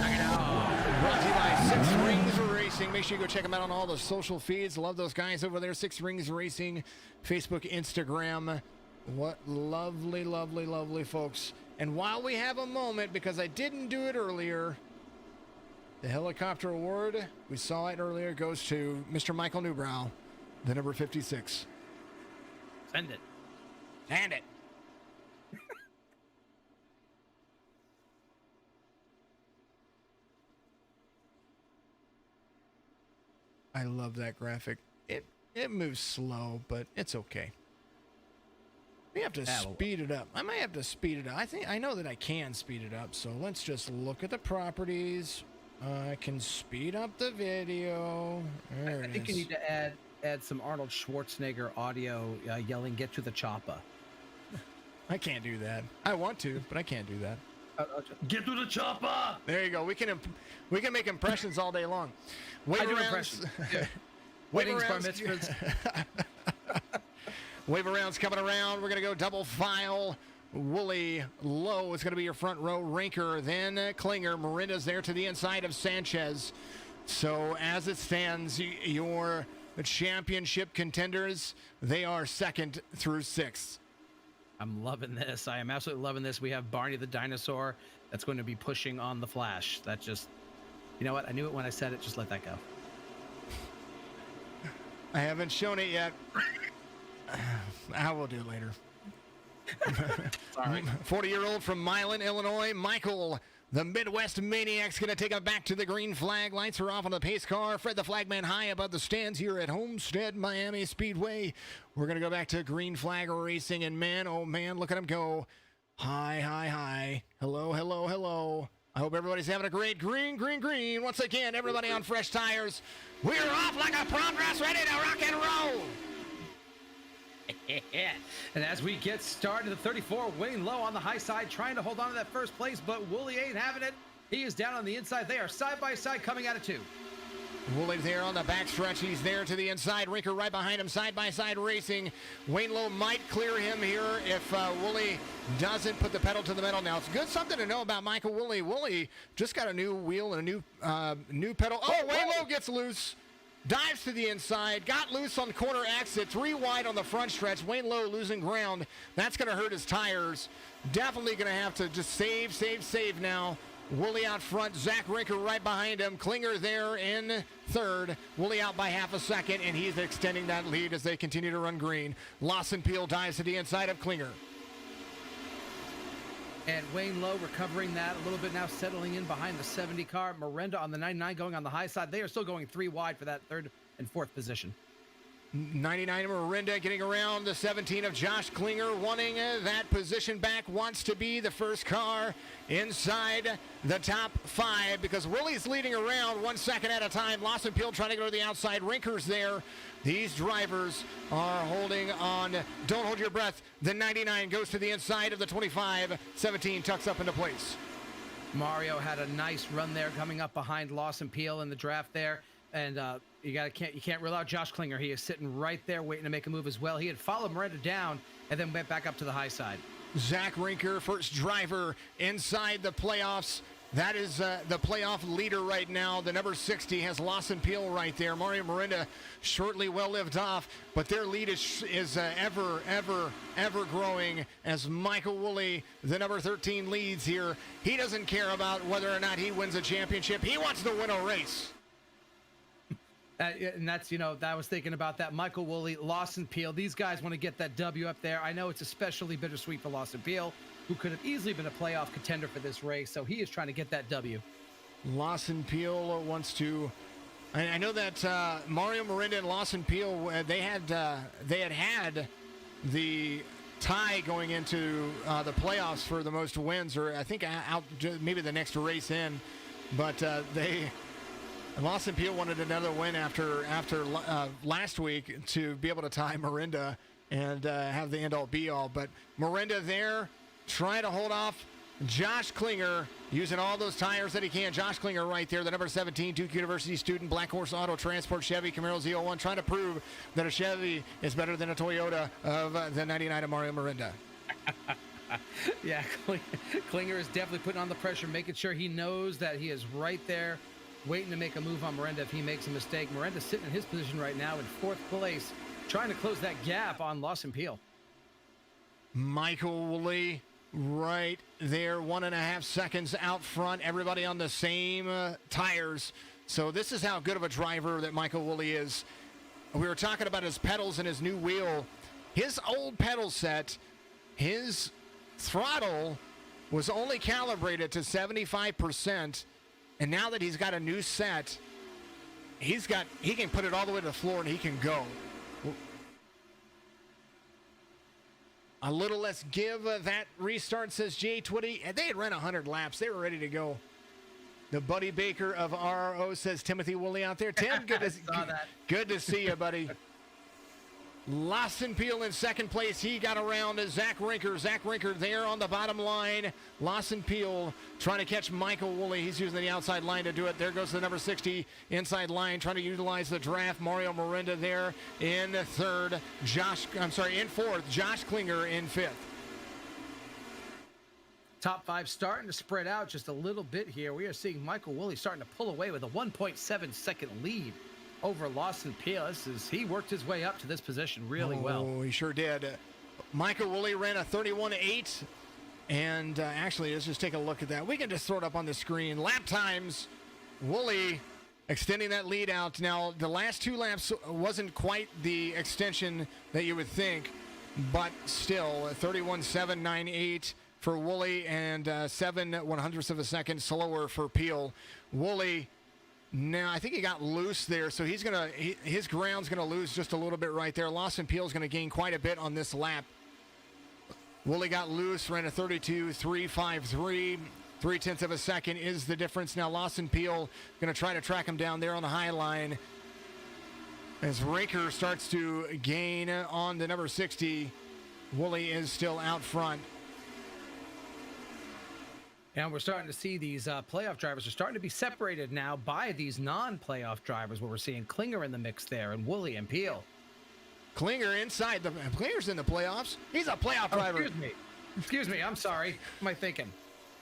A: Lucky Dog. Brought to you by Six Rings Racing. Make sure you go check them out on all the social feeds. Love those guys over there. Six Rings Racing, Facebook, Instagram. What lovely, lovely, lovely folks. And while we have a moment, because I didn't do it earlier, the helicopter award, we saw it earlier, goes to Mr. Michael Newbrow, the number 56.
B: Send it.
A: Send it. I love that graphic. It moves slow, but it's okay. We have to speed it up. I might have to speed it up. I know that I can speed it up, so let's just look at the properties. I can speed up the video. There
B: I think you need to add some Arnold Schwarzenegger audio yelling, "Get to the chopper."
A: I can't do that. I want to, but I can't do that.
B: Get to the chopper!
A: There you go. We can make impressions all day long.
B: I do impressions. Yeah. Weddings, bar mitzvahs.
A: Wave around's coming around. We're going to go double file. Wooly low is going to be your front row. Rinker, then Klinger. Miranda's there to the inside of Sanchez. So as it stands, your championship contenders, they are 2nd through 6th.
B: I'm loving this. I am absolutely loving this. We have Barney the dinosaur that's going to be pushing on the Flash. That just, you know what? I knew it when I said it. Just let that go.
A: I haven't shown it yet. I will do it later.
B: Sorry.
A: 40-year-old from Milan, Illinois, Michael, the Midwest Maniac's going to take it back to the green flag. Lights are off on the pace car. Fred the Flagman high above the stands here at Homestead Miami Speedway. We're going to go back to green flag racing, and man, oh man, look at him go. High, high, high. Hello, hello, hello. I hope everybody's having a great green. Once again, everybody on fresh tires. We're off like a progress, ready to rock and roll.
B: And as we get started, the 34, Wayne Lowe on the high side, trying to hold on to that first place, but Wooly ain't having it. He is down on the inside. They are side by side coming out of 2.
A: Wooly there on the backstretch. He's there to the inside. Rinker right behind him, side by side racing. Wayne Lowe might clear him here if Wooly doesn't put the pedal to the metal. Now, it's good something to know about Michael Wooly. Wooly just got a new wheel and a new pedal. Oh, Wayne Lowe gets loose. Dives to the inside, got loose on corner exit, 3 wide on the front stretch. Wayne Lowe losing ground. That's going to hurt his tires. Definitely going to have to just save now. Wooly out front, Zach Rinker right behind him. Klinger there in 3rd. Wooly out by half a second, and he's extending that lead as they continue to run green. Lawson Peel dives to the inside of Klinger.
B: And Wayne Lowe recovering that a little bit now, settling in behind the 70 car. Miranda on the 99 going on the high side. They are still going 3 wide for that 3rd and 4th position.
A: 99 Miranda getting around the 17 of Josh Klinger, wanting that position back, wants to be the first car inside the top 5 because Willie's leading around 1 second at a time. Lawson Peel trying to go to the outside. Rinker's there. These drivers are holding on. Don't hold your breath. The 99 goes to the inside of the 25. 17 tucks up into place.
B: Mario had a nice run there coming up behind Lawson Peel in the draft there. And you can't rule out Josh Klinger. He is sitting right there waiting to make a move as well. He had followed Miranda down and then went back up to the high side.
A: Zach Rinker, first driver inside the playoffs. That is the playoff leader right now. The number 60 has Lawson Peel right there. Mario Miranda shortly well lived off, but their lead is ever growing as Michael Woolley, the number 13, leads here. He doesn't care about whether or not he wins a championship. He wants to win a race.
B: And that's, I was thinking about that. Michael Woolley, Lawson Peel, these guys want to get that W up there. I know it's especially bittersweet for Lawson Peel, who could have easily been a playoff contender for this race. So he is trying to get that W.
A: Lawson Peel wants to. I know that Mario Miranda and Lawson Peel, they had the tie going into the playoffs for the most wins, or I think out maybe the next race in, but Lawson Peel wanted another win after last week to be able to tie Miranda and have the end-all be-all. But Miranda there trying to hold off Josh Klinger, using all those tires that he can. Josh Klinger right there, the number 17 Duke University student, Black Horse Auto Transport, Chevy Camaro Z01, trying to prove that a Chevy is better than a Toyota of the 99 of Mario Miranda.
B: Yeah, Klinger is definitely putting on the pressure, making sure he knows that he is right there, waiting to make a move on Miranda if he makes a mistake. Miranda's sitting in his position right now in 4th place, trying to close that gap on Lawson Peel.
A: Michael Woolley right there, 1.5 seconds out front. Everybody on the same tires. So this is how good of a driver that Michael Woolley is. We were talking about his pedals and his new wheel. His old pedal set, his throttle was only calibrated to 75%. And now that he's got a new set, he can put it all the way to the floor and he can go.
H: a little less give. That restart, says Jay Twitty. And they had run 100 laps. They were ready to go. The Buddy Baker of RRO, says Timothy Woolley out there. Tim, good to see you, buddy. Lawson Peel in second place. He got around Zach Rinker. Zach Rinker there on the bottom line. Lawson Peel trying to catch Michael Woolley. He's using the outside line to do it. There goes the number 60 inside line, trying to utilize the draft. Mario Miranda there in third. In fourth. Josh Klinger in fifth.
B: Top 5 starting to spread out just a little bit here. We are seeing Michael Woolley starting to pull away with a 1.7 second lead over Lawson Peel. He worked his way up to this position really well.
H: Oh, he sure did. Michael Woolley ran a 31.8. And actually, let's just take a look at that. We can just throw it up on the screen. Lap times, Woolley extending that lead out. Now, the last 2 laps wasn't quite the extension that you would think, but still, 31.798 for Woolley and 7/100ths of a second slower for Peel. Woolley, now I think he got loose there, so his ground's gonna lose just a little bit right there. Lawson Peel's gonna gain quite a bit on this lap. Woolley got loose, ran a 32.353. 0.3 of a second is the difference. Now Lawson Peel gonna try to track him down there on the high line. As Rinker starts to gain on the number 60, Woolley is still out front.
B: And we're starting to see these playoff drivers are starting to be separated now by these non-playoff drivers, where we're seeing Klinger in the mix there and Woolley and Peel.
H: Klinger's in the playoffs. He's a playoff driver.
B: Excuse me. I'm sorry. What am I thinking?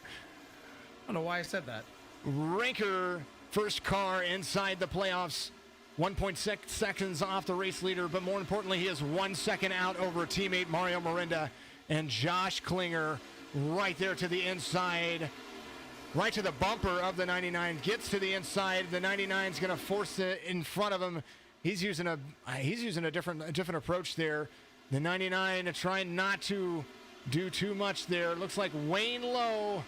B: I don't know why I said that.
H: Rinker, first car inside the playoffs. 1.6 seconds off the race leader, but more importantly, he is 1 second out over teammate Mario Miranda. And Josh Klinger right there to the inside, right to the bumper of the 99, gets to the inside. The 99 is going to force it in front of him. He's using a different approach there. The 99 trying not to do too much there. Looks like Wayne Lowe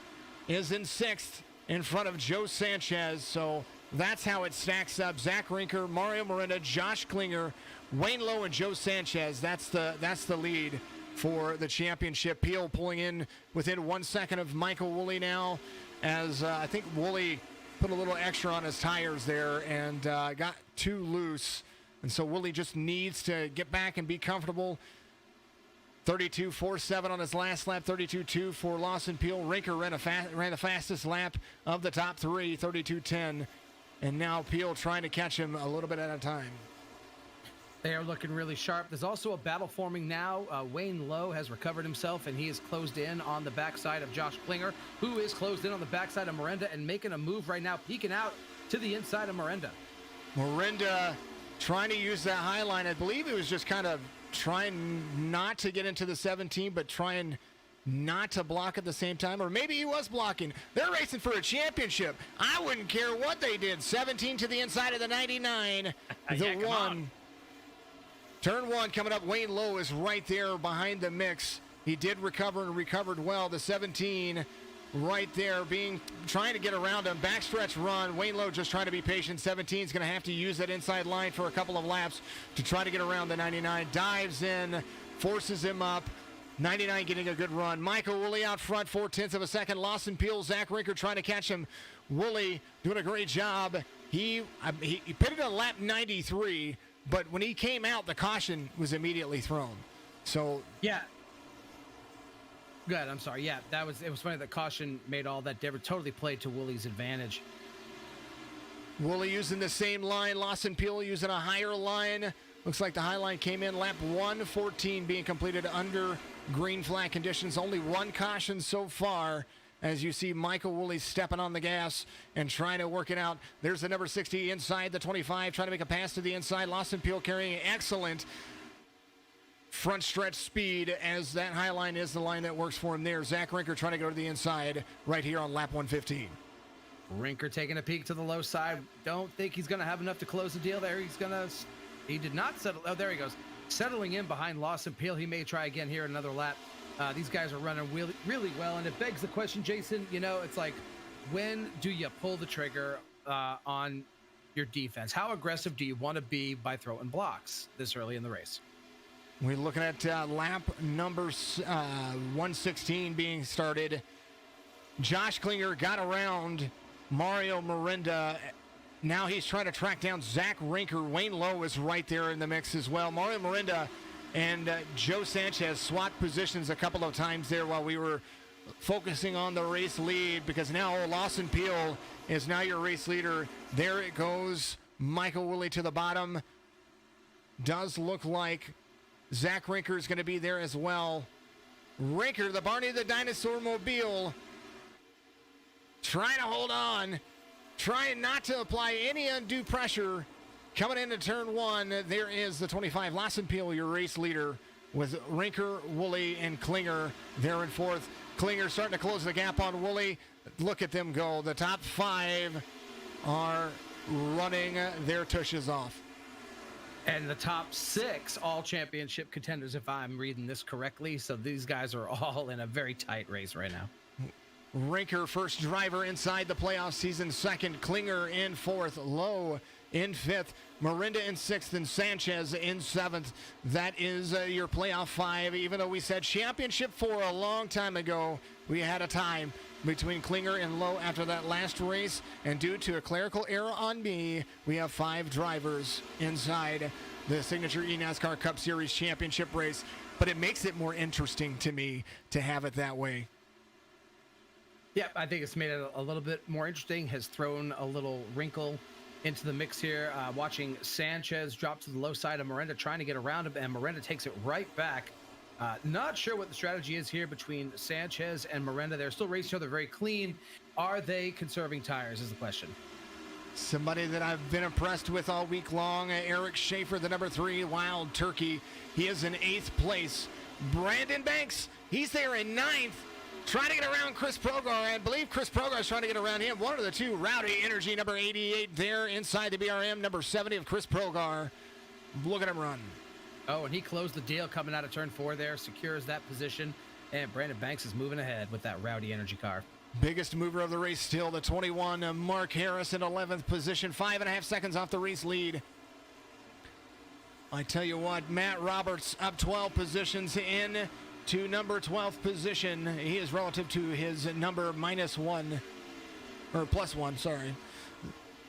H: is in 6th in front of Joe Sanchez. So that's how it stacks up. Zach Rinker, Mario Miranda, Josh Klinger, Wayne Lowe, and Joe Sanchez. That's the lead for the championship. Peel pulling in within 1 second of Michael Woolley now, as I think Woolley put a little extra on his tires there and got too loose. And so Woolley just needs to get back and be comfortable. 32.47 on his last lap, 32.2 for Lawson Peel. Rinker ran the fastest lap of the top 3, 32.10. And now Peel trying to catch him a little bit at a time.
B: They are looking really sharp. There's also a battle forming now. Wayne Lowe has recovered himself, and he is closed in on the backside of Josh Klinger, who is closed in on the backside of Miranda and making a move right now, peeking out to the inside of Miranda.
H: Miranda trying to use that high line. I believe he was just kind of trying not to get into the 17, but trying not to block at the same time. Or maybe he was blocking. They're racing for a championship. I wouldn't care what they did. 17 to the inside of the 99. The one. Turn 1 coming up. Wayne Lowe is right there behind the mix. He did recover and recovered well. The 17 right there trying to get around him. Backstretch run. Wayne Lowe just trying to be patient. 17 is going to have to use that inside line for a couple of laps to try to get around the 99. Dives in, forces him up. 99 getting a good run. Michael Woolley out front, 0.4 of a second. Lawson Peel, Zach Rinker trying to catch him. Woolley doing a great job. He pitted on lap 93. But when he came out, the caution was immediately thrown. So
B: yeah. Good. I'm sorry. Yeah, it was funny that caution made all that difference. Totally played to Woolley's advantage.
H: Woolley using the same line. Lawson Peel using a higher line. Looks like the high line came in. Lap 114 being completed under green flag conditions. Only one caution so far. As you see Michael Woolley stepping on the gas and trying to work it out. There's the number 60 inside the 25, trying to make a pass to the inside. Lawson Peel carrying excellent front stretch speed, as that high line is the line that works for him there. Zach Rinker trying to go to the inside right here on lap 115.
B: Rinker taking a peek to the low side. Don't think he's going to have enough to close the deal there. He did not settle. Oh, there he goes. Settling in behind Lawson Peel. He may try again here another lap. These guys are running really, really well, and it begs the question, Jason, it's like, when do you pull the trigger on your defense? How aggressive do you want to be by throwing blocks this early in the race?
H: We're looking at lap number 116 being started. Josh Klinger got around Mario Miranda. Now he's trying to track down Zach Rinker. Wayne Lowe is right there in the mix as well. Mario Miranda and Joe Sanchez swapped positions a couple of times there while we were focusing on the race lead, because now Lawson Peel is now your race leader. There it goes. Michael Woolley to the bottom. Does look like Zach Rinker is going to be there as well. Rinker, the Barney the Dinosaur Mobile, trying to hold on, trying not to apply any undue pressure. Coming into turn one, there is the 25, Lawson Peel, your race leader, with Rinker, Woolley, and Klinger there in fourth. Klinger starting to close the gap on Woolley. Look at them go. The top 5 are running their tushes off.
B: And the top 6 all championship contenders, if I'm reading this correctly. So these guys are all in a very tight race right now.
H: Rinker, first driver inside the playoff season, second. Klinger in fourth. Lowe in fifth. Miranda in sixth, and Sanchez in seventh. That is your playoff 5. Even though we said championship 4 a long time ago, we had a time between Klinger and Lowe after that last race, and due to a clerical error on me, we have 5 drivers inside the signature eNASCAR Cup Series championship race. But it makes it more interesting to me to have it that way.
B: Yeah, I think it's made it a little bit more interesting, has thrown a little wrinkle into the mix here. Watching Sanchez drop to the low side of Miranda, trying to get around him, and Miranda takes it right back. Not sure what the strategy is here between Sanchez and Miranda. They're still racing each other very clean. Are they conserving tires is the question.
H: Somebody that I've been impressed with all week long, Eric Schaefer, the number 3 Wild Turkey. He is in 8th place. Brandon Banks, he's there in 9th. Trying to get around Chris Progar. I believe Chris Progar is trying to get around him. One of the 2, Rowdy Energy, number 88 there inside the BRM, number 70 of Chris Progar. Look at him run.
B: Oh, and he closed the deal coming out of turn 4 there, secures that position, and Brandon Banks is moving ahead with that Rowdy Energy car.
H: Biggest mover of the race still, the 21, Mark Harris in 11th position, 5.5 seconds off the race lead. I tell you what, Matt Roberts up 12 positions in to number 12th position. He is relative to his number -1, or +1, sorry.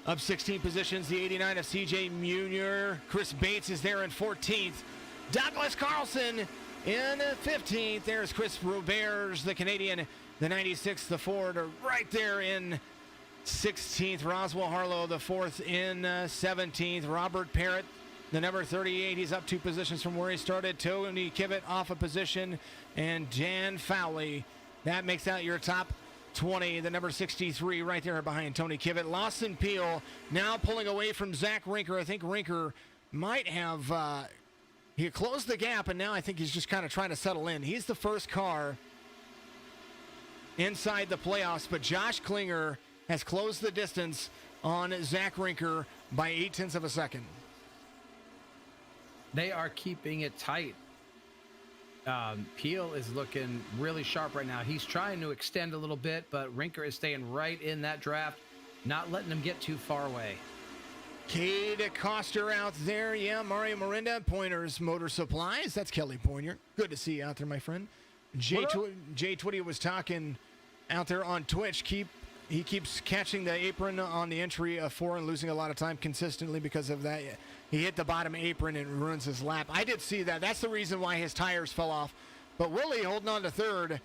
H: Up 16 positions, the 89 of CJ Munier. Chris Bates is there in 14th. Douglas Carlson in 15th. There's Chris Roberts, the Canadian, the 96, the Ford, are right there in 16th. Roswell Harlow, the 4th, in 17th. Robert Parrott, the number 38, he's up 2 positions from where he started. Tony Kivett off a position, and Dan Fowley. That makes out your top 20, the number 63 right there behind Tony Kivett. Lawson Peel now pulling away from Zach Rinker. I think Rinker might have, he closed the gap, and now I think he's just kind of trying to settle in. He's the first car inside the playoffs, but Josh Klinger has closed the distance on Zach Rinker by 0.8 of a second.
B: They are keeping it tight. Peel is looking really sharp right now. He's trying to extend a little bit, but Rinker is staying right in that draft, not letting him get too far away.
H: Cade Coster out there. Yeah, Mario Miranda, Pointers Motor Supplies. That's Kelly Pointer. Good to see you out there, my friend. Jay Twitty was talking out there on Twitch. He keeps catching the apron on the entry of 4 and losing a lot of time consistently because of that. He hit the bottom apron and ruins his lap. I did see that. That's the reason why his tires fell off. But Willie holding on to 3rd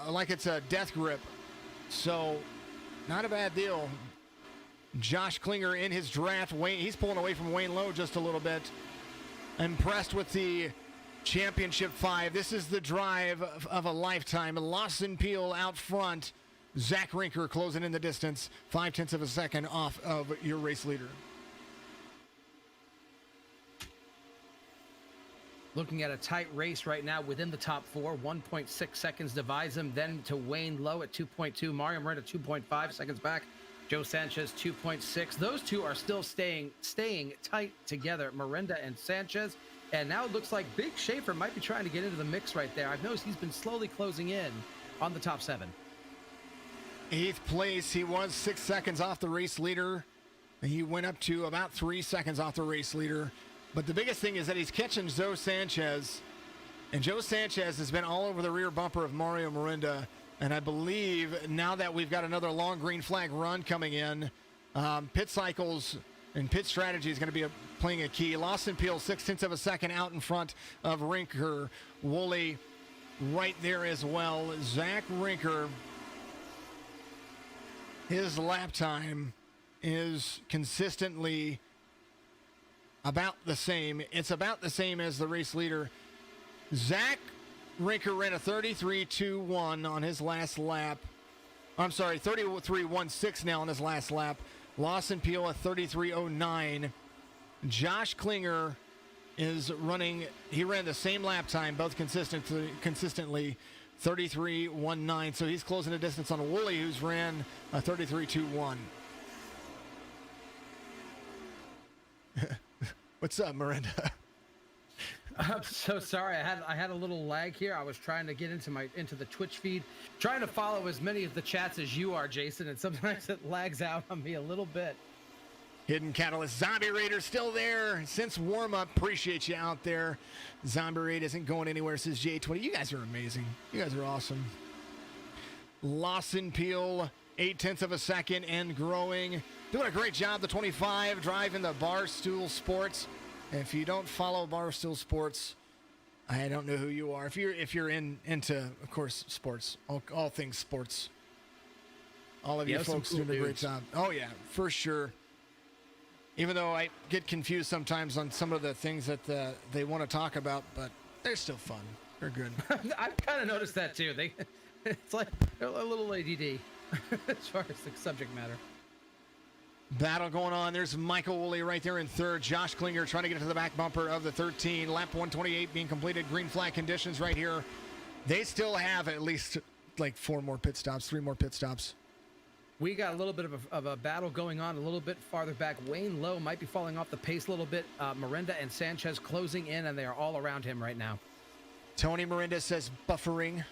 H: like it's a death grip. So, not a bad deal. Josh Klinger in his draft. He's pulling away from Wayne Lowe just a little bit. Impressed with the championship 5. This is the drive of a lifetime. Lawson Peel out front. Zach Rinker closing in the distance, 0.5 of a second off of your race leader.
B: Looking at a tight race right now within the top 4. 1.6 seconds divides them. Then to Wayne Lowe at 2.2. Mario Miranda 2.5 seconds back. Joe Sanchez 2.6. Those 2 are still staying tight together, Miranda and Sanchez. And now it looks like Big Schaefer might be trying to get into the mix right there. I've noticed he's been slowly closing in on the top 7.
H: 8th place, he was 6 seconds off the race leader. He went up to about 3 seconds off the race leader. But the biggest thing is that he's catching Joe Sanchez. And Joe Sanchez has been all over the rear bumper of Mario Morinda. And I believe now that we've got another long green flag run coming in, pit cycles and pit strategy is going to be playing a key. Lawson Peel, 0.6 of a second out in front of Rinker. Woolley right there as well. Zach Rinker, his lap time is consistently about the same. It's about the same as the race leader. Zach Rinker ran a 33.21 on his last lap. I'm sorry, 33.16 now on his last lap. Lawson Peel a 33.09. Josh Klinger is running, he ran the same lap time, both consistently 33.19. So he's closing the distance on Woolley, who's ran a 33.21. What's up, Miranda?
B: I'm so sorry. I had a little lag here. I was trying to get into the Twitch feed, trying to follow as many of the chats as you are, Jason, and sometimes it lags out on me a little bit.
H: Hidden Catalyst, Zombie Raider still there since warm-up. Appreciate you out there. Zombie Raid isn't going anywhere, says J20. You guys are amazing. You guys are awesome. Lawson Peel, 0.8 of a second and growing. Doing a great job, the 25, driving the Barstool Sports. If you don't follow Barstool Sports, I don't know who you are. If you're into, of course, sports, all things sports. All of you folks doing a great job. Oh yeah, for sure. Even though I get confused sometimes on some of the things that they want to talk about, but they're still fun. They're good.
B: I've kind of noticed that too. It's like a little ADD as far as the subject matter.
H: Battle going on. There's Michael Woolley right there in third. Josh Klinger trying to get to the back bumper of the 13. Lap 128 being completed. Green flag conditions right here. They still have at least like 3 more pit stops.
B: We got a little bit of a battle going on a little bit farther back. Wayne Lowe might be falling off the pace a little bit. Miranda and Sanchez closing in, and they are all around him right now.
H: Tony Miranda says buffering.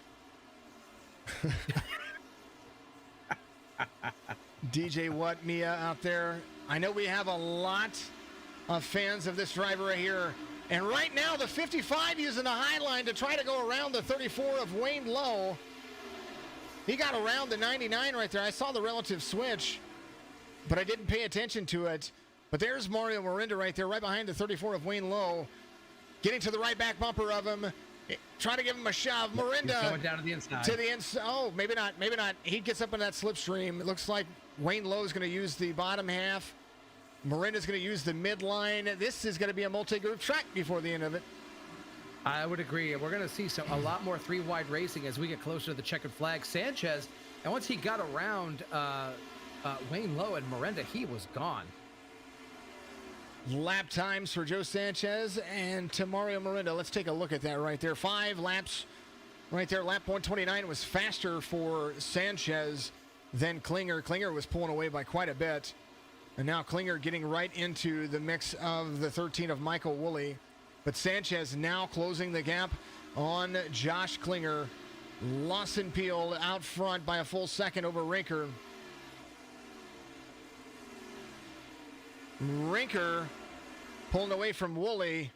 H: DJ What Mia out there. I know we have a lot of fans of this driver right here. And right now, the 55 using the high line to try to go around the 34 of Wayne Lowe. He got around the 99 right there. I saw the relative switch, but I didn't pay attention to it. But there's Mario Morinda right there, right behind the 34 of Wayne Lowe. Getting to the right back bumper of him. Trying to give him a shove. Morinda.
B: He's going down to the inside.
H: To the inside. Oh, maybe not. He gets up in that slipstream. It looks like Wayne Lowe is going to use the bottom half. Morinda's going to use the midline. This is going to be a multi-group track before the end of it.
B: I would agree. We're going to see a lot more 3-wide racing as we get closer to the checkered flag. Sanchez, and once he got around Wayne Lowe and Miranda, he was gone.
H: Lap times for Joe Sanchez and to Mario Morinda. Let's take a look at that right there. 5 laps right there. Lap 129 was faster for Sanchez than Klinger. Klinger was pulling away by quite a bit. And now Klinger getting right into the mix of the 13 of Michael Woolley. But Sanchez now closing the gap on Josh Klinger. Lawson Peel out front by a full second over Rinker. Rinker pulling away from Woolley.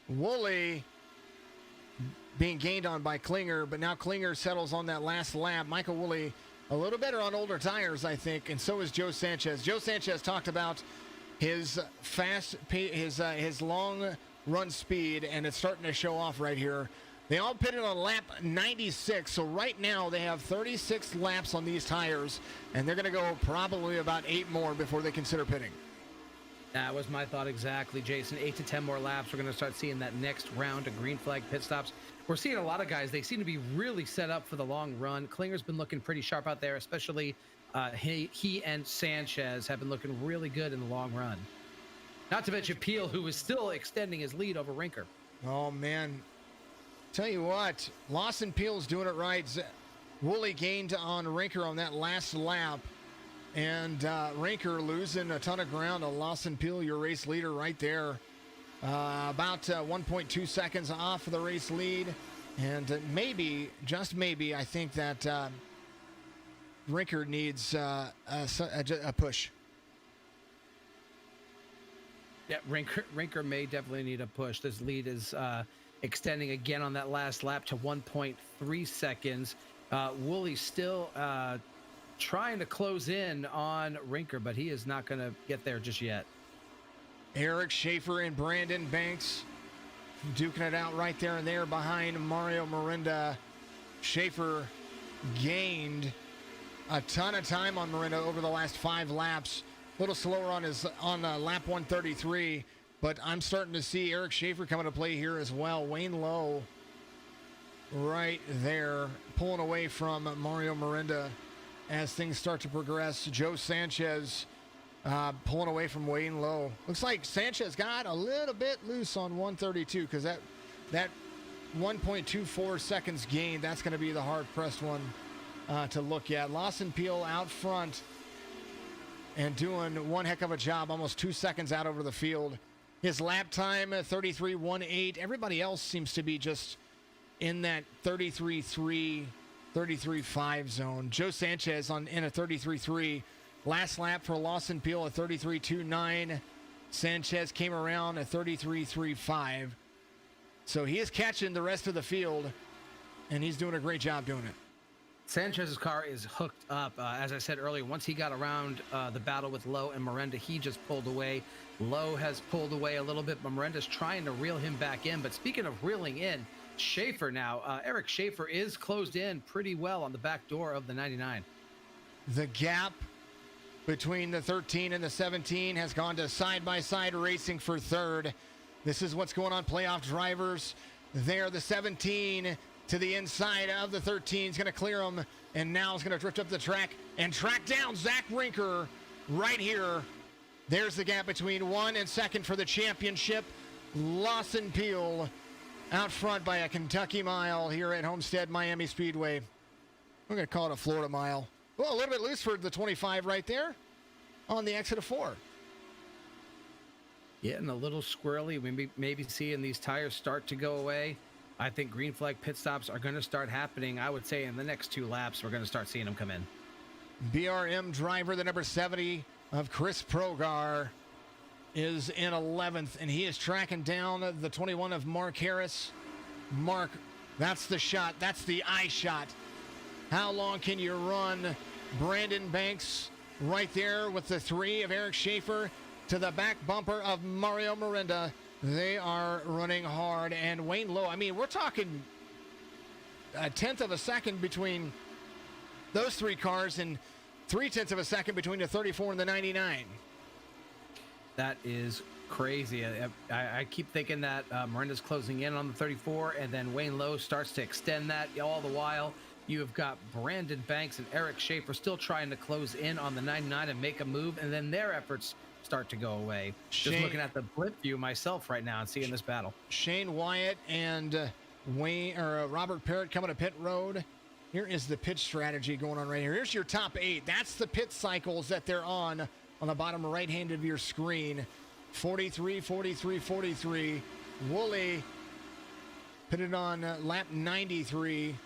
H: Woolley being gained on by Klinger, but now Klinger settles on that last lap. Michael Woolley a little better on older tires, I think, and so is Joe Sanchez. Joe Sanchez talked about his his long run speed, and it's starting to show off right here. They all pitted on lap 96, so right now they have 36 laps on these tires, and they're going to go probably about 8 more before they consider pitting.
B: That was my thought exactly, Jason. 8 to 10 more laps. We're going to start seeing that next round of green flag pit stops. We're seeing a lot of guys. They seem to be really set up for the long run. Klinger's been looking pretty sharp out there, especially he and Sanchez have been looking really good in the long run. Not to mention Peel, who is still extending his lead over Rinker.
H: Oh, man. Tell you what, Lawson Peel's doing it right. Woolley gained on Rinker on that last lap. And Rinker losing a ton of ground to Lawson Peel, your race leader right there. About 1.2 seconds off of the race lead. And maybe, just maybe, I think that Rinker needs a push.
B: Yeah, Rinker may definitely need a push. This lead is extending again on that last lap to 1.3 seconds. Wooly still trying to close in on Rinker, but he is not going to get there just yet.
H: Eric Schaefer and Brandon Banks duking it out right there and there behind Mario Mirinda. Schaefer gained a ton of time on Mirinda over the last 5 laps. A little slower on lap 133, but I'm starting to see Eric Schaefer coming to play here as well. Wayne Lowe right there pulling away from Mario Mirinda as things start to progress. Joe Sanchez pulling away from Wayne Lowe. Looks like Sanchez got a little bit loose on 132 because that 1.24 seconds gain, that's going to be the hard-pressed one to look at. Lawson Peel out front and doing one heck of a job, almost 2 seconds out over the field. His lap time, 33.18. Everybody else seems to be just in that 33.3, 33.5 zone. Joe Sanchez in a 33.3. Last lap for Lawson Peel, a 33.29. Sanchez came around a 33.35. So he is catching the rest of the field, and he's doing a great job doing it.
B: Sanchez's car is hooked up. As I said earlier, once he got around the battle with Lowe and Mirinda, he just pulled away. Lowe has pulled away a little bit, but Miranda's trying to reel him back in. But speaking of reeling in, Schaefer now, Eric Schaefer is closed in pretty well on the back door of the 99.
H: The gap between the 13 and the 17 has gone to side-by-side racing for third. This is what's going on, playoff drivers. There, the 17 to the inside of the 13 is going to clear him, and now is going to drift up the track and track down Zach Rinker right here. There's the gap between 1 and 2nd for the championship. Lawson Peel out front by a Kentucky mile here at Homestead Miami Speedway. We're going to call it a Florida mile. Well, a little bit loose for the 25 right there on the exit of 4.
B: Getting a little squirrely. We maybe seeing these tires start to go away. I think green flag pit stops are going to start happening. I would say in the next 2 laps, we're going to start seeing them come in.
H: BRM driver, the number 70 of Chris Progar, is in 11th, and he is tracking down the 21 of Mark Harris. Mark, that's the shot. That's the eye shot. How long can you run? Brandon Banks right there with the 3 of Eric Schaefer to the back bumper of Mario Mirinda. They are running hard. And Wayne Lowe, I mean, we're talking a 1/10 of a second between those 3 cars and 3/10 of a second between the 34 and the 99.
B: That is crazy. I keep thinking that Miranda's closing in on the 34, and then Wayne Lowe starts to extend that. All the while, you have got Brandon Banks and Eric Schaefer still trying to close in on the 99 and make a move, and then their efforts start to go away. Just looking at the blip view myself right now and seeing this battle.
H: Shane Wyatt and Robert Parrott coming to pit road. Here is the pit strategy going on right here. Here's your top 8. That's the pit cycles that they're on the bottom right hand of your screen. 43, 43, 43. Wooly pitted on lap 93,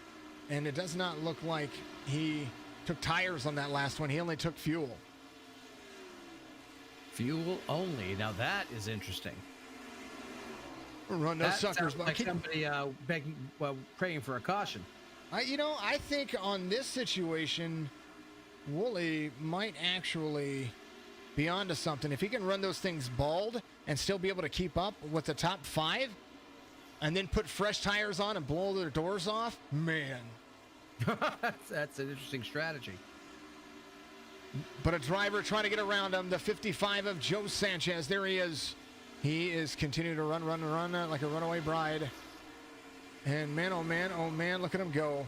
H: and it does not look like he took tires on that last one. He only took fuel.
B: Fuel only. Now that is interesting.
H: Run those suckers.
B: Like somebody praying for a caution.
H: I think on this situation, Wooly might actually be onto something. If he can run those things bald and still be able to keep up with the top 5 and then put fresh tires on and blow their doors off, man.
B: That's an interesting strategy.
H: But a driver trying to get around him, the 55 of Joe Sanchez. There he is. He is continuing to run like a runaway bride. And man, oh man, look at him go.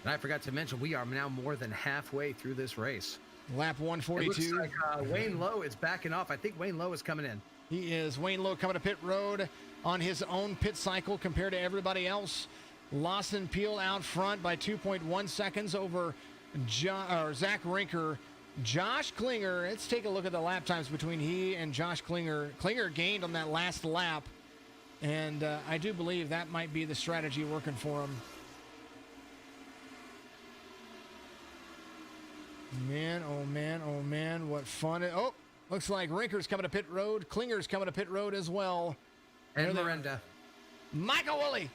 B: And I forgot to mention, we are now more than halfway through this race.
H: Lap 142.
B: It looks like Wayne Lowe is backing off. I think Wayne Lowe is coming in.
H: He is. Wayne Lowe coming to pit road on his own pit cycle compared to everybody else. Lawson Peel out front by 2.1 seconds over Zach Rinker. Josh Klinger, let's take a look at the lap times between he and Josh Klinger. Klinger gained on that last lap, and I do believe that might be the strategy working for him. Man, oh man, what fun. Looks like Rinker's coming to pit road. Klinger's coming to pit road as well.
B: And
H: There they are.
B: Miranda.
H: Michael Woolley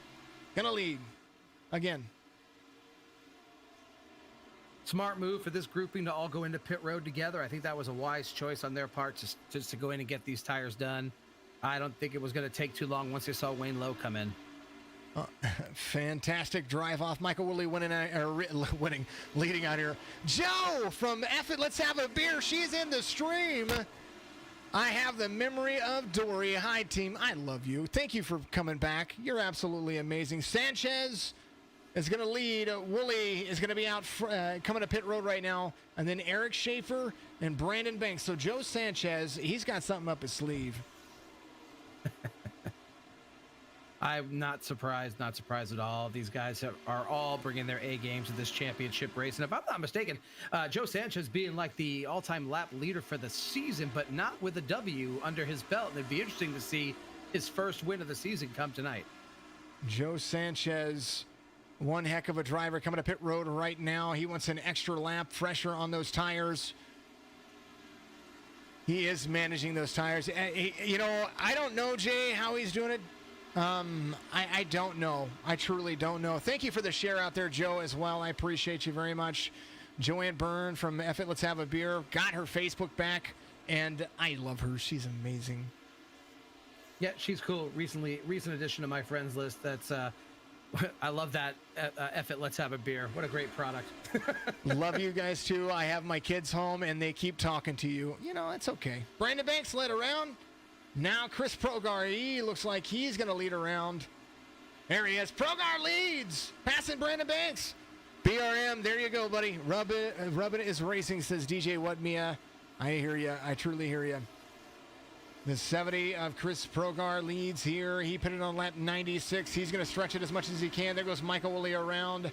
H: gonna lead again.
B: Smart move for this grouping to all go into pit road together. I think that was a wise choice on their part just to go in and get these tires done. I don't think it was going to take too long once they saw Wayne Lowe come in.
H: Fantastic drive off. Michael Woolley leading out here. Joe from F It, Let's Have a Beer. She's in the stream. I have the memory of Dory. Hi, team. I love you. Thank you for coming back. You're absolutely amazing. Sanchez is going to lead. Woolley is going to be out coming to pit road right now. And then Eric Schaefer and Brandon Banks. So Joe Sanchez, he's got something up his sleeve.
B: I'm not surprised at all. These guys are all bringing their A games to this championship race. And if I'm not mistaken, Joe Sanchez being like the all-time lap leader for the season, but not with a W under his belt. And it'd be interesting to see his first win of the season come tonight.
H: Joe Sanchez, one heck of a driver coming to pit road right now. He wants an extra lap, fresher on those tires. He is managing those tires. I don't know, Jay, how he's doing it. I don't know. I truly don't know. Thank you for the share out there, Joe, as well. I appreciate you very much. Joanne Byrne from F It, Let's Have a Beer got her Facebook back, and I love her. She's amazing.
B: Yeah, she's cool. Recent addition to my friends list. That's I love that. F It, Let's Have a Beer. What a great product.
H: Love you guys too. I have my kids home, and they keep talking to you. You know, it's okay. Brandon Banks led around. Now Chris Progar, he looks like he's going to lead around. There he is. Progar leads. Passing Brandon Banks. BRM, there you go, buddy. Rub it is racing, says DJ What Mia. I hear you. I truly hear you. The 70 of Chris Progar leads here. He put it on lap 96. He's going to stretch it as much as he can. There goes Michael Woolley around.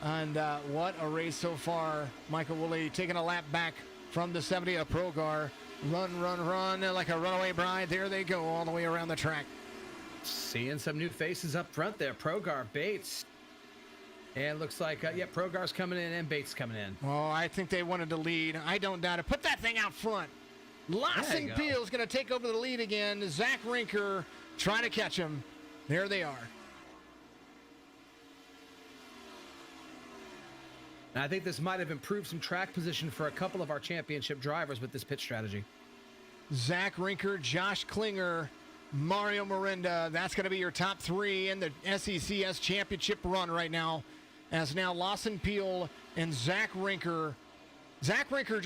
H: And what a race so far. Michael Woolley taking a lap back from the 70 of Progar. Run like a runaway bride. There they go all the way around the track.
B: Seeing some new faces up front there. Progar, Bates. And looks like, Progar's coming in and Bates coming in.
H: Oh, I think they wanted to lead. I don't doubt it. Put that thing out front. Lawson Peel's going to take over the lead again. Zach Rinker trying to catch him. There they are.
B: And I think this might have improved some track position for a couple of our championship drivers with this pit strategy.
H: Zach Rinker, Josh Klinger, Mario Miranda. That's going to be your top three in the SECS championship run right now. As now Lawson Peel and Zach Rinker. Zach Rinker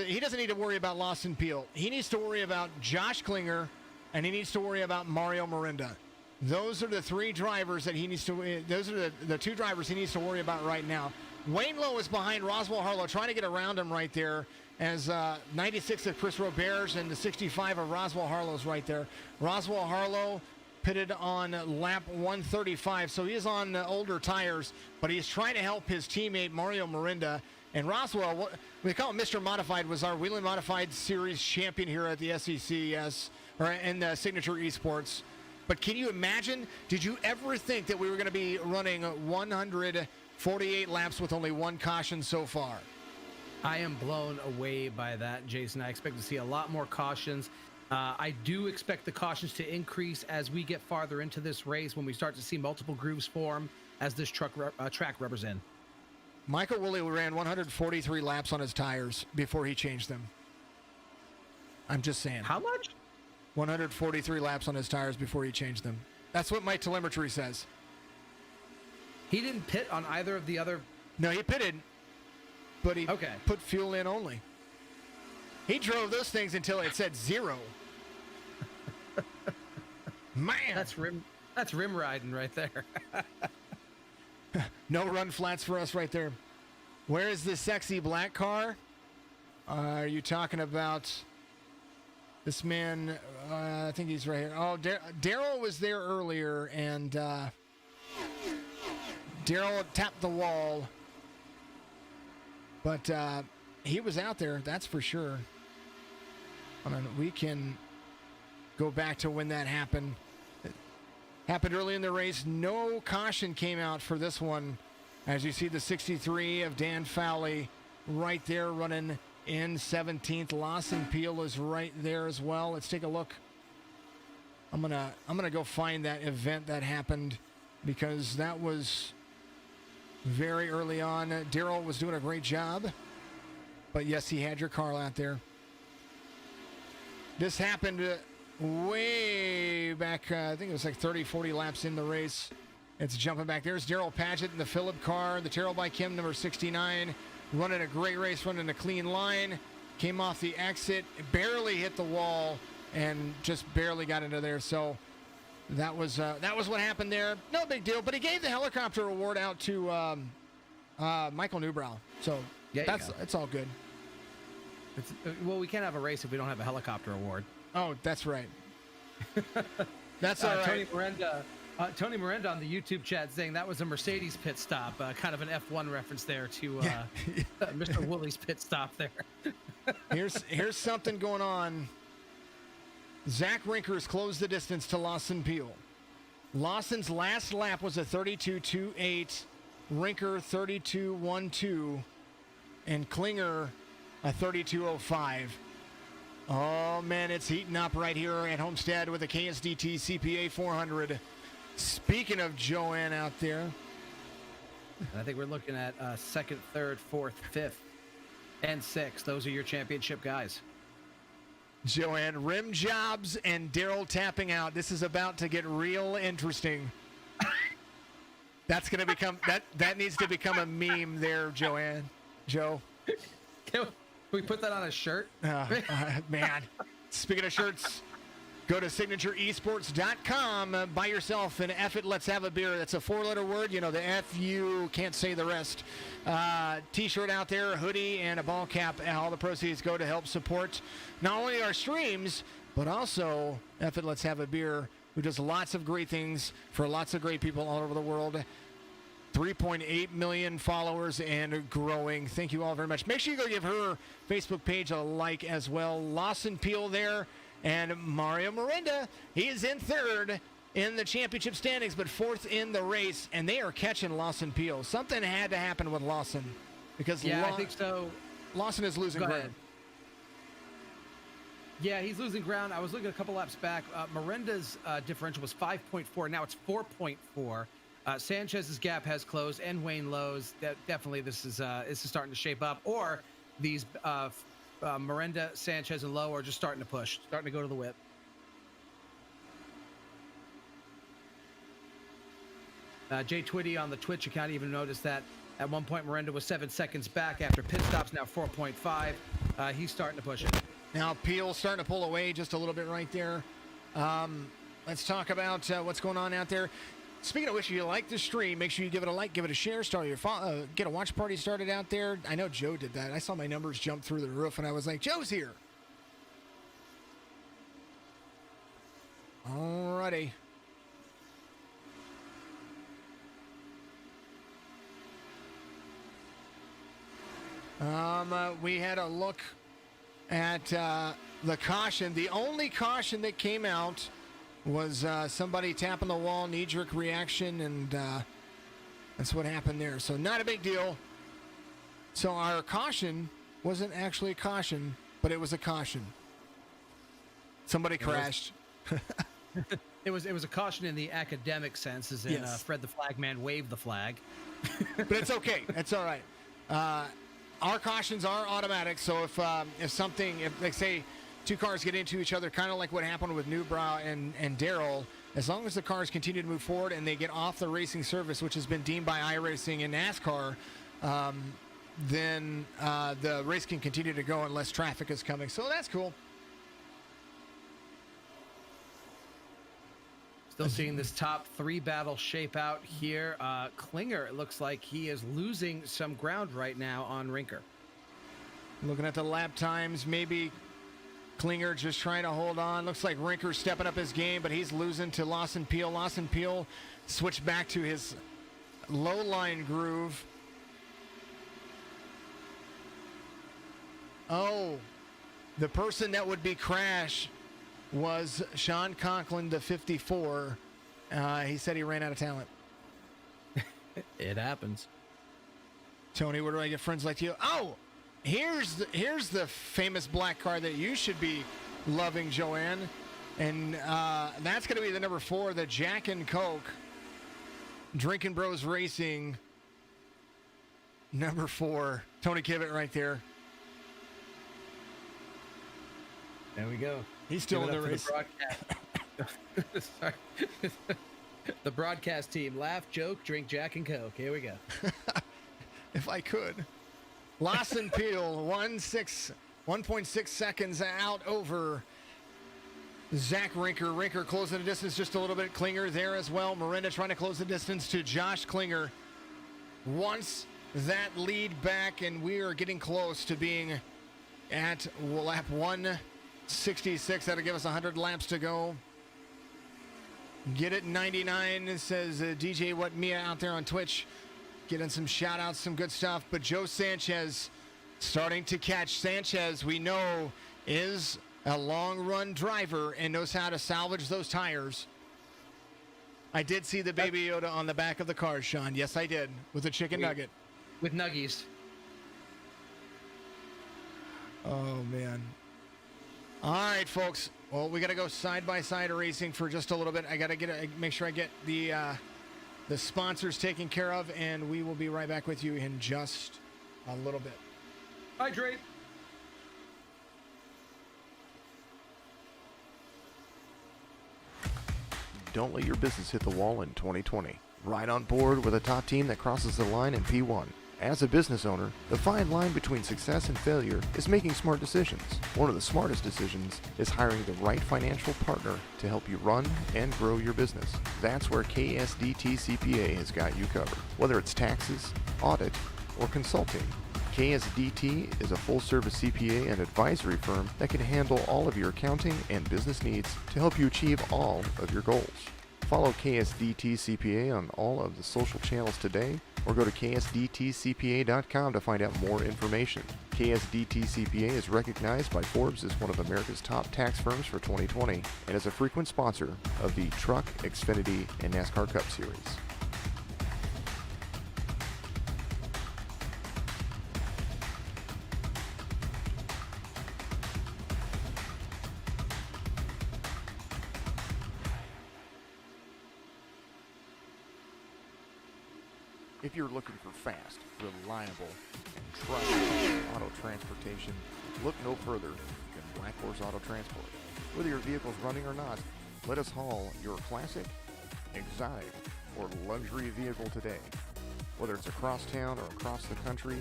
H: he doesn't need to worry about Lawson Peel. He needs to worry about Josh Klinger, and he needs to worry about Mario Miranda. Those are the three drivers that those are the two drivers he needs to worry about right now. Wayne Lowe is behind Roswell Harlow, trying to get around him right there, as 96 of Chris Roberts and the 65 of Roswell Harlow's right there. Roswell Harlow pitted on lap 135, so he is on older tires, but he's trying to help his teammate Mario Miranda. And Roswell, we call him Mr. Modified, was our Wheeling Modified Series champion here at the SECS, or in the Signature Esports. But can you imagine, did you ever think that we were going to be running 148 laps with only one caution so far?
B: I am blown away by that, Jason. I expect to see a lot more cautions. I do expect the cautions to increase as we get farther into this race, when we start to see multiple grooves form as this track rubbers in.
H: Michael Woolley ran 143 laps on his tires before he changed them. I'm just saying.
B: How much?
H: 143 laps on his tires before he changed them. That's what my telemetry says.
B: He didn't pit on either of the other...
H: No, he pitted, but he put fuel in only. He drove those things until it said 0. Man.
B: That's rim riding right there.
H: No run flats for us right there. Where is this sexy black car? Are you talking about this man? I think he's right here. Oh, Daryl was there earlier, and Daryl tapped the wall. But he was out there, that's for sure. I mean, we can go back to when that happened. Happened early in the race. No caution came out for this one. As you see the 63 of Dan Fowley right there running in 17th. Lawson Peel is right there as well. Let's take a look. I'm gonna go find that event that happened because that was very early on. Daryl was doing a great job, but yes, he had your car out there. This happened way back, I think it was like 30, 40 laps in the race. It's jumping back. There's Daryl Paget in the Phillip car, the Terrell by Kim, number 69, running a great race, running a clean line. Came off the exit, barely hit the wall, and just barely got into there. So that was what happened there. No big deal, but he gave the helicopter award out to Michael Newbrow. So it's all good.
B: Well, we can't have a race if we don't have a helicopter award.
H: Oh, that's right. That's all right.
B: Tony Miranda on the YouTube chat saying that was a Mercedes pit stop, kind of an F1 reference there to Mr. Woolley's pit stop there.
H: Here's something going on. Zach Rinkers closed the distance to Lawson Peel. Lawson's last lap was a 32.28, Rinker 32.12, and Klinger a 32.05. Oh man, it's heating up right here at Homestead with a KSDT CPA 400. Speaking of Joanne out there,
B: I think we're looking at second, third, fourth, fifth, and sixth. Those are your championship guys.
H: Joanne, rim jobs and Daryl tapping out. This is about to get real interesting. That's going to become that needs to become a meme there, Joanne. Joe.
B: Can we put that on a shirt?
H: Man. Speaking of shirts, go to signatureesports.com. Buy yourself an F it, let's have a beer. That's a 4-letter word. You know, the F, you can't say the rest. T-shirt out there, a hoodie, and a ball cap. All the proceeds go to help support not only our streams, but also F it, let's have a beer, who does lots of great things for lots of great people all over the world. 3.8 million followers and growing. Thank you all very much. Make sure you go give her Facebook page a like as well. Lawson Peel there. And Mario Miranda, he is in third in the championship standings, but fourth in the race, and they are catching Lawson Peel. Something had to happen with Lawson because
B: I think so.
H: Lawson is losing ground.
B: Yeah, he's losing ground. I was looking a couple laps back. Miranda's differential was 5.4. Now it's 4.4. Sanchez's gap has closed, and Wayne Lowe's. Definitely, this is starting to shape up. Or these Miranda, Sanchez, and Lowe are just starting to push, starting to go to the whip. Jay Twitty on the Twitch account even noticed that at one point Miranda was 7 seconds back after pit stops. Now 4.5. He's starting to push it.
H: Now Peel starting to pull away just a little bit right there. Let's talk about what's going on out there. Speaking of which, if you like the stream, make sure you give it a like, give it a share, get a watch party started out there. I know Joe did that. I saw my numbers jump through the roof, and I was like, Joe's here. Alrighty. We had a look at the caution. The only caution that came out was somebody tapping the wall, knee-jerk reaction, and that's what happened there. So not a big deal. So our caution wasn't actually a caution, but it was a caution. Somebody crashed.
B: It was a caution in the academic sense, as in
H: Yes.
B: Fred the Flagman waved the flag.
H: But it's okay. It's all right. Our cautions are automatic. So if like say two cars get into each other, kind of like what happened with Newbrow and Daryl, as long as the cars continue to move forward and they get off the racing surface, which has been deemed by iRacing and NASCAR, then the race can continue to go unless traffic is coming. So that's cool.
B: Still seeing this top three battle shape out here. Klinger, it looks like he is losing some ground right now on Rinker.
H: Looking at the lap times, maybe Klinger just trying to hold on. Looks like Rinker stepping up his game, but he's losing to Lawson Peel. Lawson Peel switched back to his low line groove. Oh, the person that would be Crash was Sean Conklin, the 54. He said he ran out of talent.
B: It happens.
H: Tony, where do I get friends like you? Oh, here's the famous black car that you should be loving, Joanne, and that's going to be the number 4, the Jack and Coke Drinking Bros Racing. Number 4, Tony Kibbett right there.
B: There we go.
H: He's still in the race.
B: Sorry. The broadcast team. Laugh, joke, drink Jack and Coke. Here we go.
H: If I could. Lawson Peel, 1.6 seconds out over Zach Rinker. Rinker closing the distance just a little bit. Klinger there as well. Miranda trying to close the distance to Josh Klinger. Once that lead back, and we are getting close to being at lap 166. That'll give us 100 laps to go. Get it 99, says DJ What Mia out there on Twitch. Getting some shout outs, some good stuff. But Joe Sanchez starting to catch. Sanchez, we know, is a long run driver and knows how to salvage those tires. I did see the Baby Yoda on the back of the car, Sean. Yes, I did, with a chicken nugget.
B: With nuggies.
H: Oh, man. All right, folks. Well, we got to go side by side racing for just a little bit. I got to make sure I get the sponsors taken care of, and we will be right back with you in just a little bit.
B: Hydrate.
A: Don't let your business hit the wall in 2020. Ride on board with a top team that crosses the line in P1. As a business owner, the fine line between success and failure is making smart decisions. One of the smartest decisions is hiring the right financial partner to help you run and grow your business. That's where KSDT CPA has got you covered. Whether it's taxes, audit, or consulting, KSDT is a full-service CPA and advisory firm that can handle all of your accounting and business needs to help you achieve all of your goals. Follow KSDT CPA on all of the social channels today, or go to ksdtcpa.com to find out more information. KSDT CPA is recognized by Forbes as one of America's top tax firms for 2020 and is a frequent sponsor of the Truck, Xfinity, and NASCAR Cup Series. If you're looking for fast, reliable, and trusted auto transportation, look no further than Black Horse Auto Transport. Whether your vehicle's running or not, let us haul your classic, exotic, or luxury vehicle today. Whether it's across town or across the country,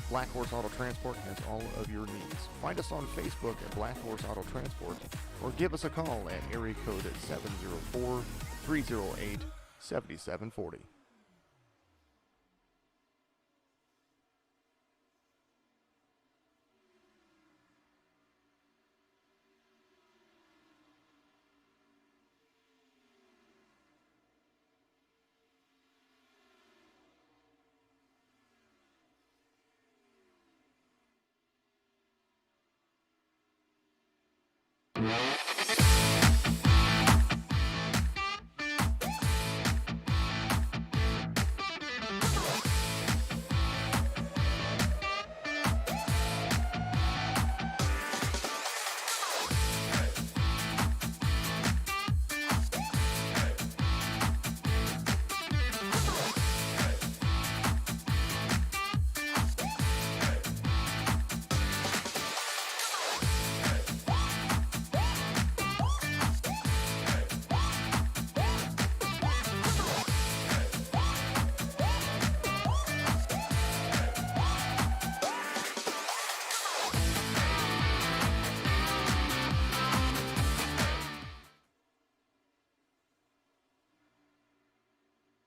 A: Black Horse Auto Transport has all of your needs. Find us on Facebook at Black Horse Auto Transport, or give us a call at area code 704-308-7740.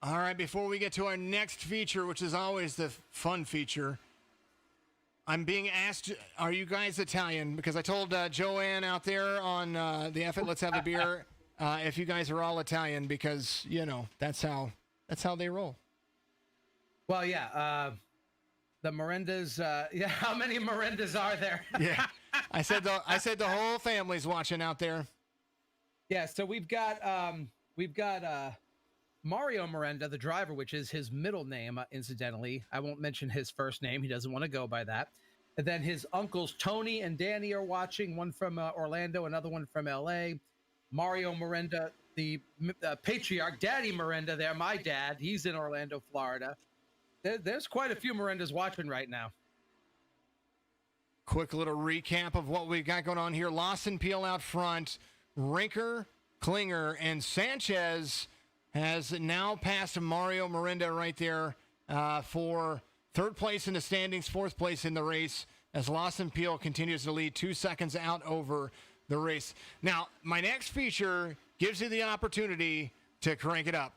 A: All right, before we get to our next feature, which is always the fun feature, I'm being asked, are you guys Italian? Because I told Joanne out there on the F It Let's Have a Beer, if you guys are all Italian, because, you know, that's how they roll.
B: Well, yeah. The Mirandas, yeah, how many Mirandas are there?
H: Yeah. I said the whole family's watching out there.
B: Yeah, so we've got Mario Miranda, the driver, which is his middle name, incidentally. I won't mention his first name. He doesn't want to go by that. And then his uncles Tony and Danny are watching, one from Orlando, another one from LA. Mario Miranda, the patriarch, Daddy Miranda there, my dad, he's in Orlando, Florida. There's quite a few Mirandas watching right now.
H: Quick little recap of what we've got going on here. Lawson Peel out front. Rinker, Klinger, and Sanchez has now passed Mario Miranda right there for third place in the standings, fourth place in the race, as Lawson Peel continues to lead 2 seconds out over the race. Now, my next feature gives you the opportunity to crank it up.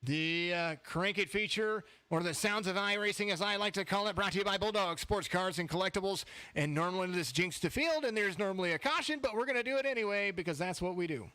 H: The Crank It feature, or the sounds of iRacing as I like to call it, brought to you by Bulldog Sports Cars and Collectibles. And normally this jinx the field, and there's normally a caution, but we're going to do it anyway because that's what we do.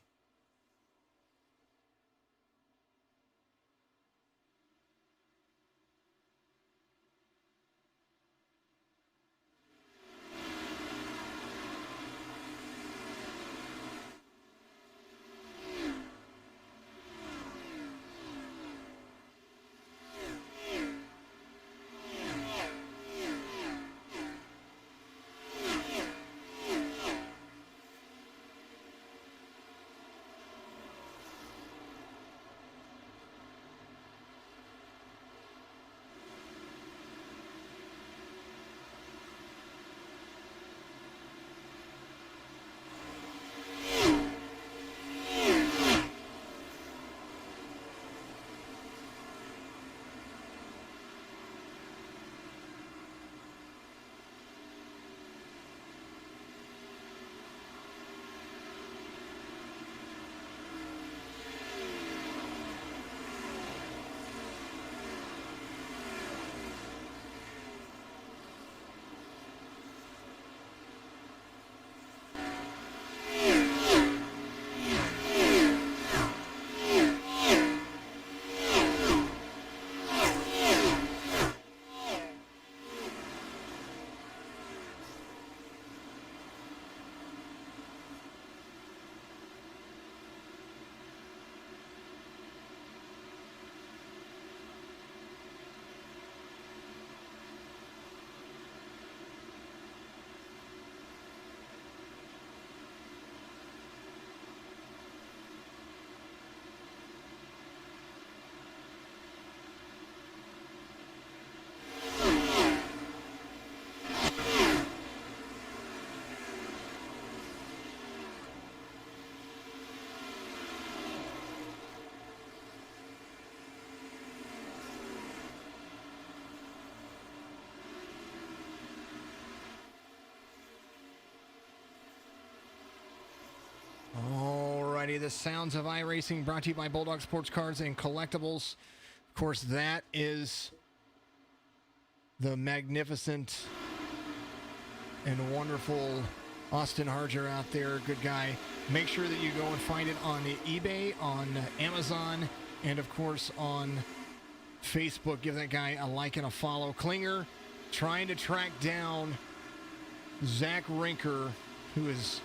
H: Alrighty, the sounds of iRacing brought to you by Bulldog Sports Cars and Collectibles. Of course, that is the magnificent and wonderful Austin Harger out there. Good guy. Make sure that you go and find it on eBay, on Amazon, and of course on Facebook. Give that guy a like and a follow. Klinger trying to track down Zach Rinker, who is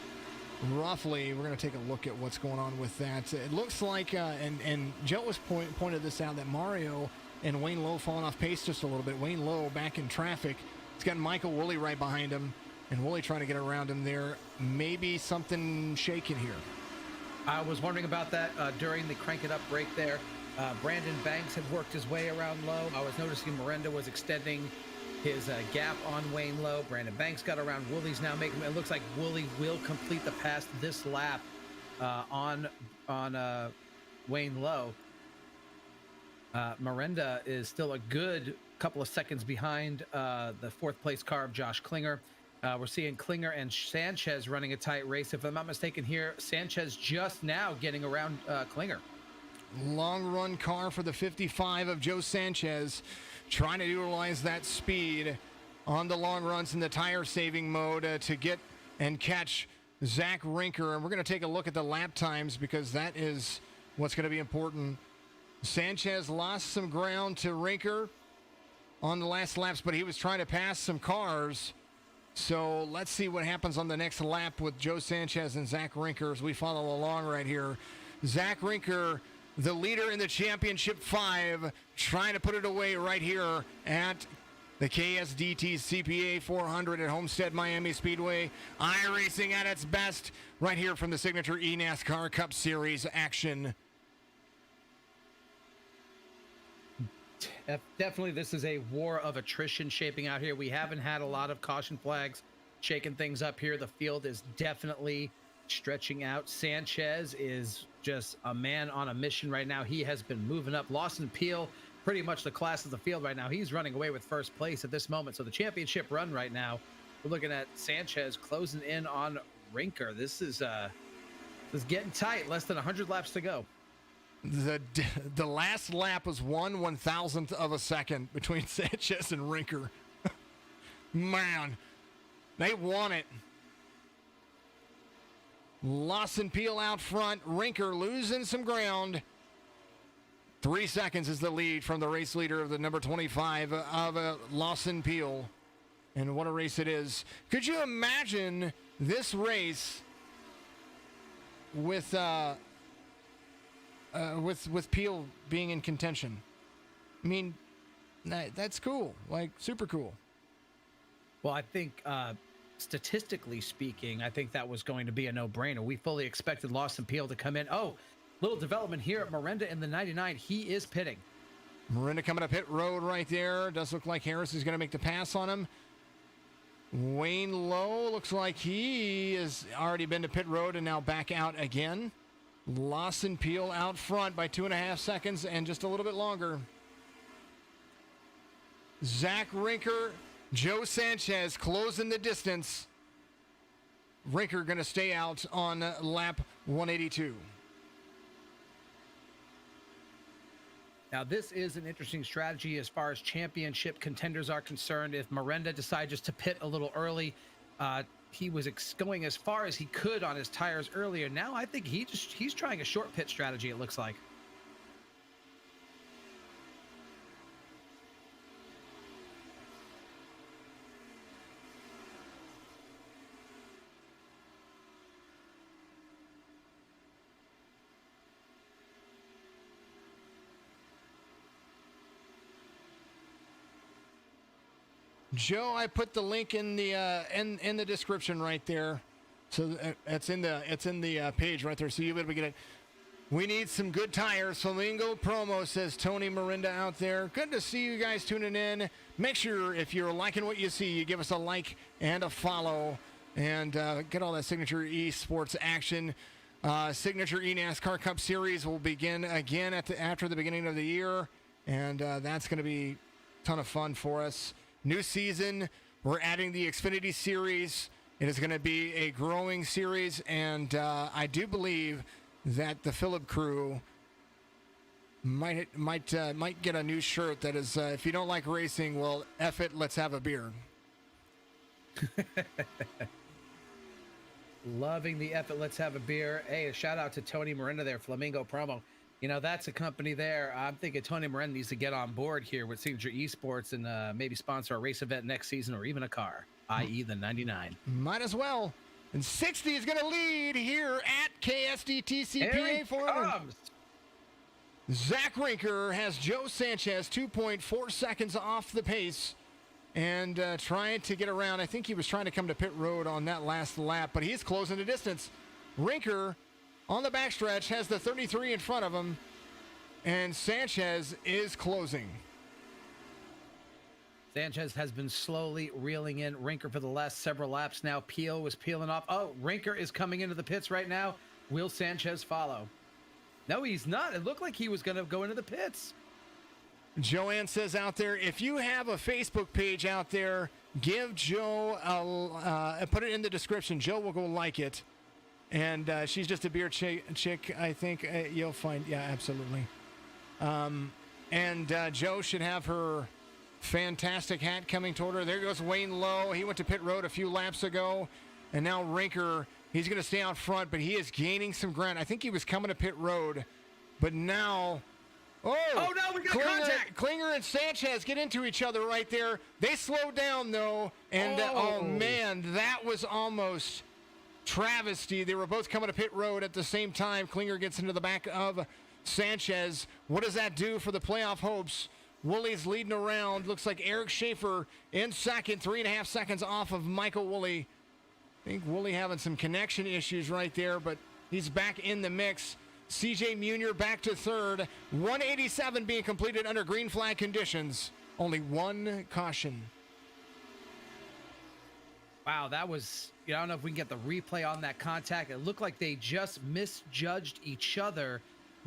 H: roughly, we're going to take a look at what's going on with that. It looks like, and Joe was pointed this out, that Mario and Wayne Lowe falling off pace just a little bit. Wayne Lowe back in traffic. He's got Michael Woolley right behind him, and Woolley trying to get around him there. Maybe something shaking here.
B: I was wondering about that during the Crank It Up break there. Brandon Banks had worked his way around Lowe. I was noticing Miranda was extending his gap on Wayne Lowe. Brandon Banks got around. Woolley's now making, it looks like Woolley will complete the pass this lap on Wayne Lowe. Miranda is still a good couple of seconds behind the fourth place car of Josh Klinger. We're seeing Klinger and Sanchez running a tight race. If I'm not mistaken here, Sanchez just now getting around Klinger.
H: Long run car for the 55 of Joe Sanchez, trying to utilize that speed on the long runs in the tire saving mode to get and catch Zach Rinker. And we're going to take a look at the lap times because that is what's going to be important. Sanchez lost some ground to Rinker on the last laps, but he was trying to pass some cars. So let's see what happens on the next lap with Joe Sanchez and Zach Rinker as we follow along right here. Zach Rinker, the leader in the championship 5, trying to put it away right here at the KSDT CPA 400 at Homestead Miami Speedway. iRacing at its best right here from the signature eNASCAR Cup Series action.
B: Definitely, this is a war of attrition shaping out here. We haven't had a lot of caution flags shaking things up here. The field is definitely stretching out. Sanchez is just a man on a mission right now. He has been moving up. Lawson Peel, pretty much the class of the field right now. He's running away with first place at this moment. So the championship run right now, we're looking at Sanchez closing in on Rinker. This is getting tight. Less than 100 laps to go.
H: The last lap was 1/1000th of a second between Sanchez and Rinker. Man, they won it. Lawson Peel out front. Rinker losing some ground. 3 seconds is the lead from the race leader of the number 25 of Lawson Peel. And what a race it is. Could you imagine this race with Peel being in contention? I mean, that's cool. Like, super cool.
B: Well, I think statistically speaking, I think that was going to be a no-brainer. We fully expected Lawson Peel to come in. Oh, little development here at Miranda in the 99. He is pitting.
H: Miranda coming up pit road right there. Does look like Harris is going to make the pass on him. Wayne Lowe looks like he has already been to pit road and now back out again. Lawson Peel out front by 2.5 seconds and just a little bit longer. Zach Rinker, Joe Sanchez closing the distance. Rinker going to stay out on lap 182.
B: Now, this is an interesting strategy as far as championship contenders are concerned. If Miranda decides just to pit a little early, he was going as far as he could on his tires earlier. Now I think he's trying a short pit strategy, it looks like.
H: Joe, I put the link in the in the description right there, so it's in the page right there, so you'll be able to get it. We need some good tires. Flamingo Promo, says Tony Miranda out there. Good to see you guys tuning in. Make sure if you're liking what you see, you give us a like and a follow, and get all that signature esports action. Signature eNASCAR Cup Series will begin again after the beginning of the year, and that's going to be a ton of fun for us. New season, we're adding the Xfinity Series. It is going to be a growing series, and I do believe that the Phillip crew might get a new shirt that is, if you don't like racing, well, F it, let's have a beer.
B: Loving the effort. Let's have a beer. Hey, a shout out to Tony Miranda there, Flamingo Promo. You know, that's a company there. I'm thinking Tony Miranda needs to get on board here with Signature Esports and maybe sponsor a race event next season or even a car, i.e. the 99.
H: Might as well. And 60 is going to lead here at KSDT CPA 400. Zach Rinker has Joe Sanchez 2.4 seconds off the pace and trying to get around. I think he was trying to come to pit road on that last lap, but he's closing the distance. Rinker on the backstretch has the 33 in front of him, and Sanchez is closing.
B: Sanchez has been slowly reeling in Rinker for the last several laps now. Peel was peeling off. Oh, Rinker is coming into the pits right now. Will Sanchez follow? No, he's not. It looked like he was going to go into the pits.
H: Joanne says out there, if you have a Facebook page out there, give Joe put it in the description. Joe will go like it. And she's just a beer chick, I think. You'll find, yeah, absolutely. And Joe should have her fantastic hat coming toward her. There goes Wayne Lowe. He went to pit road a few laps ago. And now Rinker, he's going to stay out front, but he is gaining some ground. I think he was coming to pit road, but now
B: Oh, no, we got contact.
H: Klinger and Sanchez get into each other right there. They slow down, though. And, oh, man, that was almost travesty. They were both coming to pit road at the same time. Klinger gets into the back of Sanchez. What does that do for the playoff hopes? Woolley's leading around. Looks like Eric Schaefer in second, 3.5 seconds off of Michael Woolley. I think Woolley having some connection issues right there, but he's back in the mix. CJ Munier back to third. 187 being completed under green flag conditions. Only one caution.
B: Wow, that was, I don't know if we can get the replay on that contact. It looked like they just misjudged each other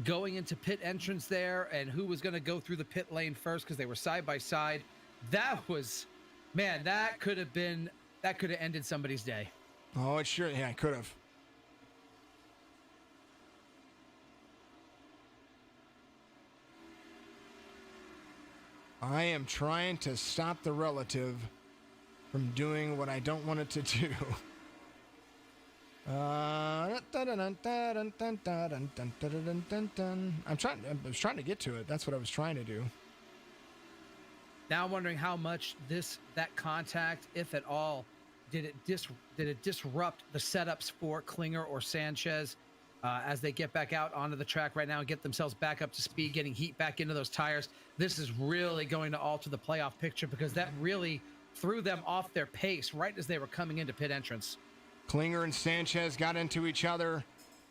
B: going into pit entrance there and who was going to go through the pit lane first because they were side by side. That was, man, that could have ended somebody's day.
H: Oh, it sure, yeah, it could have. I am trying to stop the relative from doing what I don't want it to do. I was trying to get to it. That's what I was trying to do.
B: Now I'm wondering how much that contact, if at all, did it disrupt the setups for Klinger or Sanchez as they get back out onto the track right now and get themselves back up to speed, getting heat back into those tires. This is really going to alter the playoff picture because that really threw them off their pace right as they were coming into pit entrance.
H: Klinger and Sanchez got into each other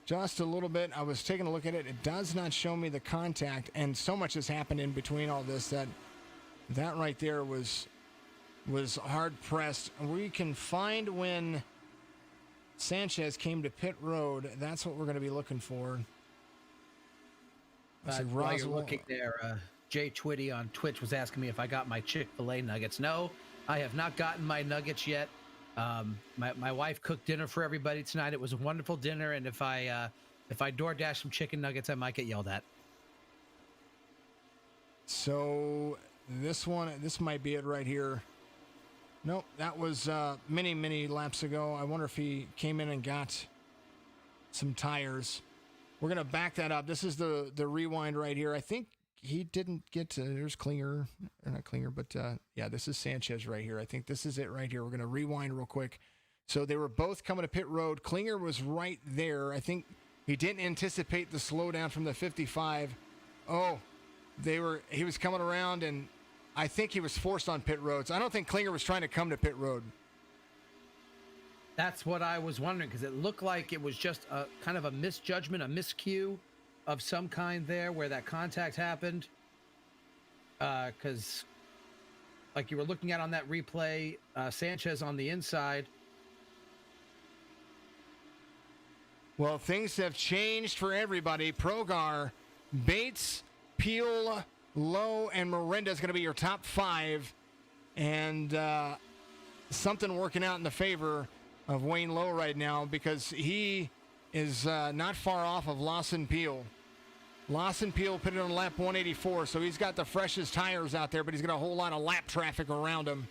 H: just a little bit. I was taking a look at it. It does not show me the contact, and so much has happened in between all this that right there was hard pressed. We can find when Sanchez came to pit road. That's what we're going to be looking for.
B: While you're looking there, Jay Twitty on Twitch was asking me if I got my Chick-fil-A nuggets. No, I have not gotten my nuggets yet. My wife cooked dinner for everybody tonight. It was a wonderful dinner, and if I DoorDash some chicken nuggets, I might get yelled at.
H: So this might be it right here. Nope, that was many laps ago. I wonder if he came in and got some tires. We're gonna back that up. This is the rewind right here. I think he didn't get to. There's Klinger, or not Klinger, but yeah, this is Sanchez right here. I think this is it right here. We're gonna rewind real quick. So they were both coming to pit road. Klinger was right there. I think he didn't anticipate the slowdown from the 55. Oh, he was coming around, and I think he was forced on pit roads. I don't think Klinger was trying to come to pit road.
B: That's what I was wondering, because it looked like it was just a kind of a misjudgment, a miscue of some kind there where that contact happened. Because like you were looking at on that replay, Sanchez on the inside.
H: Well, things have changed for everybody. Progar, Bates, Peel, Lowe, and Miranda is going to be your top five. And something working out in the favor of Wayne Lowe right now, because he is not far off of Lawson Peel. Lawson Peel put it on lap 184, so he's got the freshest tires out there, but he's got a whole lot of lap traffic around him.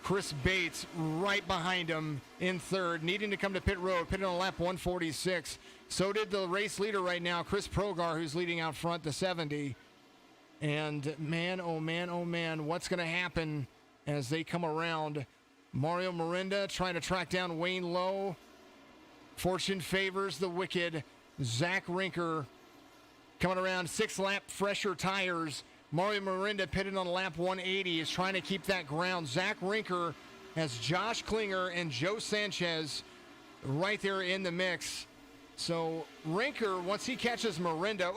H: Chris Bates right behind him in third, needing to come to pit road, pitted on lap 146. So did the race leader right now, Chris Progar, who's leading out front, the 70. And man, oh man, what's going to happen as they come around? Mario Miranda trying to track down Wayne Lowe. Fortune favors the wicked. Zach Rinker coming around, 6-lap fresher tires. Mario Miranda pitted on lap 180, is trying to keep that ground. Zach Rinker has Josh Klinger and Joe Sanchez right there in the mix. So Rinker, once he catches Miranda,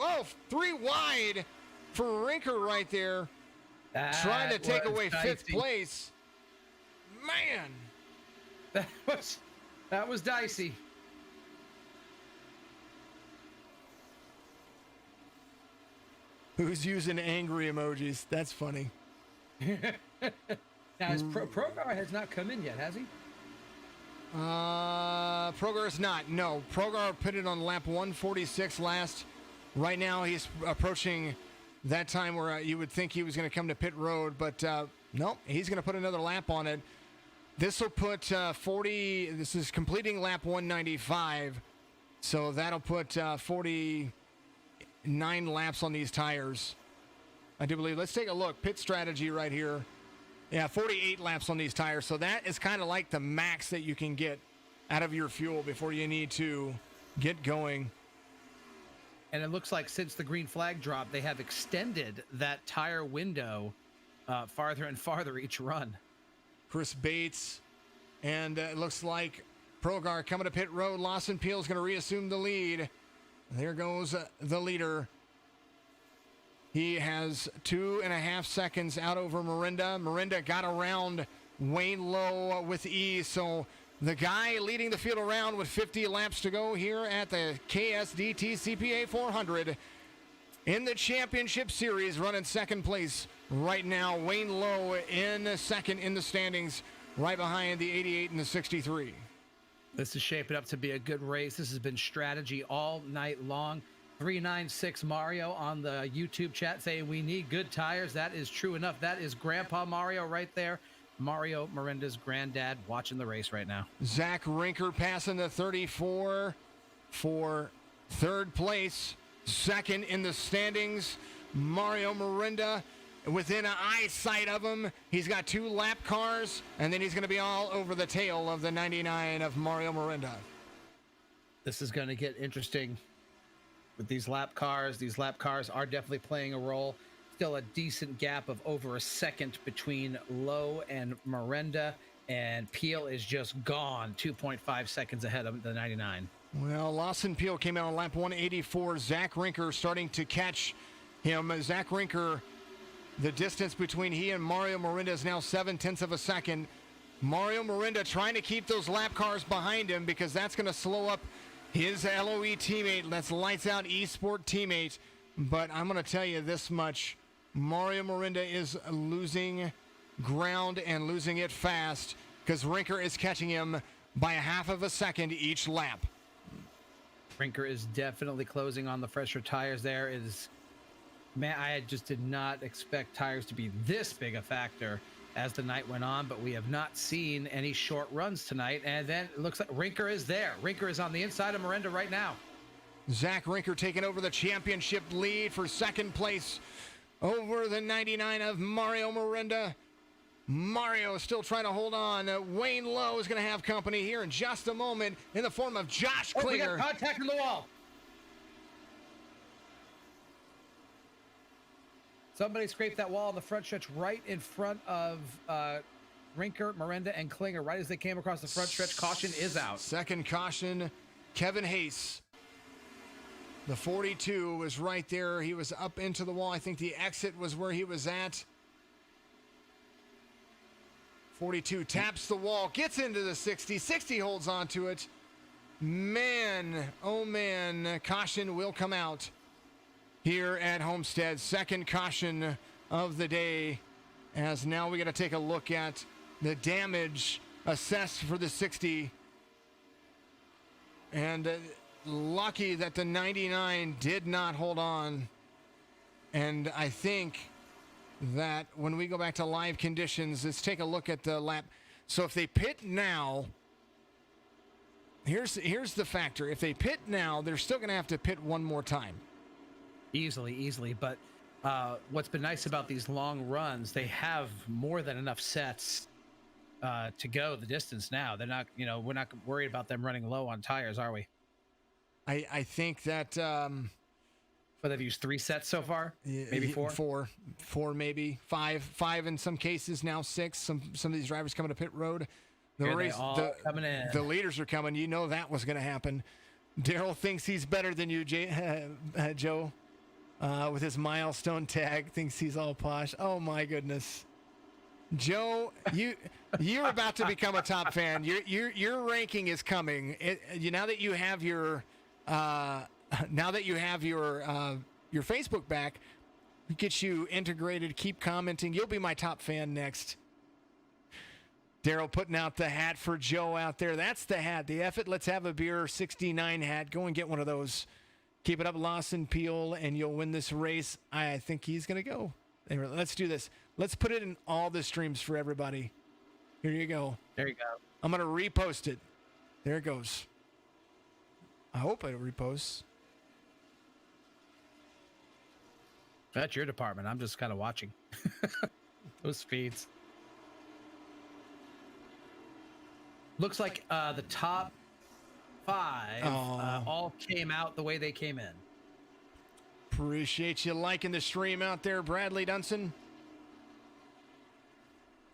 H: 3 wide for Rinker right there. Trying to take away fifth place. Man.
B: That was dicey.
H: Who's using angry emojis? That's funny.
B: Now, Progar has not come in yet, has he?
H: Progar is not. No, Progar pitted on lap 146 last. Right now, he's approaching that time where you would think he was going to come to pit road, but nope, he's going to put another lap on it. This will put 40. This is completing lap 195, so that'll put 40. 9 laps on these tires. I do believe. Let's take a look. Pit strategy right here. Yeah, 48 laps on these tires. So that is kind of like the max that you can get out of your fuel before you need to get going.
B: And it looks like since the green flag drop, they have extended that tire window farther and farther each run.
H: Chris Bates, and it looks like Progar coming to pit road. Lawson Peel's going to reassume the lead. There goes the leader. He has 2.5 seconds out over Miranda. Miranda got around Wayne Lowe with ease, so the guy leading the field around with 50 laps to go here at the KSDT CPA 400 in the championship series, running second place right now. Wayne Lowe in second in the standings, right behind the 88 and the 63.
B: This is shaping up to be a good race. This has been strategy all night long. 396 Mario on the YouTube chat saying we need good tires. That is true enough. That is Grandpa Mario right there. Mario Miranda's granddad watching the race right now.
H: Zach Rinker passing the 34 for third place. Second in the standings, Mario Miranda within eyesight of him. He's got 2 lap cars, and then he's going to be all over the tail of the 99 of Mario Miranda.
B: This is going to get interesting with these lap cars. These lap cars are definitely playing a role. Still a decent gap of over a second between Lowe and Miranda, and Peel is just gone 2.5 seconds ahead of the 99.
H: Well, Lawson Peel came out on lap 184. Zach Rinker starting to catch him. Zach Rinker, the distance between he and Mario Miranda is now 0.7 of a second. Mario Miranda trying to keep those lap cars behind him because that's going to slow up his LOE teammate. That's lights out eSport teammate. But I'm going to tell you this much. Mario Miranda is losing ground and losing it fast because Rinker is catching him by 0.5 of a second each lap.
B: Rinker is definitely closing on the fresher tires there. Man, I just did not expect tires to be this big a factor as the night went on, but we have not seen any short runs tonight. And then it looks like Rinker is there. Rinker is on the inside of Miranda right now.
H: Zach Rinker taking over the championship lead for second place over the 99 of Mario Miranda. Mario is still trying to hold on. Wayne Lowe is going to have company here in just a moment in the form of Josh Klinger.
B: We got contact in the wall. Somebody scraped that wall on the front stretch right in front of Rinker, Miranda, and Klinger. Right as they came across the front stretch, caution is out.
H: Second caution, Kevin Hayes. The 42 was right there. He was up into the wall. I think the exit was where he was at. 42 taps the wall, gets into the 60. 60 holds on to it. Man, oh man, caution will come out here at Homestead. Second caution of the day, as now we got to take a look at the damage assessed for the 60. And lucky that the 99 did not hold on. And I think that when we go back to live conditions, let's take a look at the lap. So if they pit now, here's the factor. If they pit now, they're still going to have to pit one more time.
B: Easily. But what's been nice about these long runs, they have more than enough sets to go the distance now. They're not, we're not worried about them running low on tires, are we?
H: I think that...
B: But they've used 3 sets so far? Maybe 4?
H: 4 maybe. 5 in some cases, now 6. Some of these drivers coming to pit road.
B: Coming in.
H: The leaders are coming. You know that was going to happen. Daryl thinks he's better than you, Joe, with his milestone tag. Thinks he's all posh. Oh my goodness, Joe, you're about to become a top fan. Your ranking is coming. Now that you have your your Facebook back, get you integrated. Keep commenting. You'll be my top fan next. Daryl putting out the hat for Joe out there. That's the hat. The F it, let's have a beer 69 hat. Go and get one of those. Keep it up, Lawson Peel, and you'll win this race. I think he's going to go. Anyway, let's do this. Let's put it in all the streams for everybody. Here you go.
B: There you go.
H: I'm going to repost it. There it goes. I hope it reposts.
B: That's your department. I'm just kind of watching those speeds. Looks like the top 5 all came out the way they came in.
H: Appreciate you liking the stream out there, Bradley Dunson.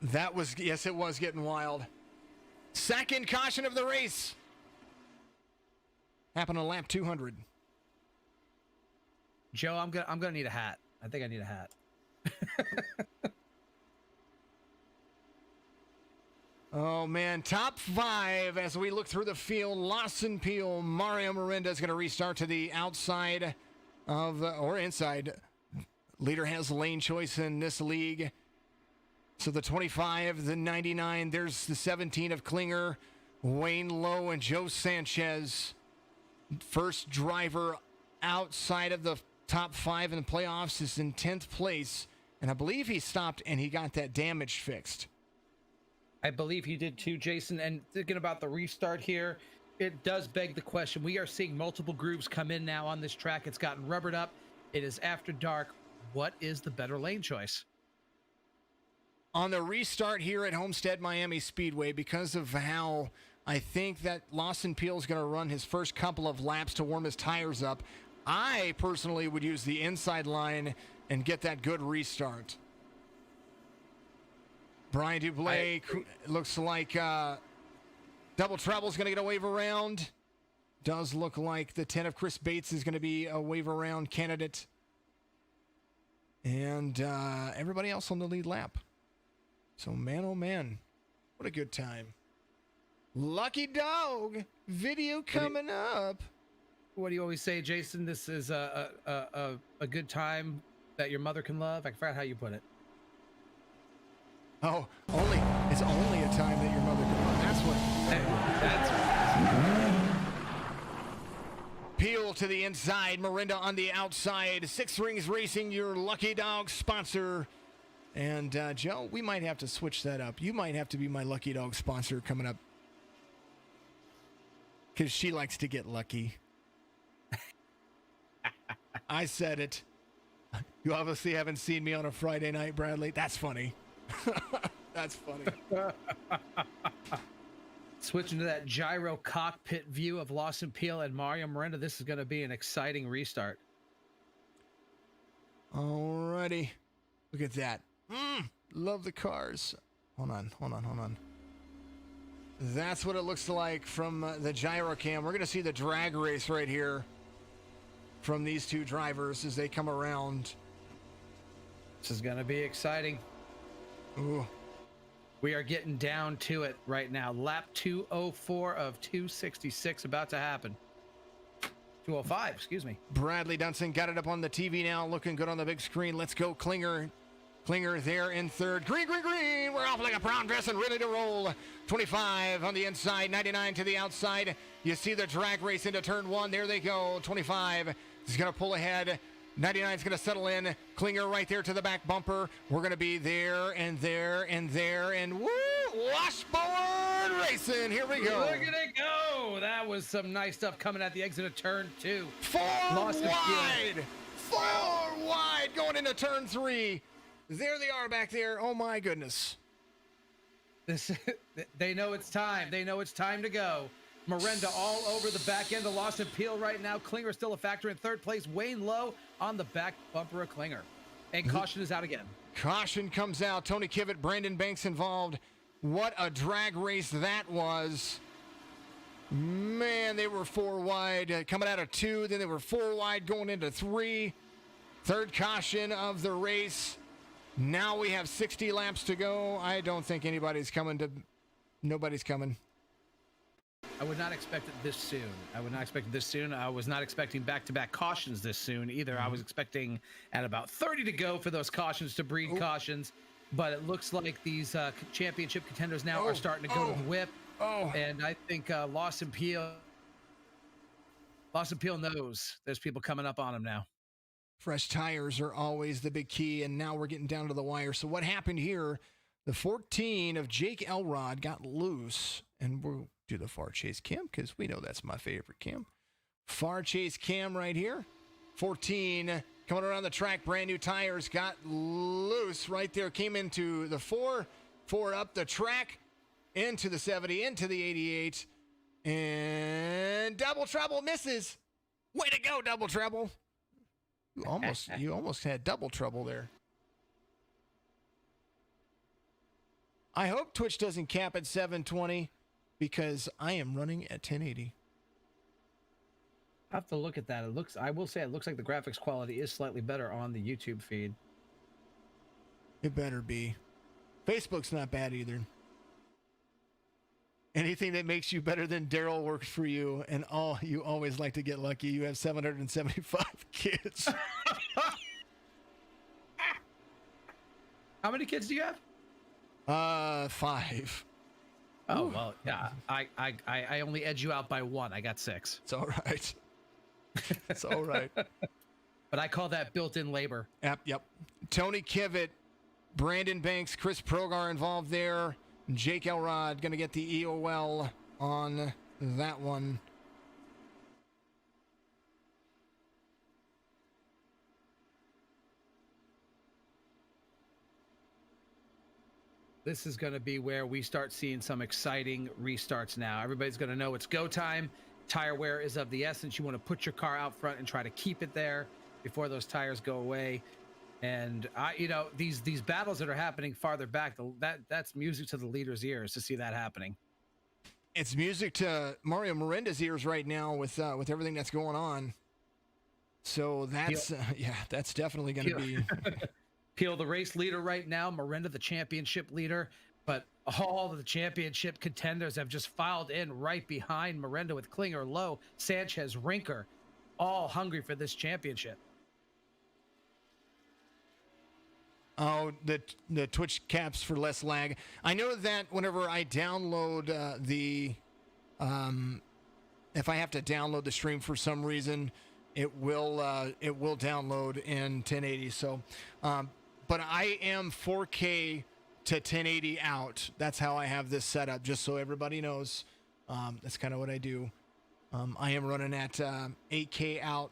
H: That was, yes, it was getting wild. Second caution of the race. Happened on lap 200.
B: Joe, I'm gonna need a hat. I think I need a hat.
H: Oh man, top 5 as we look through the field. Lawson Peel, Mario Miranda is going to restart to the outside of or inside. Leader has lane choice in this league. So the 25, the 99, there's the 17 of Klinger, Wayne Lowe, and Joe Sanchez. First driver outside of the top 5 in the playoffs is in 10th place. And I believe he stopped and he got that damage fixed.
B: I believe he did too, Jason. And thinking about the restart here, it does beg the question. We are seeing multiple groups come in now on this track. It's gotten rubbered up. It is after dark. What is the better lane choice?
H: On the restart here at Homestead Miami Speedway, because of how I think that Lawson Peel is going to run his first couple of laps to warm his tires up, I personally would use the inside line and get that good restart. Brian Dublé looks like Double Trouble's going to get a wave around. Does look like the 10 of Chris Bates is going to be a wave around candidate. And everybody else on the lead lap. So, man, oh, man, what a good time. Lucky Dog video coming up.
B: What do you always say, Jason? This is a good time that your mother can love. I forgot how you put it.
H: Oh, it's only a time that your mother can love. That's what. Peel to the inside, Miranda on the outside. Six Rings Racing, your Lucky Dog sponsor. And Joe, we might have to switch that up. You might have to be my Lucky Dog sponsor coming up. Because she likes to get lucky. I said it. You obviously haven't seen me on a Friday night, Bradley. That's funny. That's funny.
B: Switching to that gyro cockpit view of Lawson Peel and Mario Miranda. This is going to be an exciting restart.
H: Alrighty. Look at that. Love the cars. Hold on. That's what it looks like from the gyro cam. We're going to see the drag race right here from these two drivers as they come around.
B: This is going to be exciting.
H: Ooh.
B: We are getting down to it right now. Lap 204 of 266 about to happen. 205, excuse me.
H: Bradley Dunson got it up on the TV now, looking good on the big screen. Let's go, Klinger. Klinger there in third. Green. We're off like a brown dress and ready to roll. 25 on the inside, 99 to the outside. You see the drag race into turn 1. There they go. 25 is going to pull ahead. 99 is going to settle in. Klinger right there to the back bumper. We're going to be there and there and there. And woo! Washboard racing. Here we go.
B: Look at it go. That was some nice stuff coming at the exit of turn 2.
H: Four wide going into turn 3. There they are back there. Oh, my goodness.
B: They know it's time. They know it's time to go. Miranda all over the back end of Lawson Peel right now. Klinger still a factor in third place. Wayne Lowe on the back bumper of Klinger. And caution is out again.
H: Caution comes out. Tony Kivitt, Brandon Banks involved. What a drag race that was. Man, they were 4 wide coming out of 2. Then they were 4 wide going into 3. Third caution of the race. Now we have 60 laps to go. I don't think anybody's coming to... Nobody's coming.
B: I would not expect it this soon. I was not expecting back-to-back cautions this soon either. I was expecting at about 30 to go for those cautions to breed cautions. But it looks like these championship contenders now are starting to go to the whip. And I think Lawson Peel knows there's people coming up on him now.
H: Fresh tires are always the big key, and now we're getting down to the wire. So what happened here, the 14 of Jake Elrod got loose, and we'll do the far chase cam because we know that's my favorite cam. Far chase cam right here. 14 coming around the track. Brand new tires got loose right there. Came into the 4 up the track, into the 70, into the 88, and double trouble misses. Way to go, double trouble. You almost had double trouble there. I hope Twitch doesn't cap at 720 because I am running at 1080.
B: I have to look at that. I will say it looks like the graphics quality is slightly better on the YouTube feed.
H: It better be. Facebook's not bad either. Anything that makes you better than Daryl works for you, and you always like to get lucky. You have 775 kids.
B: How many kids do you have?
H: 5.
B: Oh, well, yeah. I only edge you out by 1. I got 6.
H: It's all right. It's all right.
B: But I call that built-in labor.
H: Yep. Tony Kivett, Brandon Banks, Chris Progar involved there. Jake Elrod going to get the EOL on that one.
B: This is going to be where we start seeing some exciting restarts now. Everybody's going to know it's go time. Tire wear is of the essence. You want to put your car out front and try to keep it there before those tires go away. And these battles that are happening farther back, that's music to the leader's ears to see that happening.
H: It's music to Mario Miranda's ears right now with everything that's going on. So that's that's definitely going to be.
B: Peel, the race leader right now, Miranda, the championship leader, but all of the championship contenders have just filed in right behind Miranda with Klinger, Lowe, Sanchez, Rinker, all hungry for this championship.
H: Oh, the Twitch caps for less lag. I know that whenever I download if I have to download the stream for some reason, it will download in 1080. So, but I am 4K to 1080 out. That's how I have this set up, just so everybody knows. That's kind of what I do. I am running at 8K out.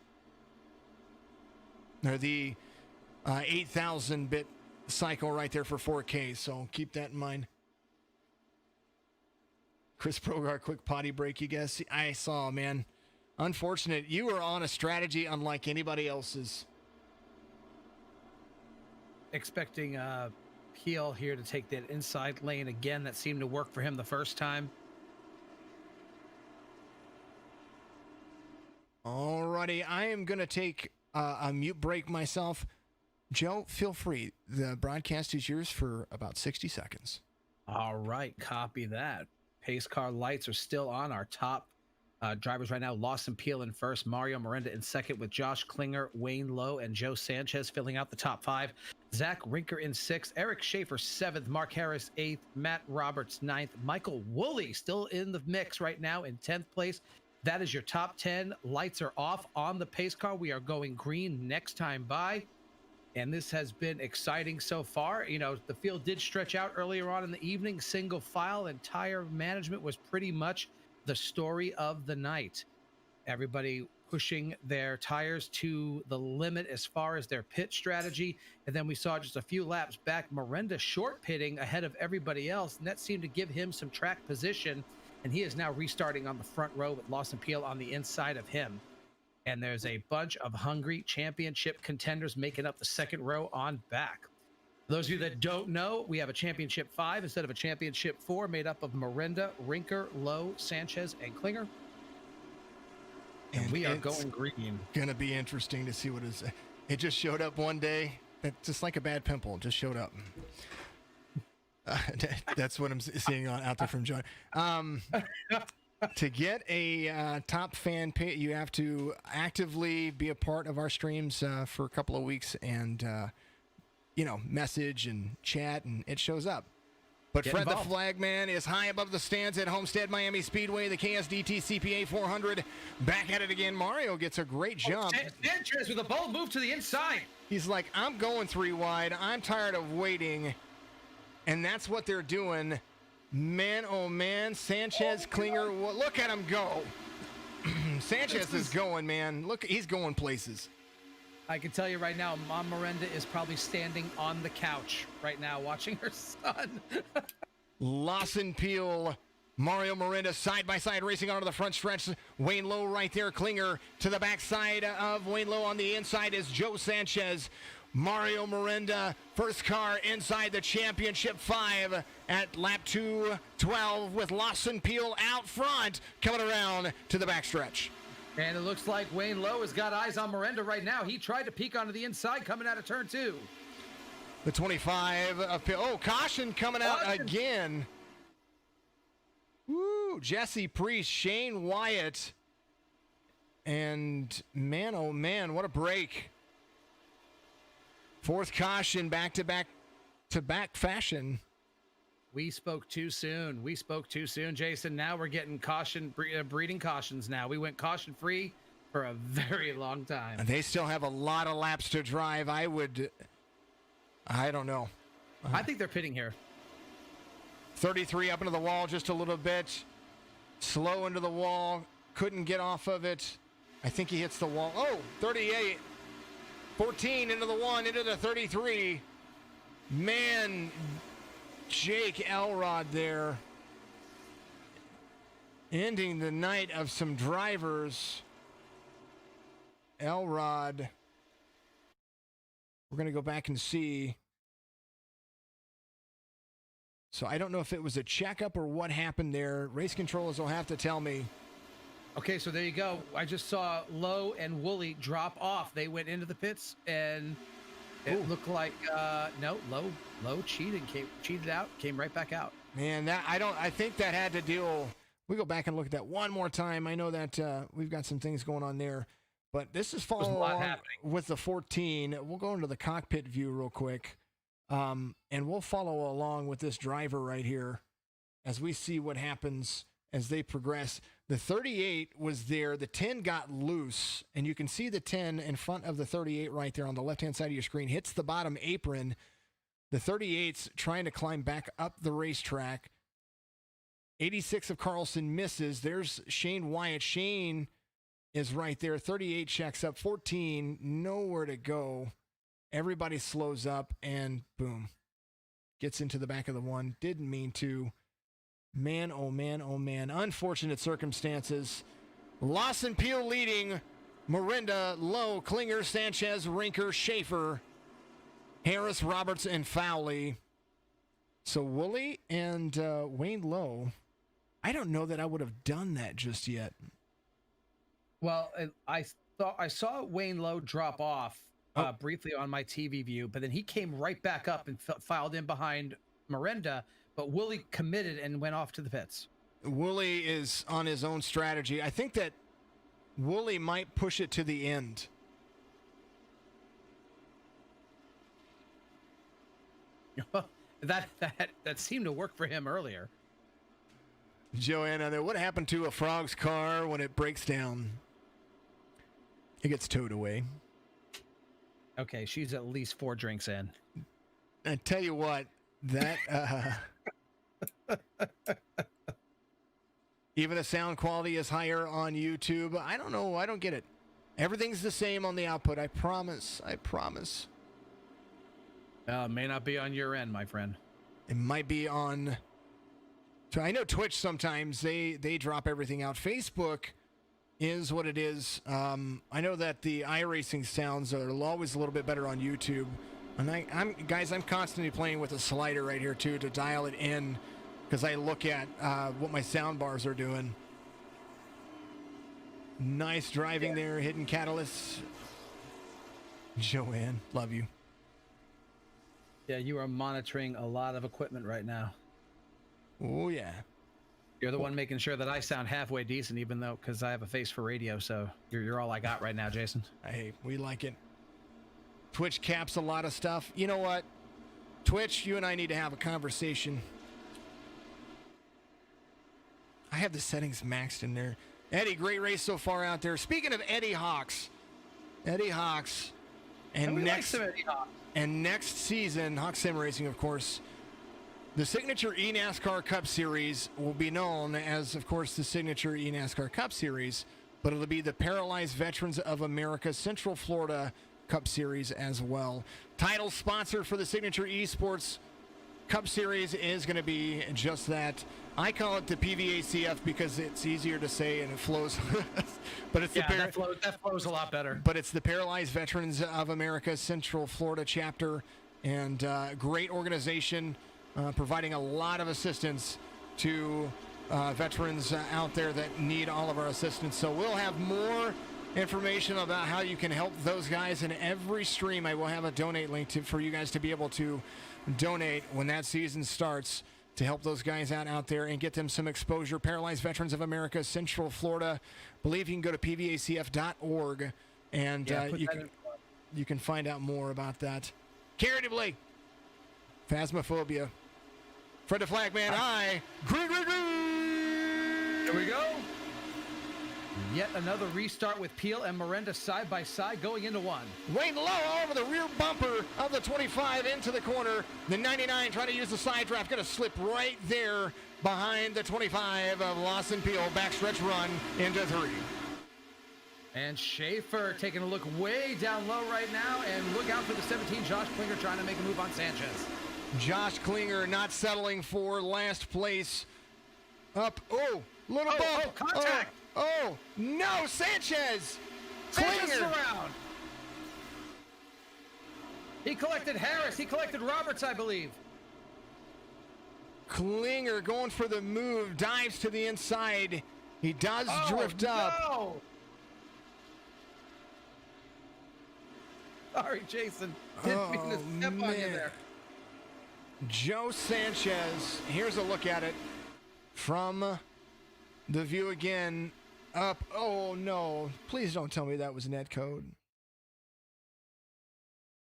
H: Or the 8,000 bit cycle right there for 4K, so keep that in mind. Chris Progar, quick potty break, you guys. I saw, man. Unfortunate. You were on a strategy unlike anybody else's.
B: Expecting Peel here to take that inside lane again. That seemed to work for him the first time.
H: Alrighty, I am going to take a mute break myself. Joe, feel free. The broadcast is yours for about 60 seconds.
B: All right, copy that. Pace car lights are still on. Our top drivers right now, Lawson Peel in first, Mario Miranda in second, with Josh Klinger, Wayne Lowe, and Joe Sanchez filling out the top 5. Zach Rinker in 6th, Eric Schaefer 7th, Mark Harris 8th, Matt Roberts 9th, Michael Woolley still in the mix right now in 10th place. That is your top 10. Lights are off on the pace car. We are going green next time by. And this has been exciting so far. You know, the field did stretch out earlier on in the evening. Single file and tire management was pretty much the story of the night. Everybody pushing their tires to the limit as far as their pit strategy. And then we saw just a few laps back, Miranda short pitting ahead of everybody else. And that seemed to give him some track position. And he is now restarting on the front row with Lawson Peel on the inside of him. And there's a bunch of hungry championship contenders making up the second row on back. For those of you that don't know, we have a championship 5 instead of a championship 4 made up of Miranda, Rinker, Lowe, Sanchez, and Klinger. And we are going green.
H: Going to be interesting to see what is. It just showed up one day. Just like a bad pimple, just showed up. That's what I'm seeing out there from John. To get a top fan pay, you have to actively be a part of our streams for a couple of weeks and, message and chat, and it shows up. But Fred the Flagman is high above the stands at Homestead Miami Speedway, the KSDT CPA 400. Back at it again. Mario gets a great jump.
B: Sanchez with a bold move to the inside.
H: He's like, I'm going 3 wide. I'm tired of waiting. And that's what they're doing. Man, oh man, Sanchez, Klinger, look at him go. Sanchez is going, man. Look, he's going places.
B: I can tell you right now, Mom Miranda is probably standing on the couch right now watching her son.
H: Lawson Peel, Mario Miranda side by side racing onto the front stretch. Wayne Lowe right there. Klinger to the backside of Wayne Lowe. On the inside is Joe Sanchez. Mario Miranda, first car inside the championship 5 at lap 2:12 with Lawson Peel out front coming around to the backstretch.
B: And it looks like Wayne Lowe has got eyes on Miranda right now. He tried to peek onto the inside coming out of turn 2.
H: The 25 of Peel. Oh, caution coming out again. Woo, Jesse Priest, Shane Wyatt. And man, oh man, what a break. Fourth caution, back-to-back fashion.
B: We spoke too soon. We spoke too soon, Jason. Now we're getting breeding cautions now. We went caution-free for a very long time.
H: And they still have a lot of laps to drive. I don't know.
B: I think they're pitting here.
H: 33 up into the wall just a little bit. Slow into the wall. Couldn't get off of it. I think he hits the wall. Oh, 38. 14 into the 1, into the 33. Man, Jake Elrod there. Ending the night of some drivers. Elrod. We're going to go back and see. So I don't know if it was a checkup or what happened there. Race controllers will have to tell me.
B: Okay, so there you go. I just saw Lowe and Woolley drop off. They went into the pits, and it looked like no, Lowe cheated out, came right back out.
H: Man, I think that had to deal. We go back and look at that one more time. I know that we've got some things going on there, but this is following along with the 14. We'll go into the cockpit view real quick, and we'll follow along with this driver right here as we see what happens as they progress. The 38 was there. The 10 got loose, and you can see the 10 in front of the 38 right there on the left-hand side of your screen. Hits the bottom apron. The 38's trying to climb back up the racetrack. 86 of Carlson misses. There's Shane Wyatt. Shane is right there. 38 checks up. 14, nowhere to go. Everybody slows up, and boom. Gets into the back of the 1. Didn't mean to. Man, oh man, oh man. Unfortunate circumstances. Lawson Peel leading. Miranda, Lowe, Klinger, Sanchez, Rinker, Schaefer, Harris, Roberts, and Fowley. So Woolley and Wayne Lowe, I don't know that I would have done that just yet.
B: Well, I saw Wayne Lowe drop off briefly on my TV view, but then he came right back up and filed in behind Miranda. But Woolley committed and went off to the pits.
H: Woolley is on his own strategy. I think that Woolley might push it to the end.
B: that seemed to work for him earlier.
H: Joanna, what happened to a frog's car when it breaks down? It gets towed away.
B: Okay, she's at least 4 drinks in.
H: I tell you what, that even the sound quality is higher on YouTube. I don't know. I don't get it. Everything's the same on the output. I promise. I promise.
B: May not be on your end, my friend.
H: It might be on. So I know Twitch sometimes they drop everything out. Facebook is what it is. I know that the iRacing sounds are always a little bit better on YouTube. And I'm constantly playing with a slider right here too to dial it in, because I look at what my sound bars are doing. Nice driving there, hidden catalyst. Joanne, love you.
B: Yeah, you are monitoring a lot of equipment right now.
H: Oh yeah.
B: You're the one making sure that I sound halfway decent, even though, because I have a face for radio, so you're all I got right now, Jason.
H: Hey, we like it. Twitch caps a lot of stuff. You know what? Twitch, you and I need to have a conversation. I have the settings maxed in there. Eddie, great race so far out there. Speaking of Eddie Hawks, and next season, Hawk Sim Racing, of course, the signature eNASCAR Cup Series will be known as, of course, the signature eNASCAR Cup Series, but it'll be the Paralyzed Veterans of America Central Florida Cup Series as well. Title sponsor for the Signature Esports Cup Series is going to be just that. I call it the PVACF because it's easier to say and it flows. But it's
B: that flows a lot better.
H: But it's the Paralyzed Veterans of America Central Florida chapter, and great organization, providing a lot of assistance to veterans out there that need all of our assistance. So we'll have more information about how you can help those guys in every stream. I will have a donate link for you guys to be able to donate when that season starts to help those guys out there and get them some exposure. Paralyzed Veterans of America, Central Florida. Believe you can go to pvacf.org and you can find out more about that. Charitably, Phasmophobia. Fred the Flagman, green.
B: Here we go. Yet another restart with Peel and Miranda side by side going into one.
H: Wayne Lowe over the rear bumper of the 25 into the corner. The 99 trying to use the side draft. Going to slip right there behind the 25 of Lawson Peel. Backstretch run into 3.
B: And Schaefer taking a look way down low right now. And look out for the 17, Josh Klinger trying to make a move on Sanchez.
H: Josh Klinger not settling for last place. Up. Oh, little bump.
B: Oh, contact.
H: Oh, no, Sanchez!
B: Sanchez
H: Klinger!
B: Around. He collected Harris. He collected Roberts, I believe.
H: Klinger going for the move, dives to the inside. He does drift up.
B: No! Sorry, Jason. Didn't mean to step on you there.
H: Joe Sanchez, here's a look at it from the view again. Up. Oh, no. Please don't tell me that was net code.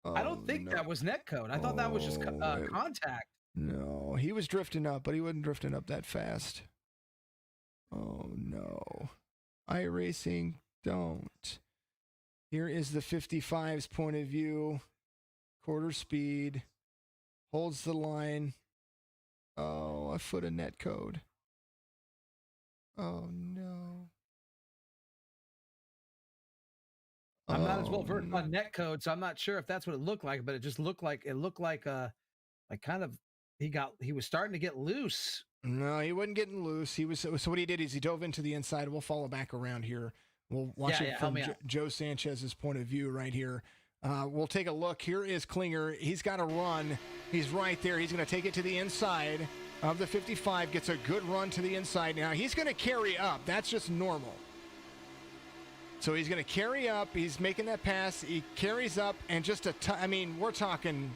B: I don't think that was net code. I thought that was just contact.
H: No, he was drifting up, but he wasn't drifting up that fast. Oh, no. iRacing, don't. Here is the 55's point of view. Quarter speed. Holds the line. Oh, a foot of net code. Oh, no.
B: I'm not as well versed on net code, so I'm not sure if that's what it looked like, but it just looked like kind of he was starting to get loose.
H: No, he wasn't getting loose. So what he did is he dove into the inside. We'll follow back around here. We'll watch it from Joe Sanchez's point of view right here. We'll take a look. Here is Klinger. He's got a run. He's right there. He's going to take it to the inside of the 55. Gets a good run to the inside. Now he's going to carry up. That's just normal. So he's going to carry up. He's making that pass. He carries up and just we're talking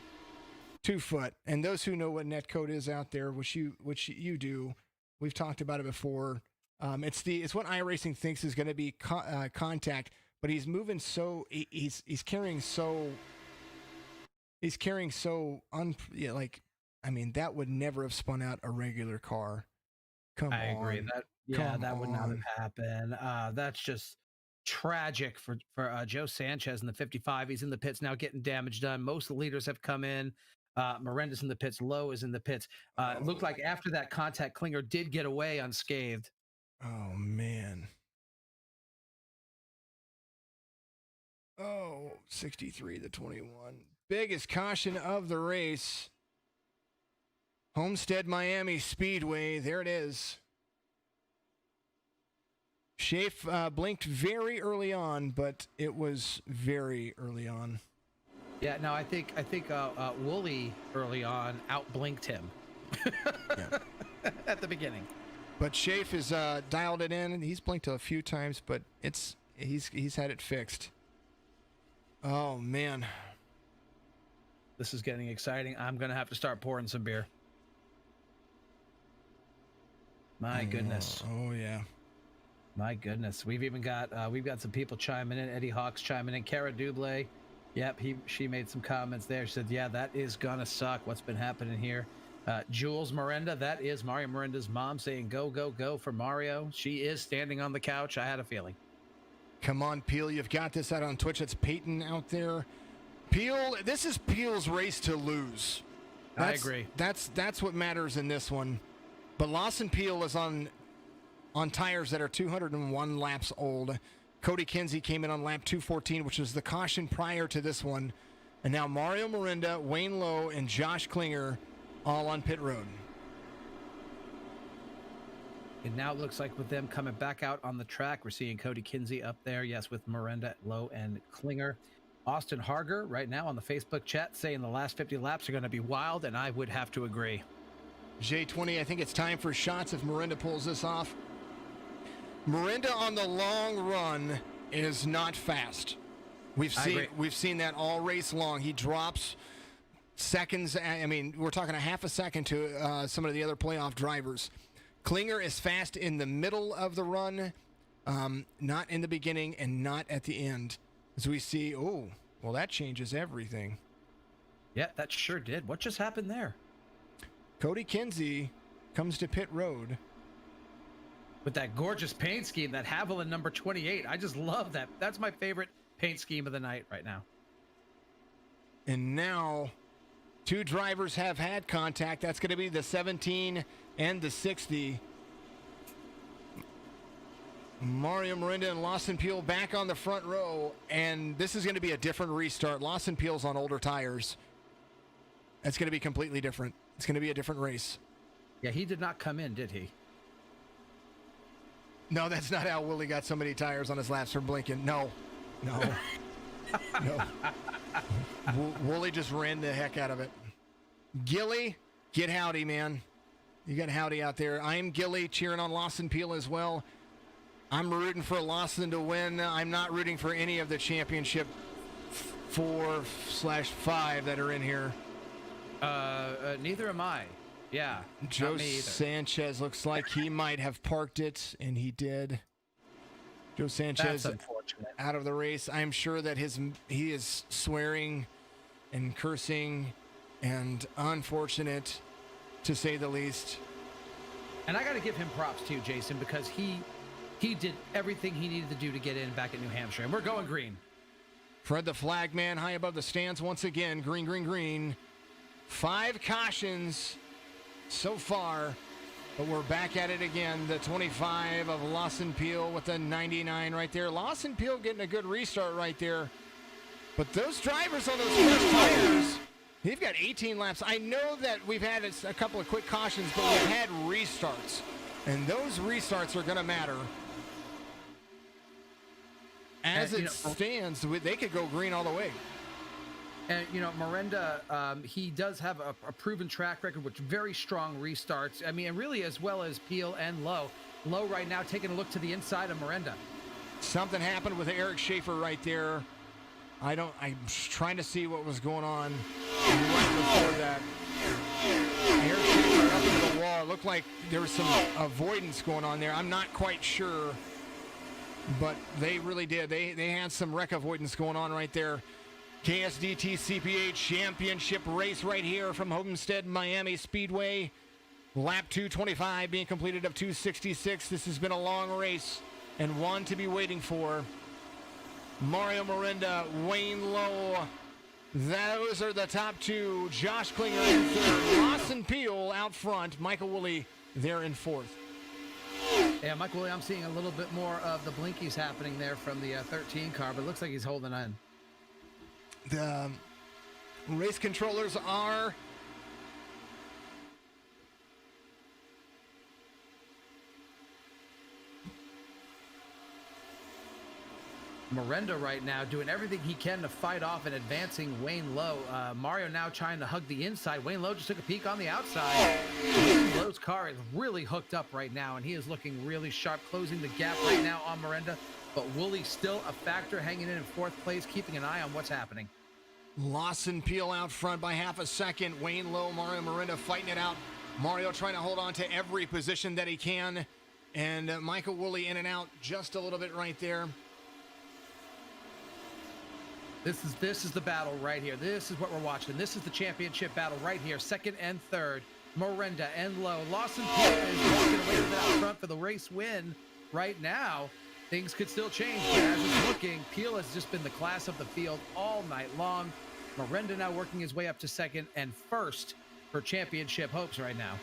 H: 2 foot. And those who know what net code is out there, which you do, we've talked about it before. It's what iRacing thinks is going to be contact, but he's moving so he's carrying so that would never have spun out a regular car.
B: I agree that would not have happened. That's just tragic for Joe Sanchez in the 55. He's in the pits now getting damage done. Most of the leaders have come in. Miranda's in the pits. Lowe is in the pits. It looked like after that contact, Klinger did get away unscathed.
H: Oh, man. Oh, 63-21. Biggest caution of the race. Homestead Miami Speedway. There it is. Schaefer blinked very early on, but it was very early on.
B: Yeah, no, I think Wooly early on outblinked him at the beginning.
H: But Schaefer is dialed it in, and he's blinked a few times, but he's had it fixed. Oh man,
B: this is getting exciting. I'm gonna have to start pouring some beer. My goodness.
H: Oh yeah.
B: My goodness. We've even got some people chiming in. Eddie Hawks chiming in. Cara Duble. Yep, she made some comments there. She said, yeah, that is gonna suck. What's been happening here? Jules Miranda, that is Mario Miranda's mom saying go, go, go for Mario. She is standing on the couch. I had a feeling.
H: Come on, Peel. You've got this out on Twitch. It's Peyton out there. Peel, this is Peel's race to lose.
B: I agree.
H: That's what matters in this one. But Lawson Peel is on tires that are 201 laps old. Cody Kinsey came in on lap 214, which was the caution prior to this one. And now Mario Morinda, Wayne Lowe, and Josh Klinger all on pit road.
B: It now looks like with them coming back out on the track, we're seeing Cody Kinsey up there, yes, with Miranda, Lowe, and Klinger. Austin Harger right now on the Facebook chat saying the last 50 laps are going to be wild, and I would have to agree.
H: J20, I think it's time for shots if Miranda pulls this off. Miranda on the long run is not fast. We've seen that all race long. He drops seconds. I mean, we're talking a half a second to some of the other playoff drivers. Klinger is fast in the middle of the run, not in the beginning and not at the end. As we see, oh, well, that changes everything.
B: Yeah, that sure did. What just happened there?
H: Cody Kinsey comes to pit road.
B: With that gorgeous paint scheme, that Haviland number 28. I just love that. That's my favorite paint scheme of the night right now.
H: And now, two drivers have had contact. That's going to be the 17 and the 60. Mario Morinda and Lawson Peel back on the front row. And this is going to be a different restart. Lawson Peel's on older tires. That's going to be completely different. It's going to be a different race.
B: Yeah, he did not come in, did he?
H: No, that's not how Willie got so many tires on his laps from blinking. No. Wooly just ran the heck out of it. Gilly, get Howdy, man. You got Howdy out there. I'm Gilly, cheering on Lawson Peel as well. I'm rooting for Lawson to win. I'm not rooting for any of the championship 4/5 that are in here.
B: Neither am I. Yeah.
H: Joe Sanchez looks like he might have parked it, and he did. Joe Sanchez out of the race. I'm sure that he is swearing and cursing and unfortunate, to say the least.
B: And I got to give him props too, Jason, because he did everything he needed to do to get in back at New Hampshire. And we're going green.
H: Fred the flag man high above the stands once again. Green, green, green. 5 cautions so far, but we're back at it again. The 25 of Lawson Peel with the 99 right there. Lawson Peel getting a good restart right there. But those drivers on those first tires, they've got 18 laps. I know that we've had a couple of quick cautions, but we've had restarts. And those restarts are going to matter. As it stands, they could go green all the way.
B: And, Miranda, he does have a proven track record with very strong restarts. I mean, and really as well as Peel and Lowe. Lowe right now taking a look to the inside of Miranda.
H: Something happened with Eric Schaefer right there. I'm trying to see what was going on right before that. Eric Schaefer up into the wall. It looked like there was some avoidance going on there. I'm not quite sure, but they really did. They had some wreck avoidance going on right there. KSDT CPA championship race right here from Homestead Miami Speedway. Lap 225 being completed of 266. This has been a long race and one to be waiting for. Mario Morinda, Wayne Lowe. Those are the top two. Josh Klinger in third. Lawson Peel out front. Michael Woolley there in fourth.
B: Yeah, Michael Woolley, I'm seeing a little bit more of the blinkies happening there from the 13 car, but it looks like he's holding on.
H: The race controllers are
B: Miranda right now doing everything he can to fight off and advancing Wayne Lowe. Mario now trying to hug the inside. Wayne Lowe just took a peek on the outside. Wayne Lowe's car is really hooked up right now, and he is looking really sharp, closing the gap right now on Miranda. But Woolley still a factor, hanging in fourth place, keeping an eye on what's happening.
H: Lawson Peel out front by half a second. Wayne Lowe, Mario Morinda fighting it out. Mario trying to hold on to every position that he can. And Michael Woolley in and out just a little bit right there.
B: This is the battle right here. This is what we're watching. This is the championship battle right here. Second and third, Miranda and Lowe. Lawson Peel is walking away with it out front for the race win right now. Things could still change, but as it's looking, Peel has just been the class of the field all night long. Miranda now working his way up to second and first for championship hopes right now.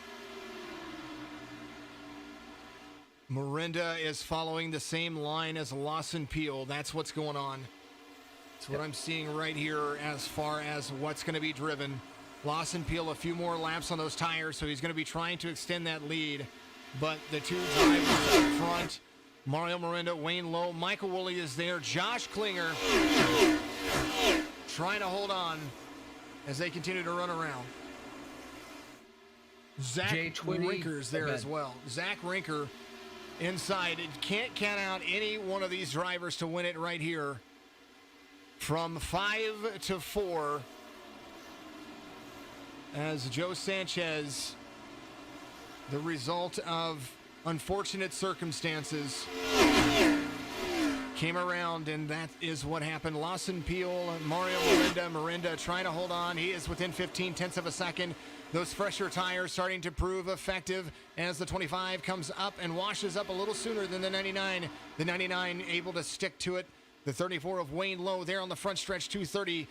H: Miranda is following the same line as Lawson Peel. That's what's going on. That's what I'm seeing right here as far as what's going to be driven. Lawson Peel a few more laps on those tires, so he's going to be trying to extend that lead. But the two drivers up front, Mario Miranda, Wayne Lowe, Michael Woolley is there. Josh Klinger trying to hold on as they continue to run around. Zach Rinker's there as well. Zach Rinker inside. It can't count out any one of these drivers to win it right here. From 5 to 4 as Joe Sanchez, the result of unfortunate circumstances, came around, and that is what happened. Lawson Peel, Mario Miranda trying to hold on. He is within 15/10 of a second. Those fresher tires starting to prove effective as the 25 comes up and washes up a little sooner than the 99. The 99 able to stick to it. The 34 of Wayne Lowe there on the front stretch, 230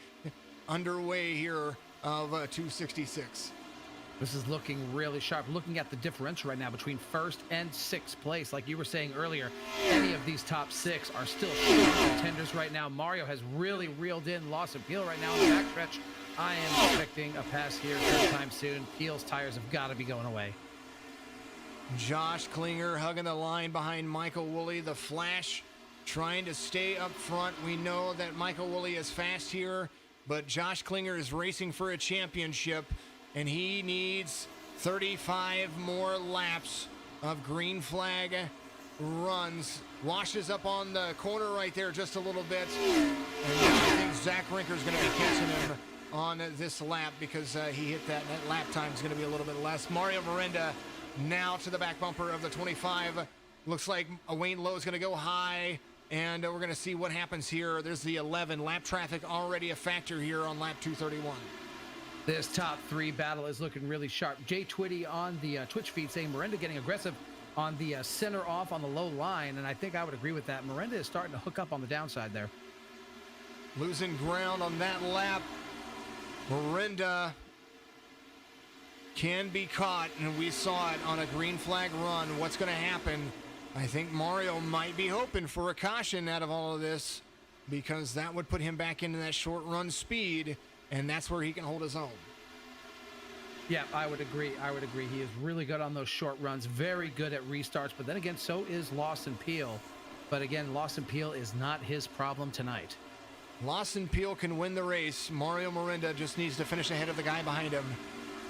H: underway here of 266.
B: This is looking really sharp. Looking at the differential right now between first and sixth place, like you were saying earlier, any of these top six are still strong contenders right now. Mario has really reeled in Lawson Peel right now on the backstretch. I am expecting a pass here sometime soon. Peel's tires have got to be going away.
H: Josh Klinger hugging the line behind Michael Woolley. The Flash trying to stay up front. We know that Michael Woolley is fast here, but Josh Klinger is racing for a championship, and he needs 35 more laps of green flag runs. Washes up on the corner right there just a little bit, and I think Zach Rinker is going to be catching him on this lap because he hit that lap time is going to be a little bit less. Mario Miranda now to the back bumper of the 25. Looks like Wayne Lowe is going to go high, and we're going to see what happens here. There's the 11. Lap traffic already a factor here on lap 231.
B: This top three battle is looking really sharp. Jay Twitty on the Twitch feed saying Miranda getting aggressive on the center off on the low line, and I think I would agree with that. Miranda is starting to hook up on the downside there.
H: Losing ground on that lap. Miranda can be caught, and we saw it on a green flag run. What's going to happen? I think Mario might be hoping for a caution out of all of this because that would put him back into that short run speed, and that's where he can hold his own.
B: Yeah, I would agree. He is really good on those short runs, very good at restarts, but then again, so is Lawson Peel. But again, Lawson Peel is not his problem tonight.
H: Lawson Peel can win the race. Mario Miranda just needs to finish ahead of the guy behind him,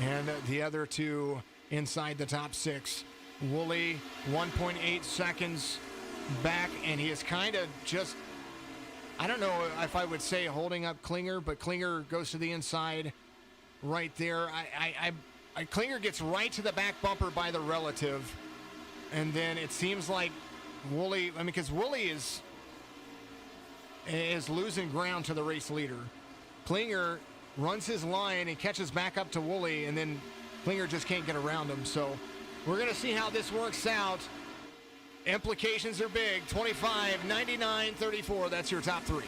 H: and the other two inside the top six. Woolley, 1.8 seconds back, and he is kind of just, I don't know if I would say holding up Klinger, but Klinger goes to the inside right there. Klinger gets right to the back bumper by the relative, and then it seems like Woolley, because Woolley is losing ground to the race leader. Klinger runs his line and catches back up to Woolley, and then Klinger just can't get around him. So we're going to see how this works out. Implications are big. 25, 99, 34. That's your top three.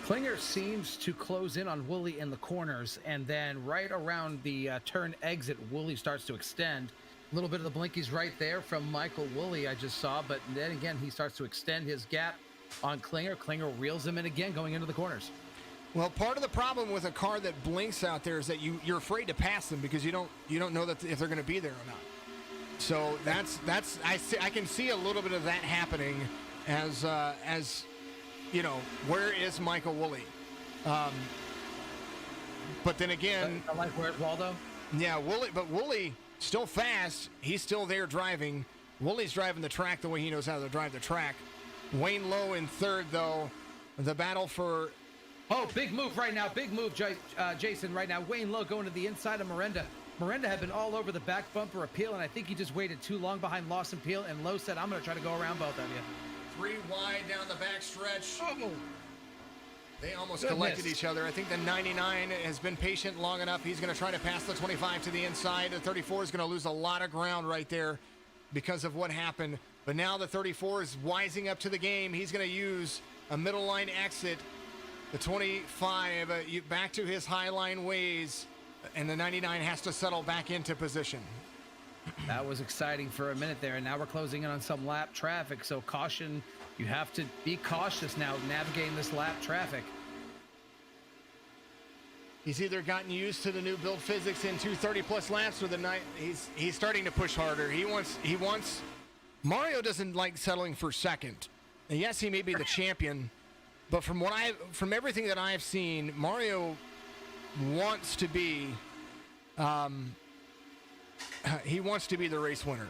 B: Klinger seems to close in on Woolley in the corners, and then right around the turn exit, Woolley starts to extend. A little bit of the blinkies right there from Michael Woolley I just saw, but then again, he starts to extend his gap on Klinger. Klinger reels him in again going into the corners.
H: Well, part of the problem with a car that blinks out there is that you're afraid to pass them because you don't know that if they're going to be there or not. So I can see a little bit of that happening as you know, where is Michael Woolley? But then again,
B: I like where's Waldo?
H: Yeah, Woolley still fast. He's still there driving. Woolley's driving the track the way he knows how to drive the track. Wayne Lowe in third, though. The battle for...
B: Oh, big move right now. Big move, Jason, right now. Wayne Lowe going to the inside of Miranda. Miranda had been all over the back bumper of Peel, and I think he just waited too long behind Lawson Peel, and Lowe said, I'm going to try to go around both of you.
H: 3 wide down the back stretch. Oh. They almost collected each other. I think the 99 has been patient long enough. He's going to try to pass the 25 to the inside. The 34 is going to lose a lot of ground right there because of what happened. But now the 34 is wising up to the game. He's going to use a middle line exit. The 25 back to his high line ways, and the 99 has to settle back into position.
B: That was exciting for a minute there, and now we're closing in on some lap traffic. So caution, you have to be cautious now navigating this lap traffic.
H: He's either gotten used to the new build physics in 230 plus laps or the night he's starting to push harder. He wants Mario doesn't like settling for second. And yes, he may be the champion, but from everything that I've seen, Mario wants to be he wants to be the race winner.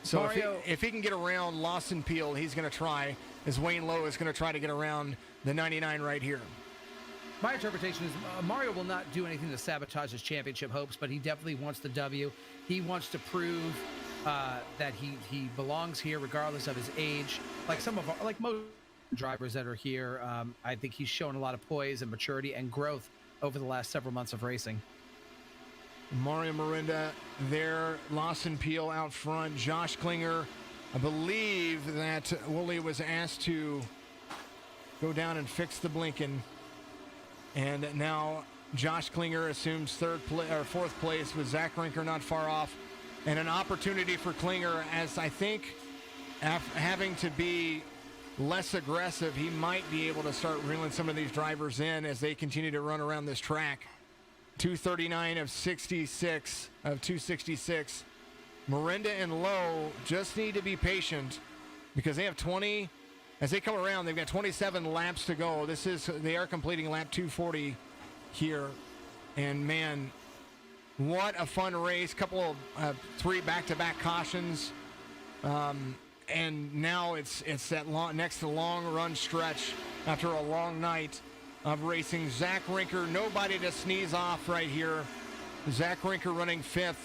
H: So
B: Mario,
H: if he can get around Lawson Peel, he's going to try, as Wayne Lowe is going to try to get around the 99 right here.
B: my interpretation is Mario will not do anything to sabotage his championship hopes, but he definitely wants the W. He wants to prove that he belongs here regardless of his age. Like most drivers that are here, I think he's shown a lot of poise and maturity and growth over the last several months of racing.
H: Mario Miranda there, Lawson Peel out front, Josh Klinger. I believe that Woolley was asked to go down and fix the blinking. And now Josh Klinger assumes fourth place with Zach Rinker not far off. And an opportunity for Klinger, as I think having to be less aggressive, he might be able to start reeling some of these drivers in as they continue to run around this track. 239 of 66 of 266. Miranda and Lowe just need to be patient because they have 20. As they come around, they've got 27 laps to go. They are completing lap 240 here. And man, what a fun race. Couple of 3 back-to-back cautions. And now it's that next long run stretch after a long night of racing. Zach Rinker, nobody to sneeze off right here. Zach Rinker running 5th,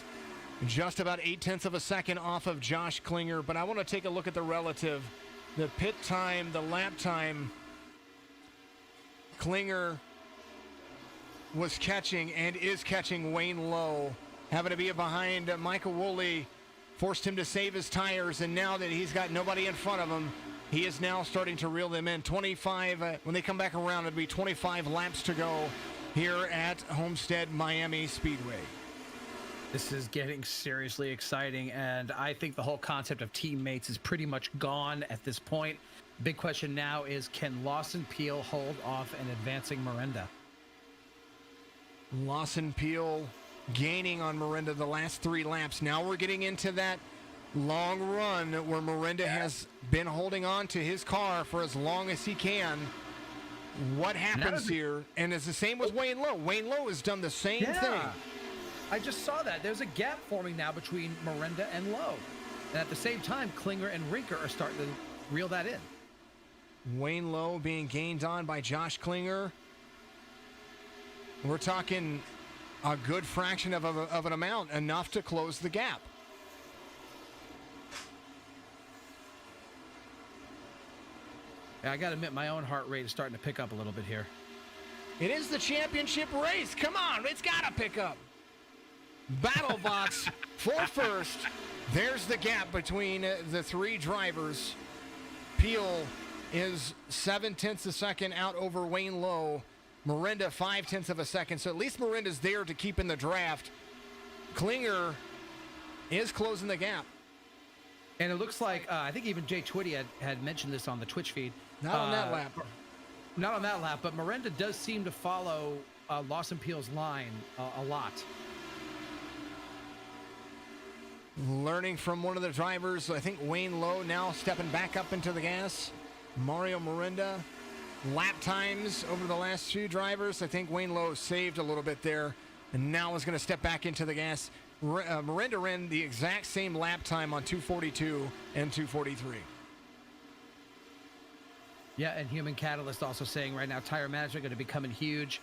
H: just about 0.8 of a second off of Josh Klinger. But I want to take a look at the relative. The pit time, the lap time. Klinger was catching and is catching Wayne Lowe. Having to be behind Michael Woolley forced him to save his tires, and now that he's got nobody in front of him, he is now starting to reel them in. 25, when they come back around, it'll be 25 laps to go here at Homestead Miami Speedway.
B: This is getting seriously exciting, and I think the whole concept of teammates is pretty much gone at this point. Big question now is, can Lawson Peel hold off an advancing Miranda?
H: Lawson Peel gaining on Miranda the last 3 laps. Now we're getting into that long run where Miranda has been holding on to his car for as long as he can. What happens here? And it's the same with Wayne Lowe. Wayne Lowe has done the same thing.
B: I just saw that. There's a gap forming now between Miranda and Lowe. And at the same time, Klinger and Rinker are starting to reel that in.
H: Wayne Lowe being gained on by Josh Klinger. We're talking a good fraction of an amount, enough to close the gap.
B: Yeah, I got to admit, my own heart rate is starting to pick up a little bit here.
H: It is the championship race. Come on, it's got to pick up. Battle box for first. There's the gap between the 3 drivers. Peel is 0.7 of a second out over Wayne Lowe. Miranda 0.5 of a second. So at least Miranda's there to keep in the draft. Klinger is closing the gap.
B: And it looks like, I think even Jay Twitty had mentioned this on the Twitch feed.
H: Not on that lap.
B: Not on that lap, but Miranda does seem to follow Lawson Peel's line a lot.
H: Learning from one of the drivers, I think Wayne Lowe now stepping back up into the gas. Mario Miranda, lap times over the last 2 drivers. I think Wayne Lowe saved a little bit there and now is going to step back into the gas. Miranda ran the exact same lap time on 242 and 243.
B: Yeah, and Human Catalyst also saying right now tire management going to be coming huge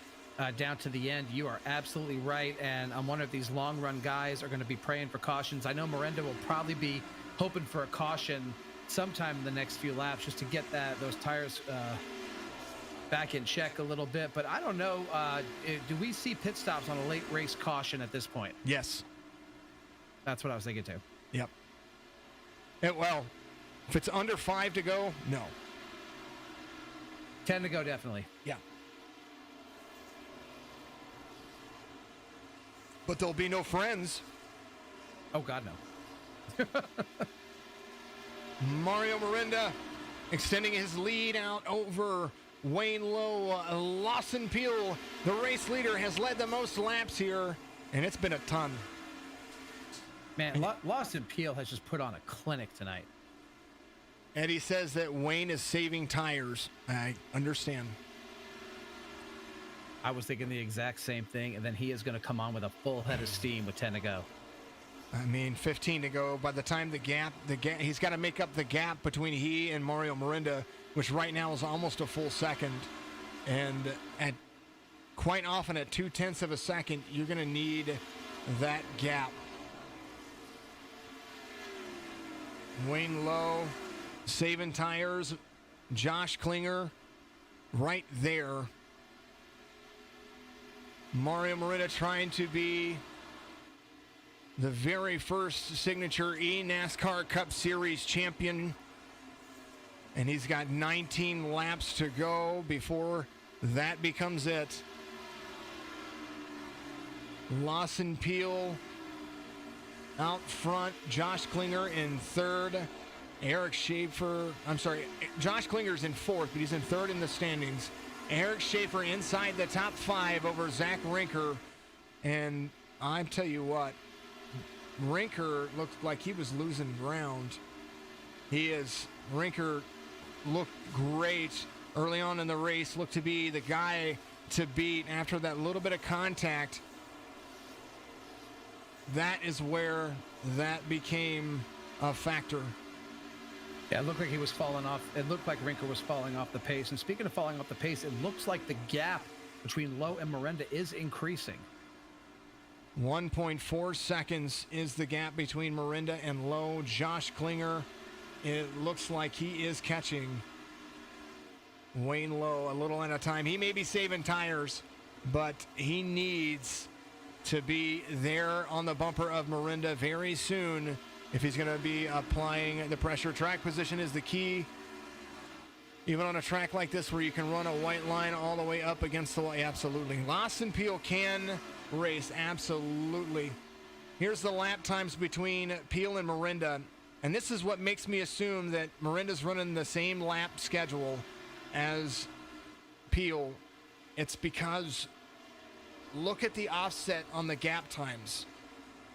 B: down to the end. You are absolutely right, and I'm wondering if these long run guys are going to be praying for cautions. I know Miranda will probably be hoping for a caution sometime in the next few laps just to get those tires back in check a little bit, but I don't know. Do we see pit stops on a late race caution at this point?
H: Yes.
B: That's what I was thinking too.
H: Yep. Well, if it's under 5 to go, no.
B: 10 to go, definitely.
H: Yeah. But there'll be no friends.
B: Oh, God, no.
H: Mario Miranda extending his lead out over Wayne Lowe. Lawson Peel, the race leader, has led the most laps here, and it's been a ton.
B: Man, Lawson Peel has just put on a clinic tonight.
H: Eddie says that Wayne is saving tires. I understand.
B: I was thinking the exact same thing, and then he is going to come on with a full head of steam with 10 to go.
H: I mean, 15 to go. By the time the gap, he's got to make up the gap between he and Mario Miranda, which right now is almost a full second. And at quite often at 0.2 of a second, you're going to need that gap. Wayne Lowe saving tires. Josh Klinger right there. Mario Miranda trying to be the very first signature eNASCAR Cup Series champion. And he's got 19 laps to go before that becomes it. Lawson Peel out front. Josh Klinger in third. Eric Schaefer, Josh Klinger's in fourth, but he's in third in the standings. Eric Schaefer inside the top 5 over Zach Rinker. And I tell you what, Rinker looked like he was losing ground. Rinker looked great early on in the race, looked to be the guy to beat after that little bit of contact. That is where that became a factor.
B: Yeah, it looked like he was falling off. It looked like Rinker was falling off the pace. And speaking of falling off the pace, it looks like the gap between Lowe and Miranda is increasing.
H: 1.4 seconds is the gap between Miranda and Lowe. Josh Klinger, it looks like he is catching Wayne Lowe a little at a time. He may be saving tires, but he needs to be there on the bumper of Miranda very soon if he's going to be applying the pressure. Track position is the key. Even on a track like this where you can run a white line all the way up against the wall. Absolutely. Lawson Peel can race. Absolutely. Here's the lap times between Peel and Miranda. And this is what makes me assume that Miranda's running the same lap schedule as Peel. It's because look at the offset on the gap times.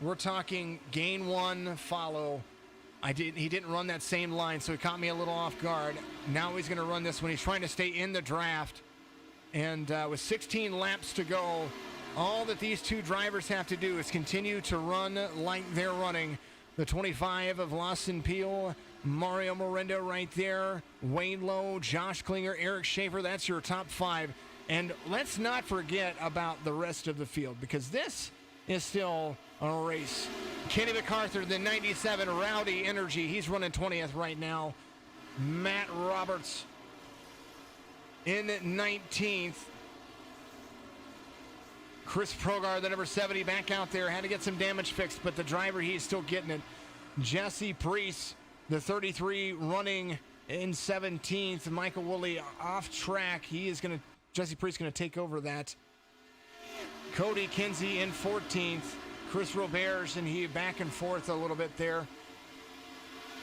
H: We're talking gain 1, follow. He didn't run that same line, so he caught me a little off guard. Now he's going to run this when he's trying to stay in the draft. And with 16 laps to go, all that these two drivers have to do is continue to run like they're running. The 25 of Lawson Peel, Mario Miranda right there, Wayne Lowe, Josh Klinger, Eric Schaefer. That's your top 5. And let's not forget about the rest of the field, because this is still a race. Kenny MacArthur, the 97 Rowdy Energy. He's running 20th right now. Matt Roberts in 19th. Chris Progar, the number 70, back out there. Had to get some damage fixed, but the driver, he's still getting it. Jesse Priest, the 33, running in 17th. Michael Woolley off track. Jesse Priest going to take over that. Cody Kinsey in 14th. Chris Roberts, and he back and forth a little bit there.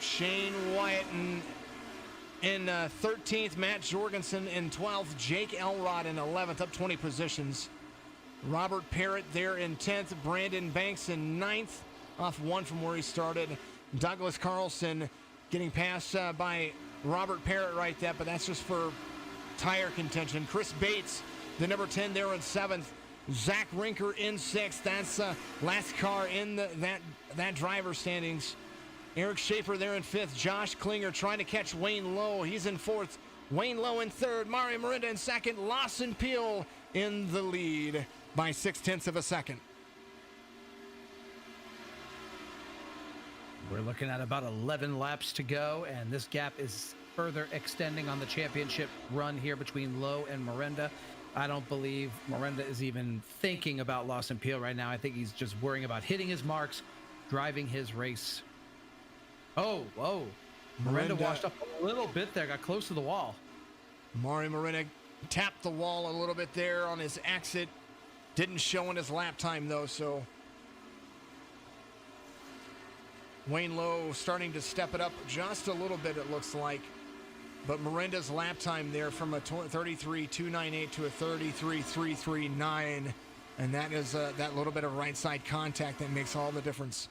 H: Shane Wyatt in 13th. Matt Jorgensen in 12th. Jake Elrod in 11th, up 20 positions. Robert Parrott there in 10th. Brandon Banks in 9th, off 1 from where he started. Douglas Carlson getting passed by Robert Parrott right there, but that's just for tire contention. Chris Bates, the number 10 there in 7th. Zach Rinker in 6th. That's last car in that driver standings. Eric Schaefer there in 5th. Josh Klinger trying to catch Wayne Lowe. He's in 4th. Wayne Lowe in 3rd. Mario Miranda in 2nd. Lawson Peel in the lead by 0.6 of a second.
B: We're looking at about 11 laps to go, and this gap is further extending on the championship run here between Lowe and Miranda. I don't believe Miranda is even thinking about Lawson Peel right now. I think he's just worrying about hitting his marks, driving his race. Oh, whoa. Miranda washed up a little bit there, got close to the wall.
H: Mario Miranda tapped the wall a little bit there on his exit. Didn't show in his lap time, though, so Wayne Lowe starting to step it up just a little bit, it looks like. But Miranda's lap time there from a 33.298 to a 33.339. And that is that little bit of right side contact that makes all the difference.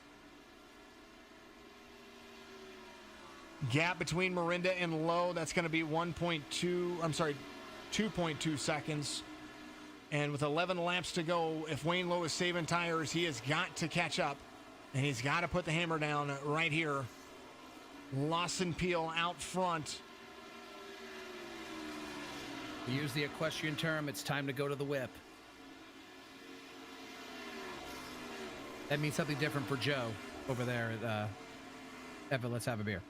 H: Gap between Miranda and Lowe, that's going to be 2.2 seconds. And with 11 laps to go, if Wayne Lowe is saving tires, he has got to catch up. And he's got to put the hammer down right here. Lawson Peel out front.
B: To use the equestrian term, it's time to go to the whip. That means something different for Joe over there at Evan, let's have a beer.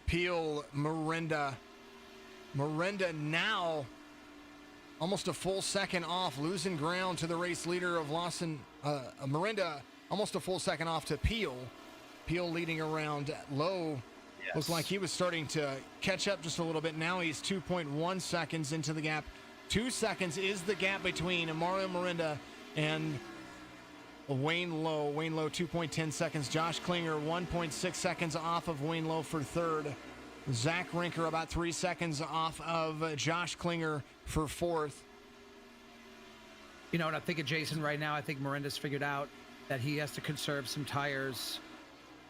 H: Peel, Miranda. Miranda now almost a full second off, losing ground to the race leader of Lawson. Miranda almost a full second off to Peel. Peel leading around Lowe.
B: Yes.
H: Looks like he was starting to catch up just a little bit. Now he's 2.1 seconds into the gap. 2 seconds is the gap between Mario Miranda and Wayne Lowe. Wayne Lowe 2.10 seconds. Josh Klinger 1.6 seconds off of Wayne Lowe for third. Zach Rinker about 3 seconds off of Josh Klinger for fourth.
B: You know what I'm thinking, Jason, right now? I think Miranda's figured out that he has to conserve some tires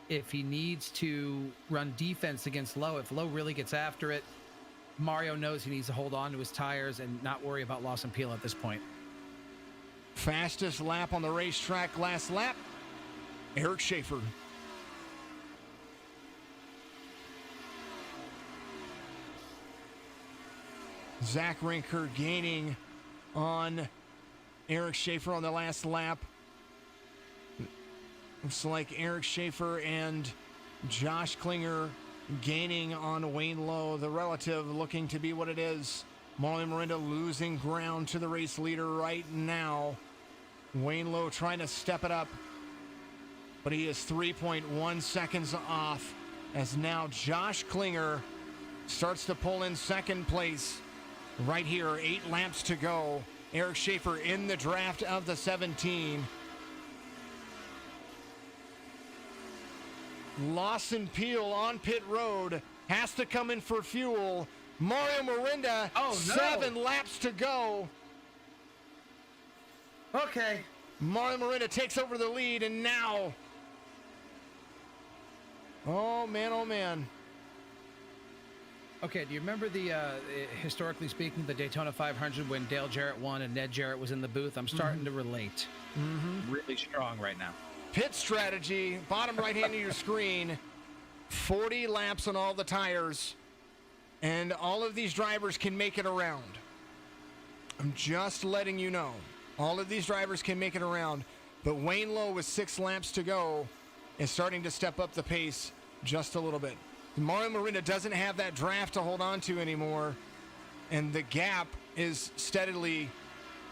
B: if he needs to run defense against Lowe. If Lowe really gets after it, Mario knows he needs to hold on to his tires and not worry about Lawson Peel at this point.
H: Fastest lap on the racetrack last lap, Eric Schaefer. Zach Rinker gaining on Eric Schaefer on the last lap. Looks like Eric Schaefer and Josh Klinger gaining on Wayne Lowe. The relative looking to be what it is. Marlon Miranda losing ground to the race leader right now. Wayne Lowe trying to step it up, but he is 3.1 seconds off as now Josh Klinger starts to pull in second place right here. 8 laps to go. Eric Schaefer in the draft of the 17. Lawson Peel on pit road has to come in for fuel. Mario Miranda,
B: Oh, no.
H: 7 laps to go.
B: Okay.
H: Mario Miranda takes over the lead, and now, oh man.
B: Okay, do you remember the, historically speaking, the Daytona 500 when Dale Jarrett won and Ned Jarrett was in the booth? I'm starting to relate. Really strong right now.
H: Pit strategy, bottom right hand of your screen, 40 laps on all the tires, and all of these drivers can make it around. I'm just letting you know. All of these drivers can make it around, but Wayne Lowe with 6 laps to go is starting to step up the pace just a little bit. Mario Miranda doesn't have that draft to hold on to anymore, and the gap is steadily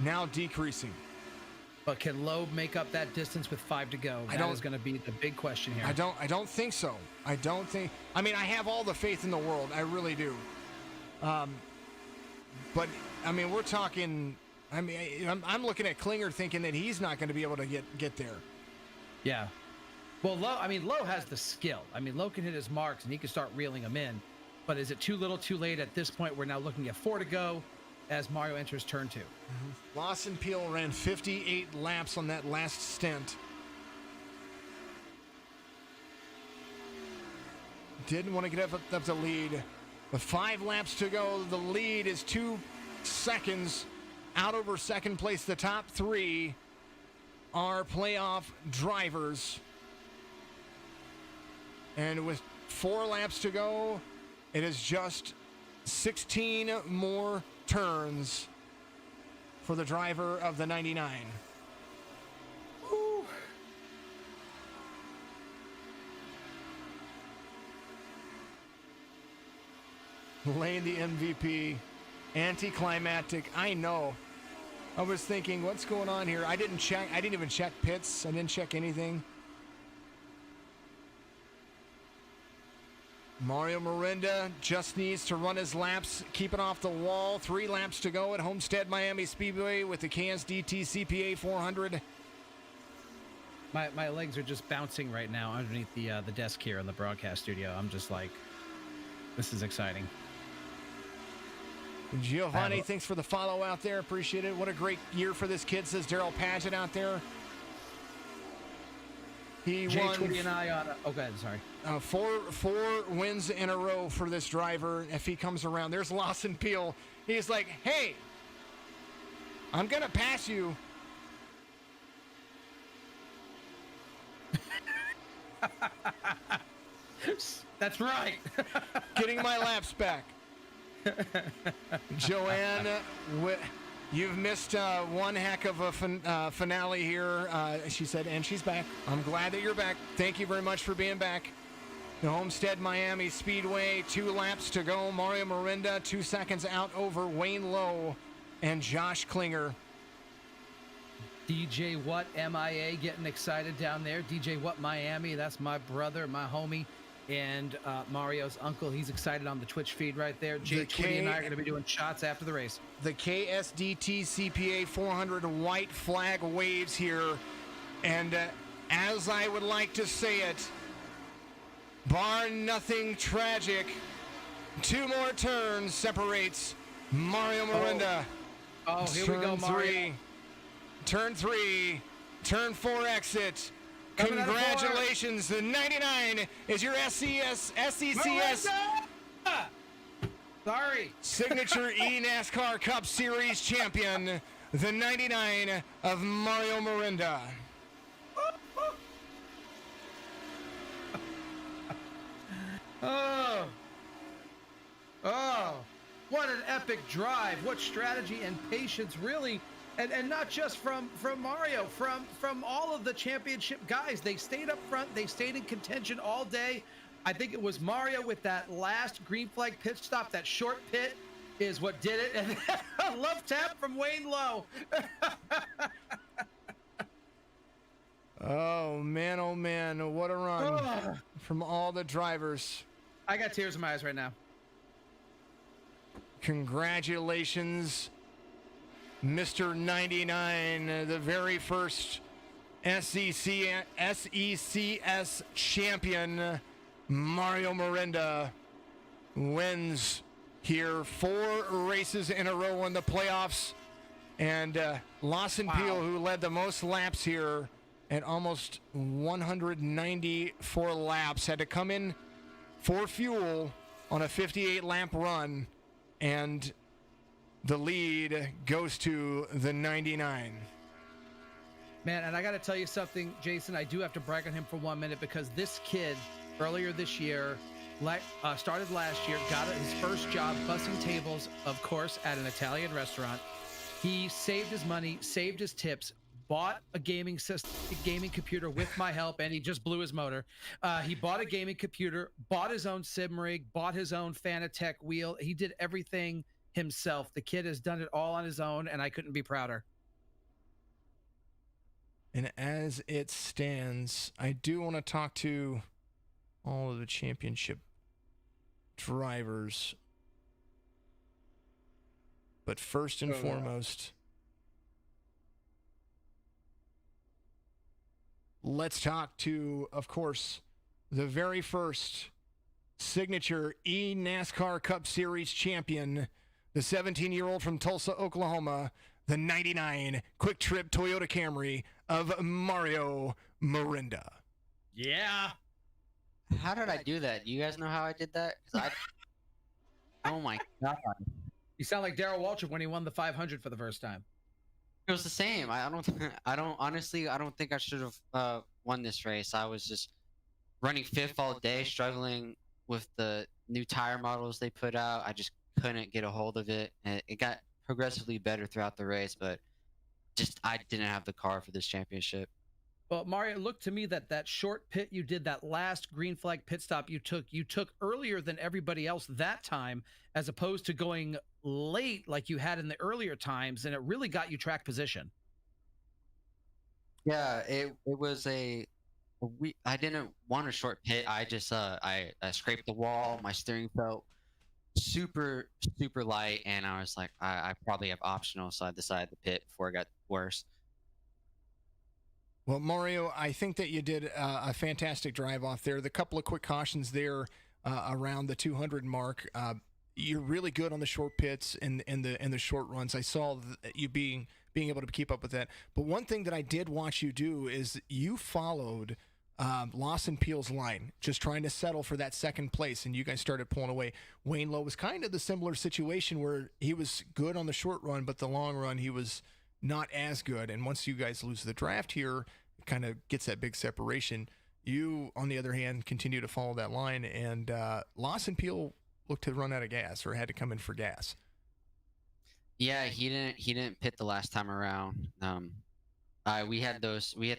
H: now decreasing.
B: But can Lowe make up that distance with 5 to go? That is going to be the big question here.
H: I don't think so. I mean, I have all the faith in the world. I really do. But I mean, we're talking. I mean, I'm looking at Klinger thinking that he's not going to be able to get there.
B: Yeah. Well, Lowe has the skill. I mean, Lowe can hit his marks and he can start reeling them in. But is it too little, too late at this point? We're now looking at 4 to go as Mario enters turn 2.
H: Lawson Peel ran 58 laps on that last stint. Didn't want to get up the lead. With 5 laps to go, the lead is 2 seconds out over second place. The top 3 are playoff drivers. And with 4 laps to go, it is just 16 more turns for the driver of the 99.
B: Woo.
H: Lane the MVP. Anticlimactic. I know. I was thinking, what's going on here? I didn't even check pits. I didn't check anything. Mario Miranda just needs to run his laps, keep it off the wall. 3 laps to go at Homestead Miami Speedway with the KSDT CPA 400.
B: My legs are just bouncing right now underneath the desk here in the broadcast studio. I'm just like, this is exciting.
H: Giovanni, thanks for the follow out there. Appreciate it. What a great year for this kid, says Daryl Paget out there. He won.
B: Twitty and I on. Oh, go ahead. Sorry.
H: Four wins in a row for this driver. If he comes around, there's Lawson Peel. He's like, hey, I'm going to pass you.
B: That's right.
H: Getting my laps back. Joanne, you've missed one heck of a finale here. She said, and she's back. I'm glad that you're back. Thank you very much for being back. The Homestead Miami Speedway, 2 laps to go. Mario Mirinda, 2 seconds out over Wayne Lowe and Josh Klinger.
B: DJ What MIA getting excited down there. DJ What Miami, that's my brother, my homie, and Mario's uncle. He's excited on the Twitch feed right there. Jay Twitty and I are going to be doing shots after the race.
H: The KSDT CPA 400 white flag waves here. And as I would like to say it, bar nothing tragic, 2 more turns separates Mario Mirinda.
B: Oh, here we go, Mario.
H: Turn 3, turn 4 exit. Congratulations, the 99 is your SECS
B: Sorry.
H: Signature eNASCAR Cup Series champion, the 99 of Mario Mirinda.
B: Oh, what an epic drive. What strategy and patience, really. And not just from Mario, from all of the championship guys. They stayed up front. They stayed in contention all day. I think it was Mario with that last green flag pit stop. That short pit is what did it. And a love tap from Wayne Lowe.
H: Oh, man. What a run from all the drivers.
B: I got tears in my eyes right now.
H: Congratulations, Mr. 99, the very first SECS champion, Mario Mirinda, wins here 4 races in a row in the playoffs. And Lawson Peel, who led the most laps here at almost 194 laps, had to come in for fuel on a 58-lap run. And the lead goes to the 99.
B: Man, and I got to tell you something, Jason. I do have to brag on him for 1 minute because this kid, earlier this year, started last year, got his first job bussing tables, of course, at an Italian restaurant. He saved his money, saved his tips, bought a gaming computer with my help, and he just blew his motor. He bought a gaming computer, bought his own sim rig, bought his own Fanatec wheel. He did everything himself. The kid has done it all on his own, and I couldn't be prouder.
H: And as it stands, I do want to talk to all of the championship drivers. But first and foremost, let's talk to, of course, the very first signature eNASCAR Cup Series champion, the 17-year-old from Tulsa, Oklahoma, the 99 Quick Trip Toyota Camry of Mario Mirinda.
B: Yeah.
G: How did I do that? You guys know how I did that? Oh my God.
B: You sound like Darrell Waltrip when he won the 500 for the first time.
G: It was the same. I don't think I should have won this race. I was just running fifth all day, struggling with the new tire models they put out. I just couldn't get a hold of it. And it got progressively better throughout the race, but I didn't have the car for this championship.
B: Well, Mario, it looked to me that short pit you did, that last green flag pit stop you took earlier than everybody else that time, as opposed to going late like you had in the earlier times, and it really got you track position.
G: Yeah, it was I didn't want a short pit. I just I scraped the wall. My steering felt super light, and I was like, I probably have optional, so I decided to pit before it got worse.
H: Well, Mario, I think that you did a fantastic drive off there. The couple of quick cautions there around the 200 mark. You're really good on the short pits and the short runs. I saw you being able to keep up with that. But one thing that I did watch you do is you followed Lawson Peel's line, just trying to settle for that second place, and you guys started pulling away. Wayne Lowe was kind of the similar situation where he was good on the short run, but the long run he was not as good. And once you guys lose the draft here, it kind of gets that big separation. You, on the other hand, continue to follow that line, and Lawson Peel looked to run out of gas or had to come in for gas.
G: Yeah, he didn't pit the last time around. We had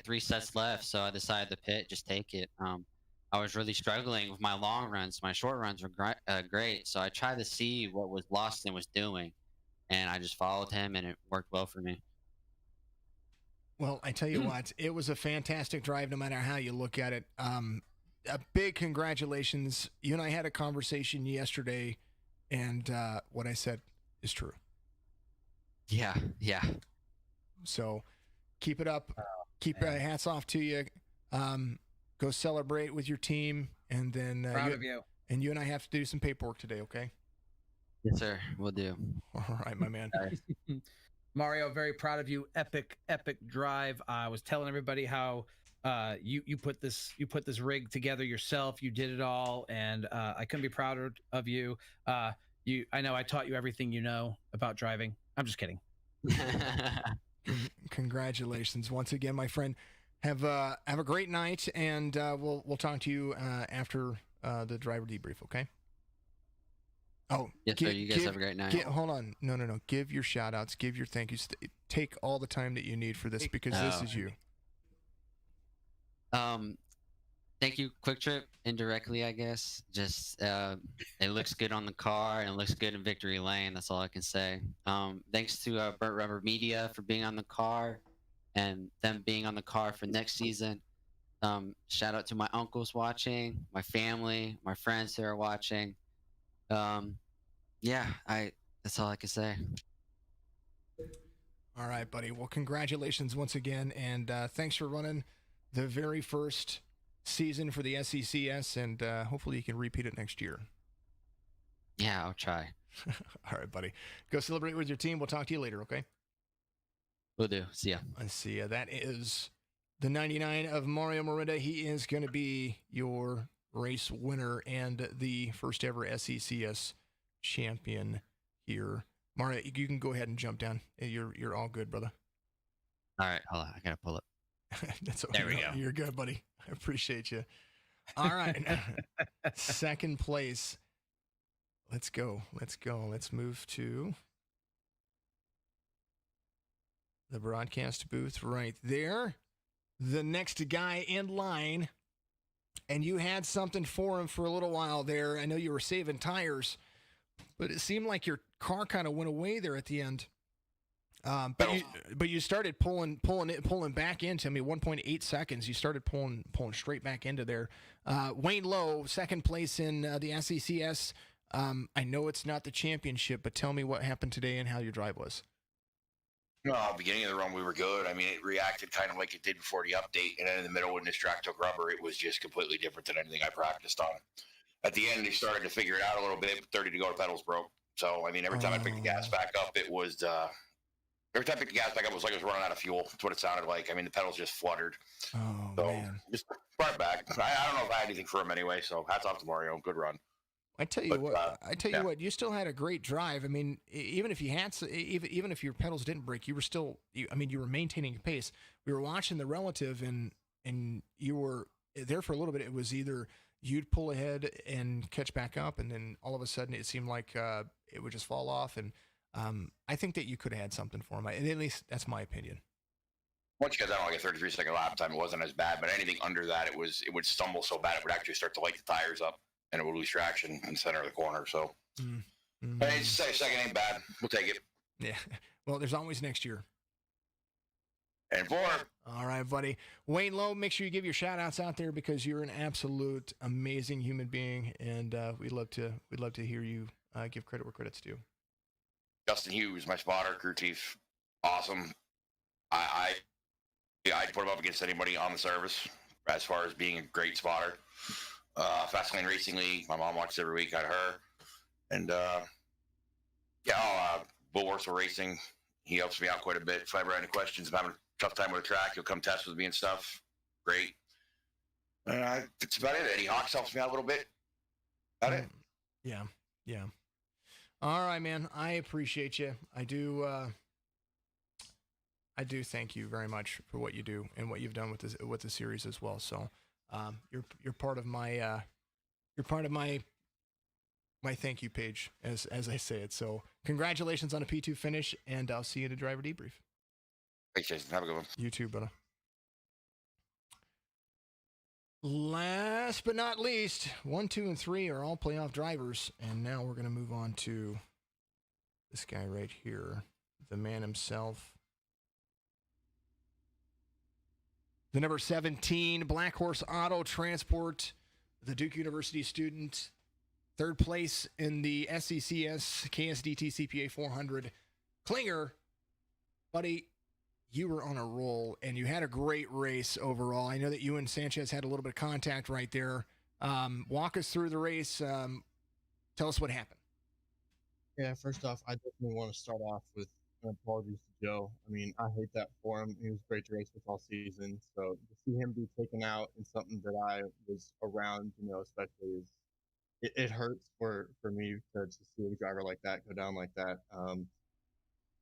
G: 3 sets left, so I decided to pit, just take it. I was really struggling with my long runs. My short runs were great, so I tried to see what Lawson was doing, and I just followed him, and it worked well for me.
H: Well, I tell you what, it was a fantastic drive no matter how you look at it. A big congratulations. You and I had a conversation yesterday, and what I said is true.
G: Yeah.
H: So keep it up. Keep hats off to you. Go celebrate with your team, and then
B: Proud of you.
H: And you and I have to do some paperwork today, okay?
G: Yes, sir. We'll do.
H: All right, my man.
B: Mario, very proud of you. Epic drive. I was telling everybody how you put this rig together yourself. You did it all, and I couldn't be prouder of you. I know I taught you everything you know about driving. I'm just kidding.
H: Congratulations once again, my friend. Have a great night, and we'll talk to you after the driver debrief. Okay. Oh,
G: yes, sir. You guys have a great night.
H: Hold on. No. Give your shout outs. Give your thank yous. Take all the time that you need for this because this is you.
G: Thank you, Quick Trip, indirectly, I guess. Just it looks good on the car and it looks good in Victory Lane. That's all I can say. Thanks to Burnt Rubber Media for being on the car and them being on the car for next season. Shout out to my uncles watching, my family, my friends who are watching. That's all I can say.
H: All right, buddy. Well, congratulations once again, and thanks for running the very first season for the SECS, and hopefully you can repeat it next year.
G: Yeah, I'll try.
H: All right, buddy. Go celebrate with your team. We'll talk to you later, okay?
G: Will do. See ya.
H: I see ya. That is the 99 of Mario Miranda. He is going to be your race winner and the first ever SECS champion here. Mario, you can go ahead and jump down. You're all good, brother.
G: All right, hold on. I gotta pull up.
H: That's okay.
G: There we go.
H: You're good, buddy. I appreciate you. All right. Second place. Let's go. Let's move to the broadcast booth right there. The next guy in line. And you had something for him for a little while there. I know you were saving tires, but it seemed like your car kind of went away there at the end. But you started pulling back into, 1.8 seconds. You started pulling straight back into there. Wayne Lowe, second place in the SECS. I know it's not the championship, but tell me what happened today and how your drive was.
E: No, beginning of the run, we were good. It reacted kind of like it did before the update. And then in the middle, when this track took rubber, it was just completely different than anything I practiced on. At the end, they started to figure it out a little bit. 30 to go, the pedals broke. So, every time I picked the gas back up, it was, every time I picked the gas back up, it was like I was running out of fuel. That's what it sounded like. The pedals just fluttered.
H: Oh,
E: so,
H: man.
E: Just brought it back. I don't know if I had anything for him anyway. So, hats off to Mario. Good run.
H: I tell you what, you still had a great drive. Even if you had, even if your pedals didn't break, you were still, you were maintaining a pace. We were watching the relative, and you were there for a little bit. It was either you'd pull ahead and catch back up, and then all of a sudden it seemed like it would just fall off. And I think that you could have had something for him. At least that's my opinion.
E: Once you guys out on like a 33-second lap time, it wasn't as bad. But anything under that, it would stumble so bad it would actually start to light the tires up. And it will lose traction in the center of the corner. So, Hey, second ain't bad. We'll take it.
H: Yeah. Well, there's always next year.
E: And 4.
H: All right, buddy. Wayne Lowe, make sure you give your shout-outs out there because you're an absolute amazing human being, and we'd love to hear you give credit where credit's due.
E: Justin Hughes, my spotter, crew chief. Awesome. Yeah, I'd put him up against anybody on the service as far as being a great spotter. Fast Lane Racing League, my mom watches every week. Got her, and Bullworths for Racing. He helps me out quite a bit. If I ever have any questions, if I'm having a tough time with the track, he'll come test with me and stuff. Great. That's about it. Eddie Hawks helps me out a little bit. About it.
H: Yeah. All right, man. I appreciate you. I do thank you very much for what you do and what you've done with the series as well. So, you're part of my my thank you page as I say it. So, congratulations on a P2 finish, and I'll see you at a driver debrief.
E: Thanks, Jason. Have a good one.
H: You too, brother. Last but not least, 1, 2, and 3 are all playoff drivers, and now we're going to move on to this guy right here, the man himself. The number 17, Black Horse Auto Transport, the Duke University student, third place in the SECS KSDT CPA 400. Klinger, buddy, you were on a roll, and you had a great race overall. I know that you and Sanchez had a little bit of contact right there. Walk us through the race. Tell us what happened.
C: Yeah, first off, I definitely want to start off with apologies to Joe. I mean, I hate that for him. He was great to race with all season. So to see him be taken out in something that I was around, especially it hurts for me to see a driver like that go down like that.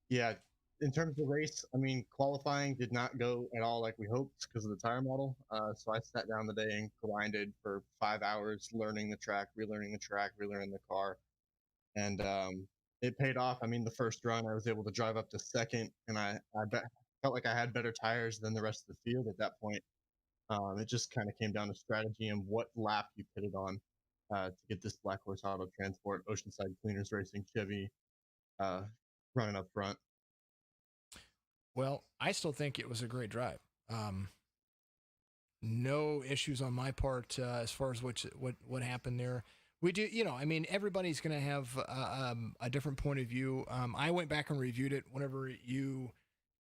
C: Yeah, in terms of the race, I mean, qualifying did not go at all like we hoped because of the tire model. So I sat down today and grinded for 5 hours learning the track, relearning the car. And it paid off. I mean, the first run, I was able to drive up to second, and I felt like I had better tires than the rest of the field at that point. It just kind of came down to strategy and what lap you pitted on to get this Black Horse Auto Transport, Oceanside Cleaners Racing Chevy running up front.
H: Well, I still think it was a great drive. No issues on my part as far as what happened there. We do, I mean, everybody's going to have a different point of view. I went back and reviewed it whenever you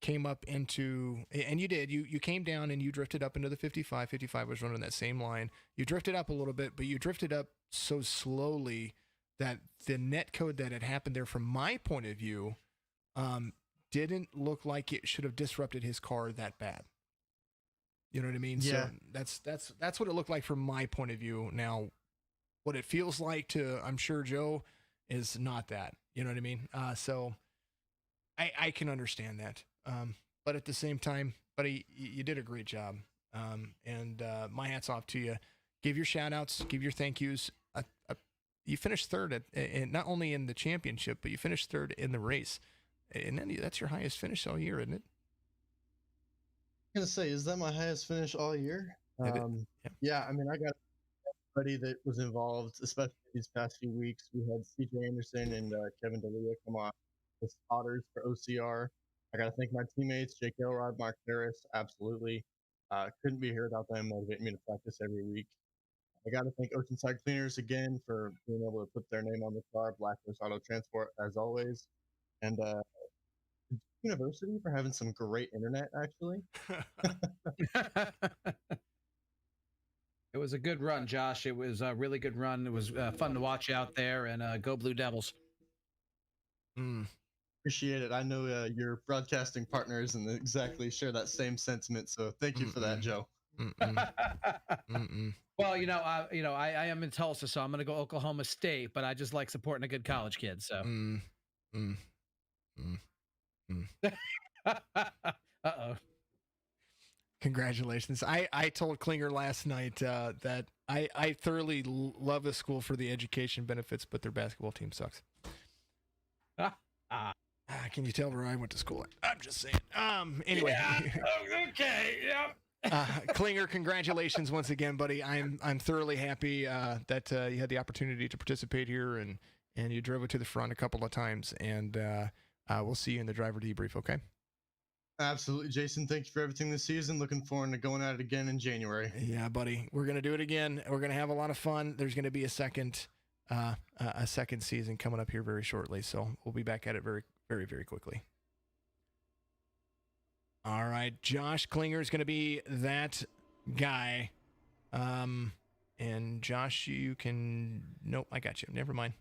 H: came up into, and you did, you came down and you drifted up into the 55. 55 was running that same line. You drifted up a little bit, but you drifted up so slowly that the net code that had happened there, from my point of view, didn't look like it should have disrupted his car that bad. You know what I mean?
C: Yeah.
H: So that's what it looked like from my point of view. Now, what it feels like to, I'm sure, Joe, is not that. You know what I mean? So I can understand that. But at the same time, buddy, you did a great job. And my hat's off to you. Give your shout outs, give your thank yous. You finished third not only in the championship, but you finished third in the race. And then that's your highest finish all year, isn't it?
C: I'm gonna say, is that my highest finish all year?
H: Yeah.
C: I mean, I got everybody that was involved, especially these past few weeks. We had CJ Anderson and Kevin D'Elia come on as spotters for OCR. I got to thank my teammates, Jake Elrod, Mark Harris. Absolutely. Couldn't be here without them motivating me to practice every week. I got to thank Oceanside Cleaners again for being able to put their name on the car, Black Horse Auto Transport, as always. And University for having some great internet, actually.
B: It was a good run, Josh. It was a really good run. It was fun to watch out there, and go Blue Devils.
C: Appreciate it. I know your broadcasting partners and exactly share that same sentiment. So thank you for that, Joe.
B: Well, I am in Tulsa, so I'm going to go Oklahoma State, but I just like supporting a good college kid. So. Uh-oh.
H: Congratulations. I told Klinger last night that I thoroughly love the school for the education benefits, but their basketball team sucks. Can you tell where I went to school? I'm just saying. Anyway.
B: Yeah, okay. Yeah.
H: Klinger, congratulations once again, buddy. I'm thoroughly happy that you had the opportunity to participate here and you drove it to the front a couple of times, and we'll see you in the driver debrief, okay?
C: Absolutely, Jason. Thank you for everything this season. Looking forward to going at it again in January.
H: Yeah, buddy. We're going to do it again. We're going to have a lot of fun. There's going to be a second season coming up here very shortly, so we'll be back at it very, very, very quickly. All right, Josh Klinger is going to be that guy. And Josh, you can... Nope, I got you. Never mind.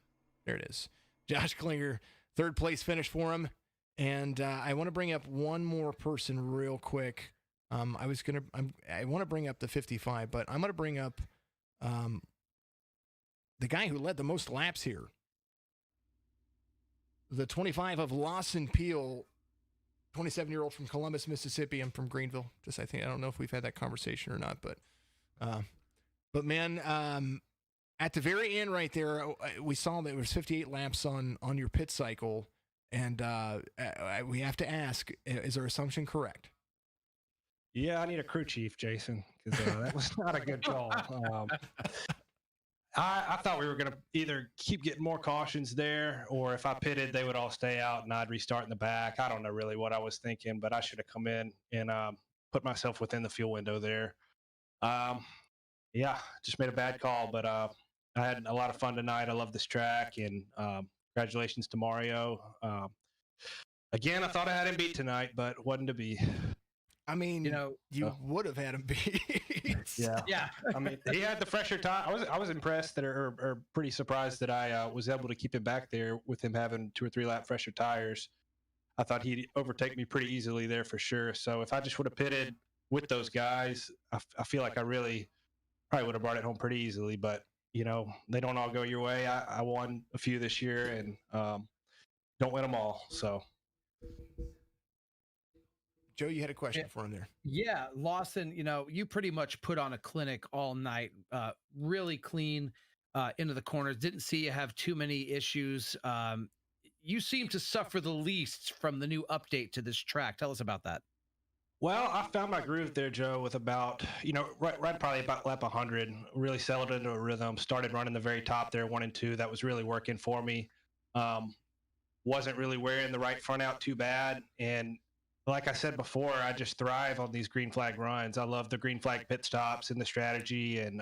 H: There it is. Josh Klinger, third place finish for him. And I want to bring up one more person real quick. I want to bring up the 55, but I'm going to bring up the guy who led the most laps here. The 25 of Lawson Peel, 27-year-old from Columbus, Mississippi. I'm from Greenville. I don't know if we've had that conversation or not, but man, at the very end right there, we saw that it was 58 laps on your pit cycle, and we have to ask, is our assumption correct?
I: Yeah, I need a crew chief, Jason, because that was not a good call. I thought we were going to either keep getting more cautions there, or if I pitted, they would all stay out and I'd restart in the back. I don't know really what I was thinking, but I should have come in and put myself within the fuel window there. Yeah, just made a bad call, but I had a lot of fun tonight. I love this track, and congratulations to Mario. Again, I thought I had him beat tonight, but wasn't to be.
H: I mean, you would have had him beat.
I: Yeah. I mean, he had the fresher tire. I was impressed or pretty surprised that I was able to keep him back there with him having 2 or 3 lap fresher tires. I thought he'd overtake me pretty easily there for sure. So if I just would have pitted with those guys, I feel like I really probably would have brought it home pretty easily. But they don't all go your way. I won a few this year, and don't win them all. So.
H: Joe, you had a question for him there.
B: Yeah, Lawson, you pretty much put on a clinic all night, really clean into the corners. Didn't see you have too many issues. You seem to suffer the least from the new update to this track. Tell us about that.
I: Well, I found my groove there, Joe, with about, right probably about lap 100, really settled into a rhythm, started running the very top there, 1 and 2. That was really working for me. Wasn't really wearing the right front out too bad. And like I said before, I just thrive on these green flag runs. I love the green flag pit stops and the strategy, and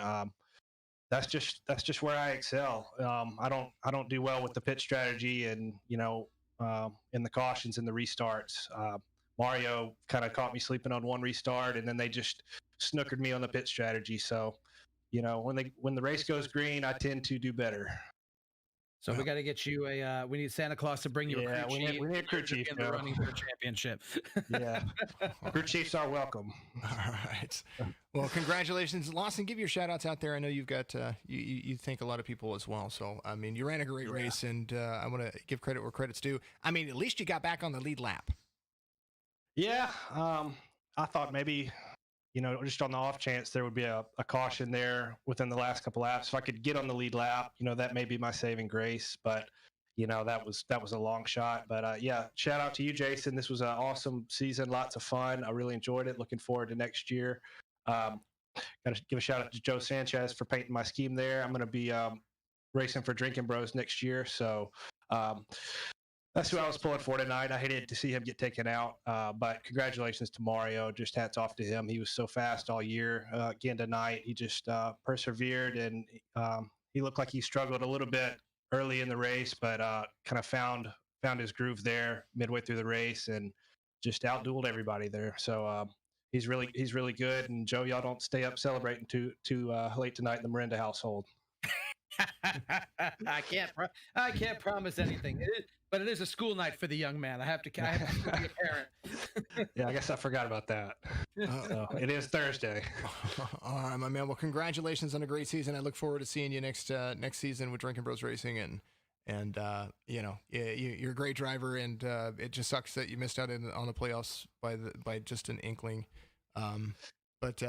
I: that's just where I excel. I don't do well with the pit strategy and in the cautions and the restarts. Mario kind of caught me sleeping on one restart, and then they just snookered me on the pit strategy. So, when the race goes green, I tend to do better.
B: So we got to get you we need Santa Claus to bring you a crew chief.
I: We need a crew chief
B: in the running for a championship.
I: Yeah. Crew chiefs are welcome.
H: All right. Well, congratulations. Lawson, give your shout outs out there. I know you've got, you thank a lot of people as well. So, I mean, you ran a great race, and I want to give credit where credit's due. I mean, at least you got back on the lead lap.
I: Yeah. I thought maybe, just on the off chance there would be a caution there within the last couple laps. If I could get on the lead lap, that may be my saving grace, but that was a long shot. But yeah, shout out to you, Jason. This was an awesome season, lots of fun. I really enjoyed it. Looking forward to next year. Got to give a shout out to Joe Sanchez for painting my scheme there. I'm going to be racing for Drinking Bros next year, so that's who I was pulling for tonight. I hated to see him get taken out, but congratulations to Mario. Just hats off to him. He was so fast all year. Again tonight, he just persevered, and he looked like he struggled a little bit early in the race, but kind of found his groove there midway through the race, and just outdueled everybody there. So he's really good. And Joe, y'all don't stay up celebrating too late tonight in the Miranda household.
B: I can't promise anything. But it is a school night for the young man. I have to be a parent.
I: Yeah, I guess I forgot about that. So it is Thursday.
H: All right, my man. Well, congratulations on a great season. I look forward to seeing you next season with Drinking Bros Racing, and you're a great driver, and it just sucks that you missed out on the playoffs by just an inkling. But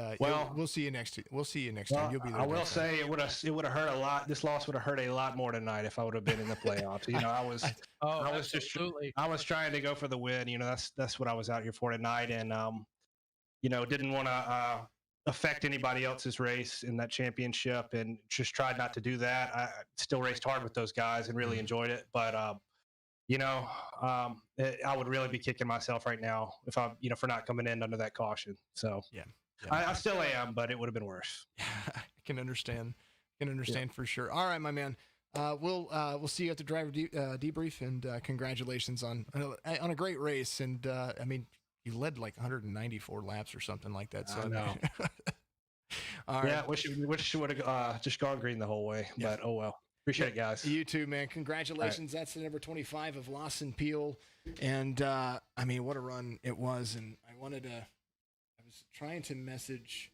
H: we'll see you next. We'll see you next time. You'll be there.
I: I will say it would have hurt a lot. This loss would have hurt a lot more tonight if I would have been in the playoffs. I was trying to go for the win. That's what I was out here for tonight, and didn't want to affect anybody else's race in that championship, and just tried not to do that. I still raced hard with those guys and really enjoyed it, but I would really be kicking myself right now if I for not coming in under that caution. So
H: yeah.
I: I still am, but it would have been worse.
H: I can understand. For sure. All right, my man. We'll see you at the driver debrief, and congratulations on a great race. And I mean, you led like 194 laps or something like that. So
I: I know.
H: All right.
I: Yeah, wish you would have just gone green the whole way,
H: Yeah.
I: but oh well. Appreciate it, guys.
H: You too, man. Congratulations. That's the number 25 of Lawson Peel. And I mean, what a run it was. And I was trying to message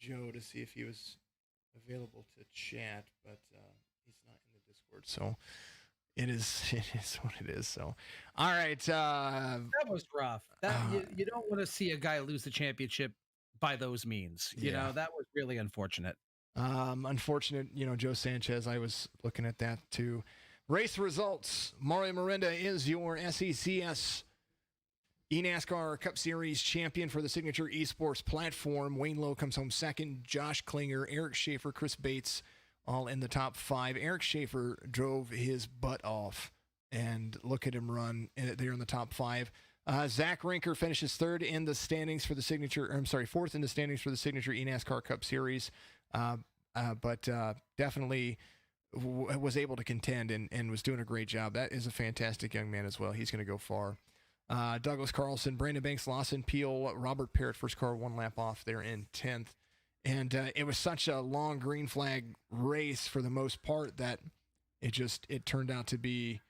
H: Joe to see if he was available to chat, but he's not in the Discord. So it is what it is. So, all right.
B: That was rough. You don't want to see a guy lose the championship by those means. You know, that was really unfortunate.
H: Unfortunate, Joe Sanchez. I was looking at that too. Race results. Mario Miranda is your SECS eNASCAR Cup Series champion for the Signature Esports platform. Wayne Lowe comes home second. Josh Klinger, Eric Schaefer, Chris Bates, all in the top 5. Eric Schaefer drove his butt off, and look at him run there in the top 5. Zach Rinker finishes fourth in the standings for the Signature eNASCAR Cup Series. But definitely was able to contend and was doing a great job. That is a fantastic young man as well. He's going to go far. Douglas Carlson, Brandon Banks, Lawson Peel, Robert Parrott, first car, 1 lap off there in 10th. And it was such a long green flag race for the most part that it turned out to be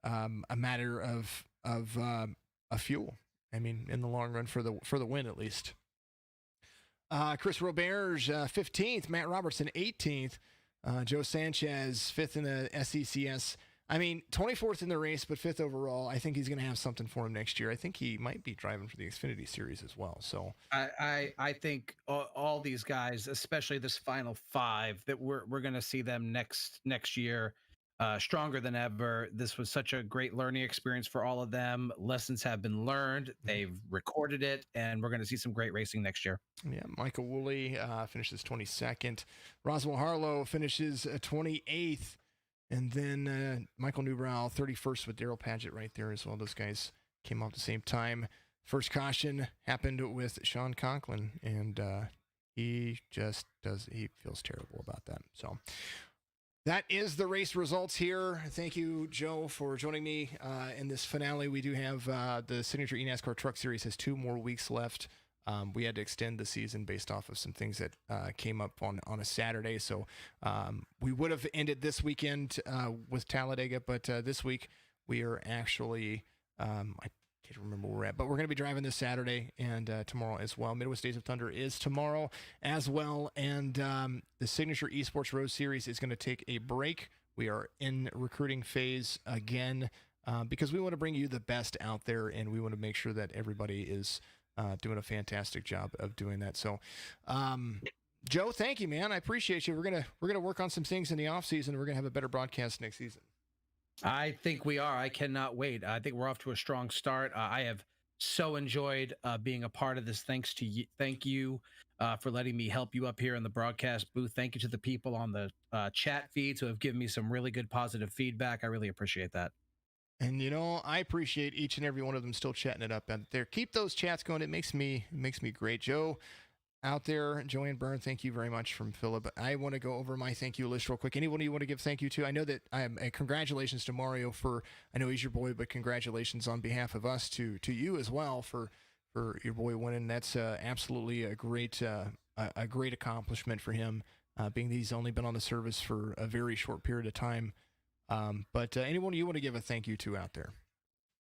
H: a matter of a fuel. I mean, in the long run for the win at least. Chris Roberge, 15th. Matt Robertson, 18th. Joe Sanchez, 5th in the SECS. I mean, 24th in the race, but 5th overall. I think he's going to have something for him next year. I think he might be driving for the Xfinity Series as well. So
B: I think all these guys, especially this final 5, that we're going to see them next year stronger than ever. This was such a great learning experience for all of them. Lessons have been learned. They've recorded it, and we're going to see some great racing next year.
H: Yeah, Michael Woolley finishes 22nd. Roswell Harlow finishes 28th. And then Michael Newbrow, 31st with Daryl Padgett right there as well. Those guys came off at the same time. First caution happened with Sean Conklin, and he feels terrible about that. So that is the race results here. Thank you, Joe, for joining me in this finale. We do have the Signature eNASCAR Truck Series has 2 more weeks left. We had to extend the season based off of some things that came up on a Saturday. So we would have ended this weekend with Talladega, but this week we are actually, I can't remember where we're at, but we're going to be driving this Saturday and tomorrow as well. Midwest Days of Thunder is tomorrow as well. And the Signature Esports Road Series is going to take a break. We are in recruiting phase again because we want to bring you the best out there, and we want to make sure that everybody is doing a fantastic job of doing that. So, Joe, thank you, man. I appreciate you. We're gonna work on some things in the off season. We're gonna have a better broadcast next season.
B: I think we are. I cannot wait. I think we're off to a strong start. I have so enjoyed being a part of this. Thanks to you. Thank you for letting me help you up here in the broadcast booth. Thank you to the people on the chat feeds who have given me some really good positive feedback. I really appreciate that.
H: And I appreciate each and every one of them still chatting it up out there. Keep those chats going. It makes me great. Joe out there, Joanne Byrne, thank you very much from Philip. I want to go over my thank you list real quick. Anyone you want to give thank you to? I know that congratulations to Mario I know he's your boy, but congratulations on behalf of us to you as well for your boy winning. That's absolutely a great accomplishment for him, being that he's only been on the service for a very short period of time. But anyone you want to give a thank you to out there?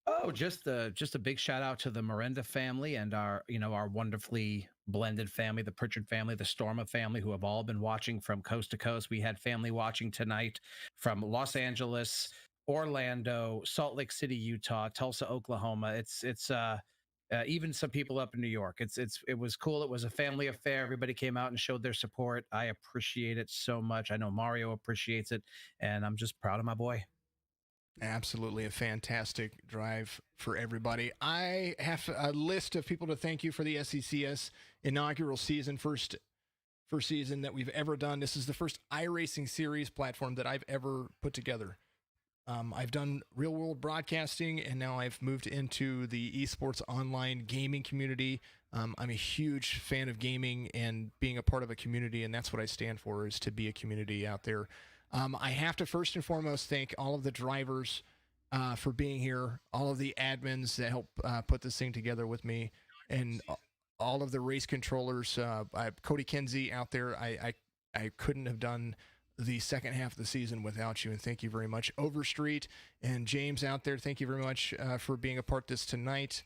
B: Oh, just a big shout out to the Miranda family and our wonderfully blended family, the Pritchard family, the Storma family, who have all been watching from coast to coast. We had family watching tonight from Los Angeles, Orlando, Salt Lake City, Utah, Tulsa, Oklahoma. It's even some people up in New York. It was cool. It was a family affair. Everybody came out and showed their support. I appreciate it so much. I know Mario appreciates it, and I'm just proud of my boy.
H: Absolutely a fantastic drive for everybody. I have a list of people to thank you for the SECS inaugural season, first season that we've ever done. This is the first iRacing series platform that I've ever put together. I've done real world broadcasting, and now I've moved into the esports online gaming community. I'm a huge fan of gaming and being a part of a community, and that's what I stand for, is to be a community out there. I have to first and foremost thank all of the drivers for being here, all of the admins that help put this thing together with me. and all of the race controllers. Cody Kinsey out there. I couldn't have done the second half of the season without you, and thank you very much. Overstreet and James out there, thank you very much for being a part of this tonight.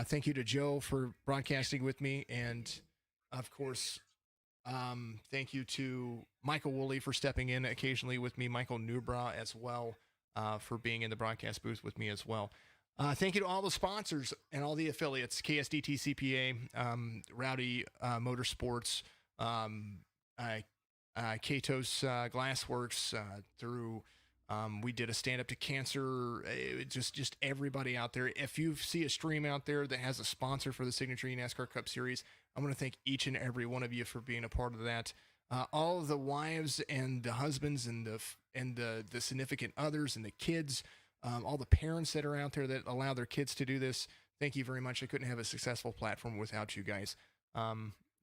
H: Thank you to Joe for broadcasting with me, and of course, thank you to Michael Woolley for stepping in occasionally with me, Michael Newbra as well for being in the broadcast booth with me as well. Thank you to all the sponsors and all the affiliates, KSDT CPA, Rowdy Motorsports, Katos Glassworks, through we did a stand up to cancer, just everybody out there. If you see a stream out there that has a sponsor for the Signature eNASCAR Cup Series, I want to thank each and every one of you for being a part of that. All of the wives and the husbands and the significant others and the kids, all the parents that are out there that allow their kids to do this, thank you very much. I couldn't have a successful platform without you guys. I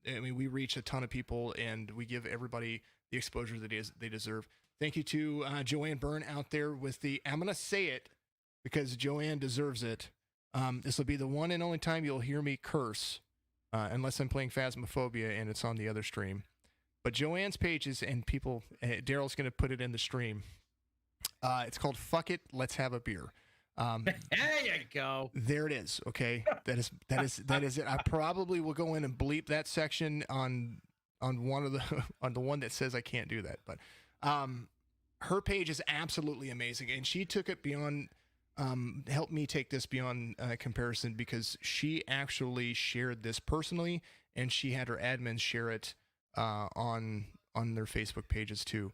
H: mean, we reach a ton of people, and we give everybody the exposure that they deserve. Thank you to Joanne Byrne out there with the, I'm going to say it because Joanne deserves it. This will be the one and only time you'll hear me curse, unless I'm playing Phasmophobia and it's on the other stream. But Joanne's pages, and people, Daryl's going to put it in the stream. It's called Fuck It, Let's Have a Beer.
B: There you go.
H: There it is. Okay, that is it. I probably will go in and bleep that section on one of the on the one that says I can't do that. But her page is absolutely amazing, and she took it beyond. Helped me take this beyond comparison, because she actually shared this personally, and she had her admins share it on their Facebook pages too.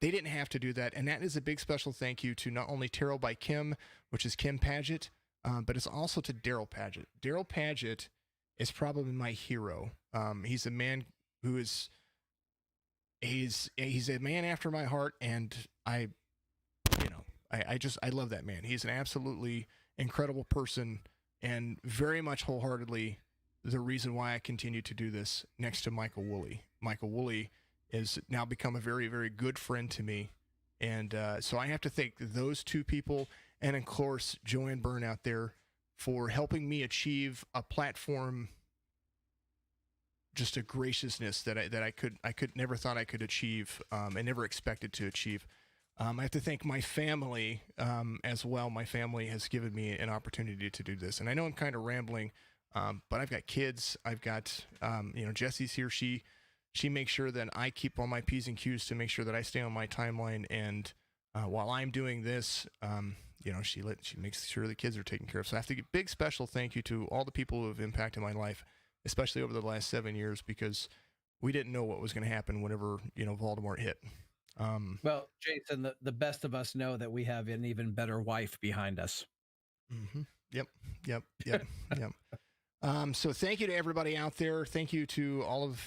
H: They didn't have to do that, and that is a big special thank you to not only Tarot by Kim, which is Kim Paget, but it's also to Daryl Paget. Daryl Paget is probably my hero. He's a man who is he's a man after my heart, and I love that man. He's an absolutely incredible person, and very much wholeheartedly the reason why I continue to do this, next to Michael Woolley. Michael Woolley is now become a very, very good friend to me. And so I have to thank those two people, and of course, Joanne Byrne out there, for helping me achieve a platform, just a graciousness that I could never thought I could achieve, and never expected to achieve. I have to thank my family as well. My family has given me an opportunity to do this. And I know I'm kind of rambling, but I've got kids. I've got, Jesse's here. She makes sure that I keep all my P's and Q's to make sure that I stay on my timeline. And while I'm doing this, she makes sure the kids are taken care of. So I have to give a big special thank you to all the people who have impacted my life, especially over the last 7 years, because we didn't know what was going to happen whenever, Voldemort hit.
B: Well, Jason, the best of us know that we have an even better wife behind us.
H: Mm-hmm. Yep. So thank you to everybody out there. Thank you to all of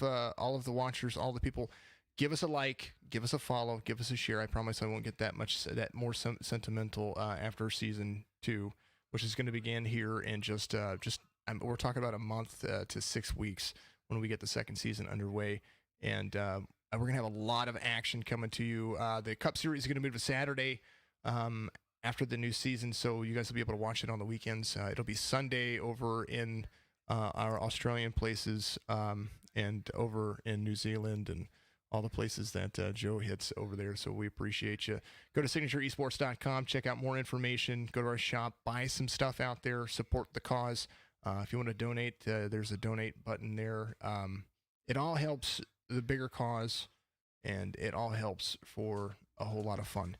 H: the watchers, all the people. Give us a like, give us a follow, give us a share. I promise I won't get that more sentimental after season 2, which is going to begin here in we're talking about a month to 6 weeks when we get the second season underway, and we're going to have a lot of action coming to you. The Cup Series is going to move to Saturday after the new season, so you guys will be able to watch it on the weekends. It'll be Sunday over in our Australian places, and over in New Zealand and all the places that Joe hits over there. So we appreciate you. Go to signatureesports.com, check out more information, go to our shop, buy some stuff out there, support the cause. If you want to donate, there's a donate button there. It all helps the bigger cause, and it all helps for a whole lot of fun.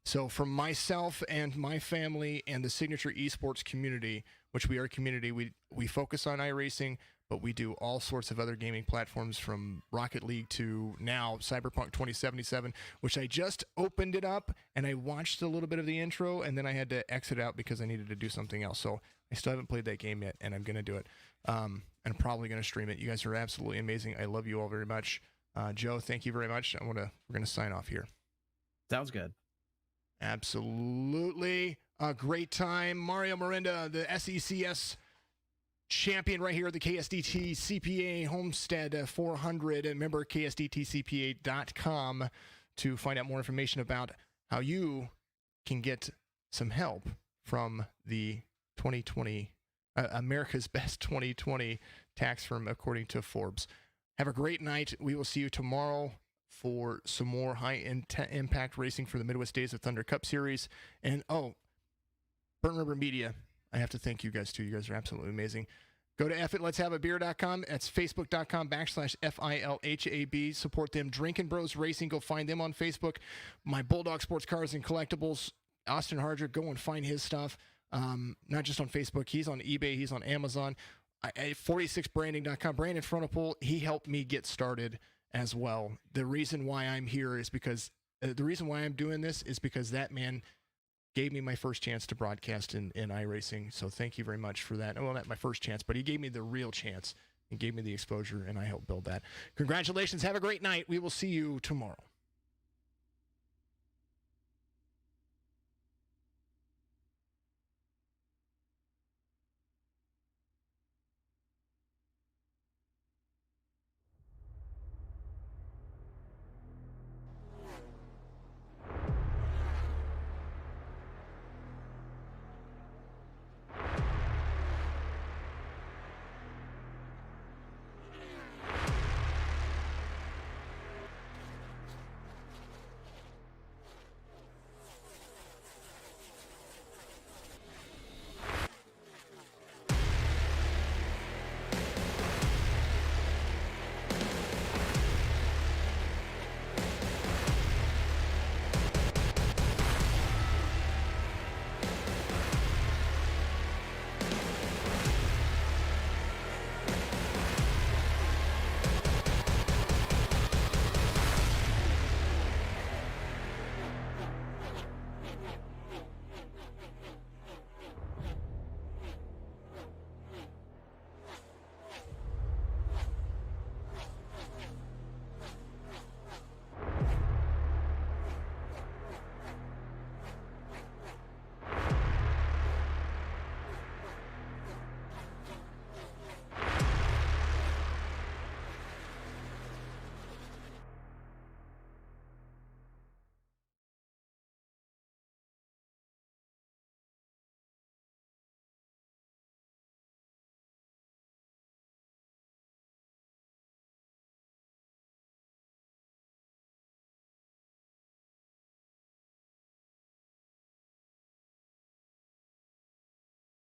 H: So from myself and my family and the Signature Esports community, which we are a community, we focus on iRacing, but we do all sorts of other gaming platforms, from Rocket League to now Cyberpunk 2077, which I just opened it up and I watched a little bit of the intro, and then I had to exit out because I needed to do something else. So I still haven't played that game yet, and I'm going to do it. And I'm probably going to stream it. You guys are absolutely amazing. I love you all very much. Joe, thank you very much. We're going to sign off here.
B: Sounds good.
H: Absolutely. A great time. Mario Miranda, the SECS champion right here at the KSDT CPA Homestead 400. And remember, KSDTCPA.com to find out more information about how you can get some help from the 2020 America's best 2020 tax firm, according to Forbes. Have a great night. We will see you tomorrow for some more high-impact racing for the Midwest Days of Thunder Cup Series. And, Burnt Rubber Media, I have to thank you guys, too. You guys are absolutely amazing. Go to FItletsHaveAbeer.com. That's Facebook.com/FILHAB. Support them. Drinking Bros Racing. Go find them on Facebook. My Bulldog Sports Cars and Collectibles, Austin Hardrick, go and find his stuff. Not just on Facebook. He's on eBay. He's on Amazon. 46branding.com. Brandon Frontopool, he helped me get started as well. The reason why I'm here is because the reason why I'm doing this is because that man gave me my first chance to broadcast in iRacing. So thank you very much for that. Well, not my first chance, but he gave me the real chance and gave me the exposure, and I helped build that. Congratulations. Have a great night. We will see you tomorrow.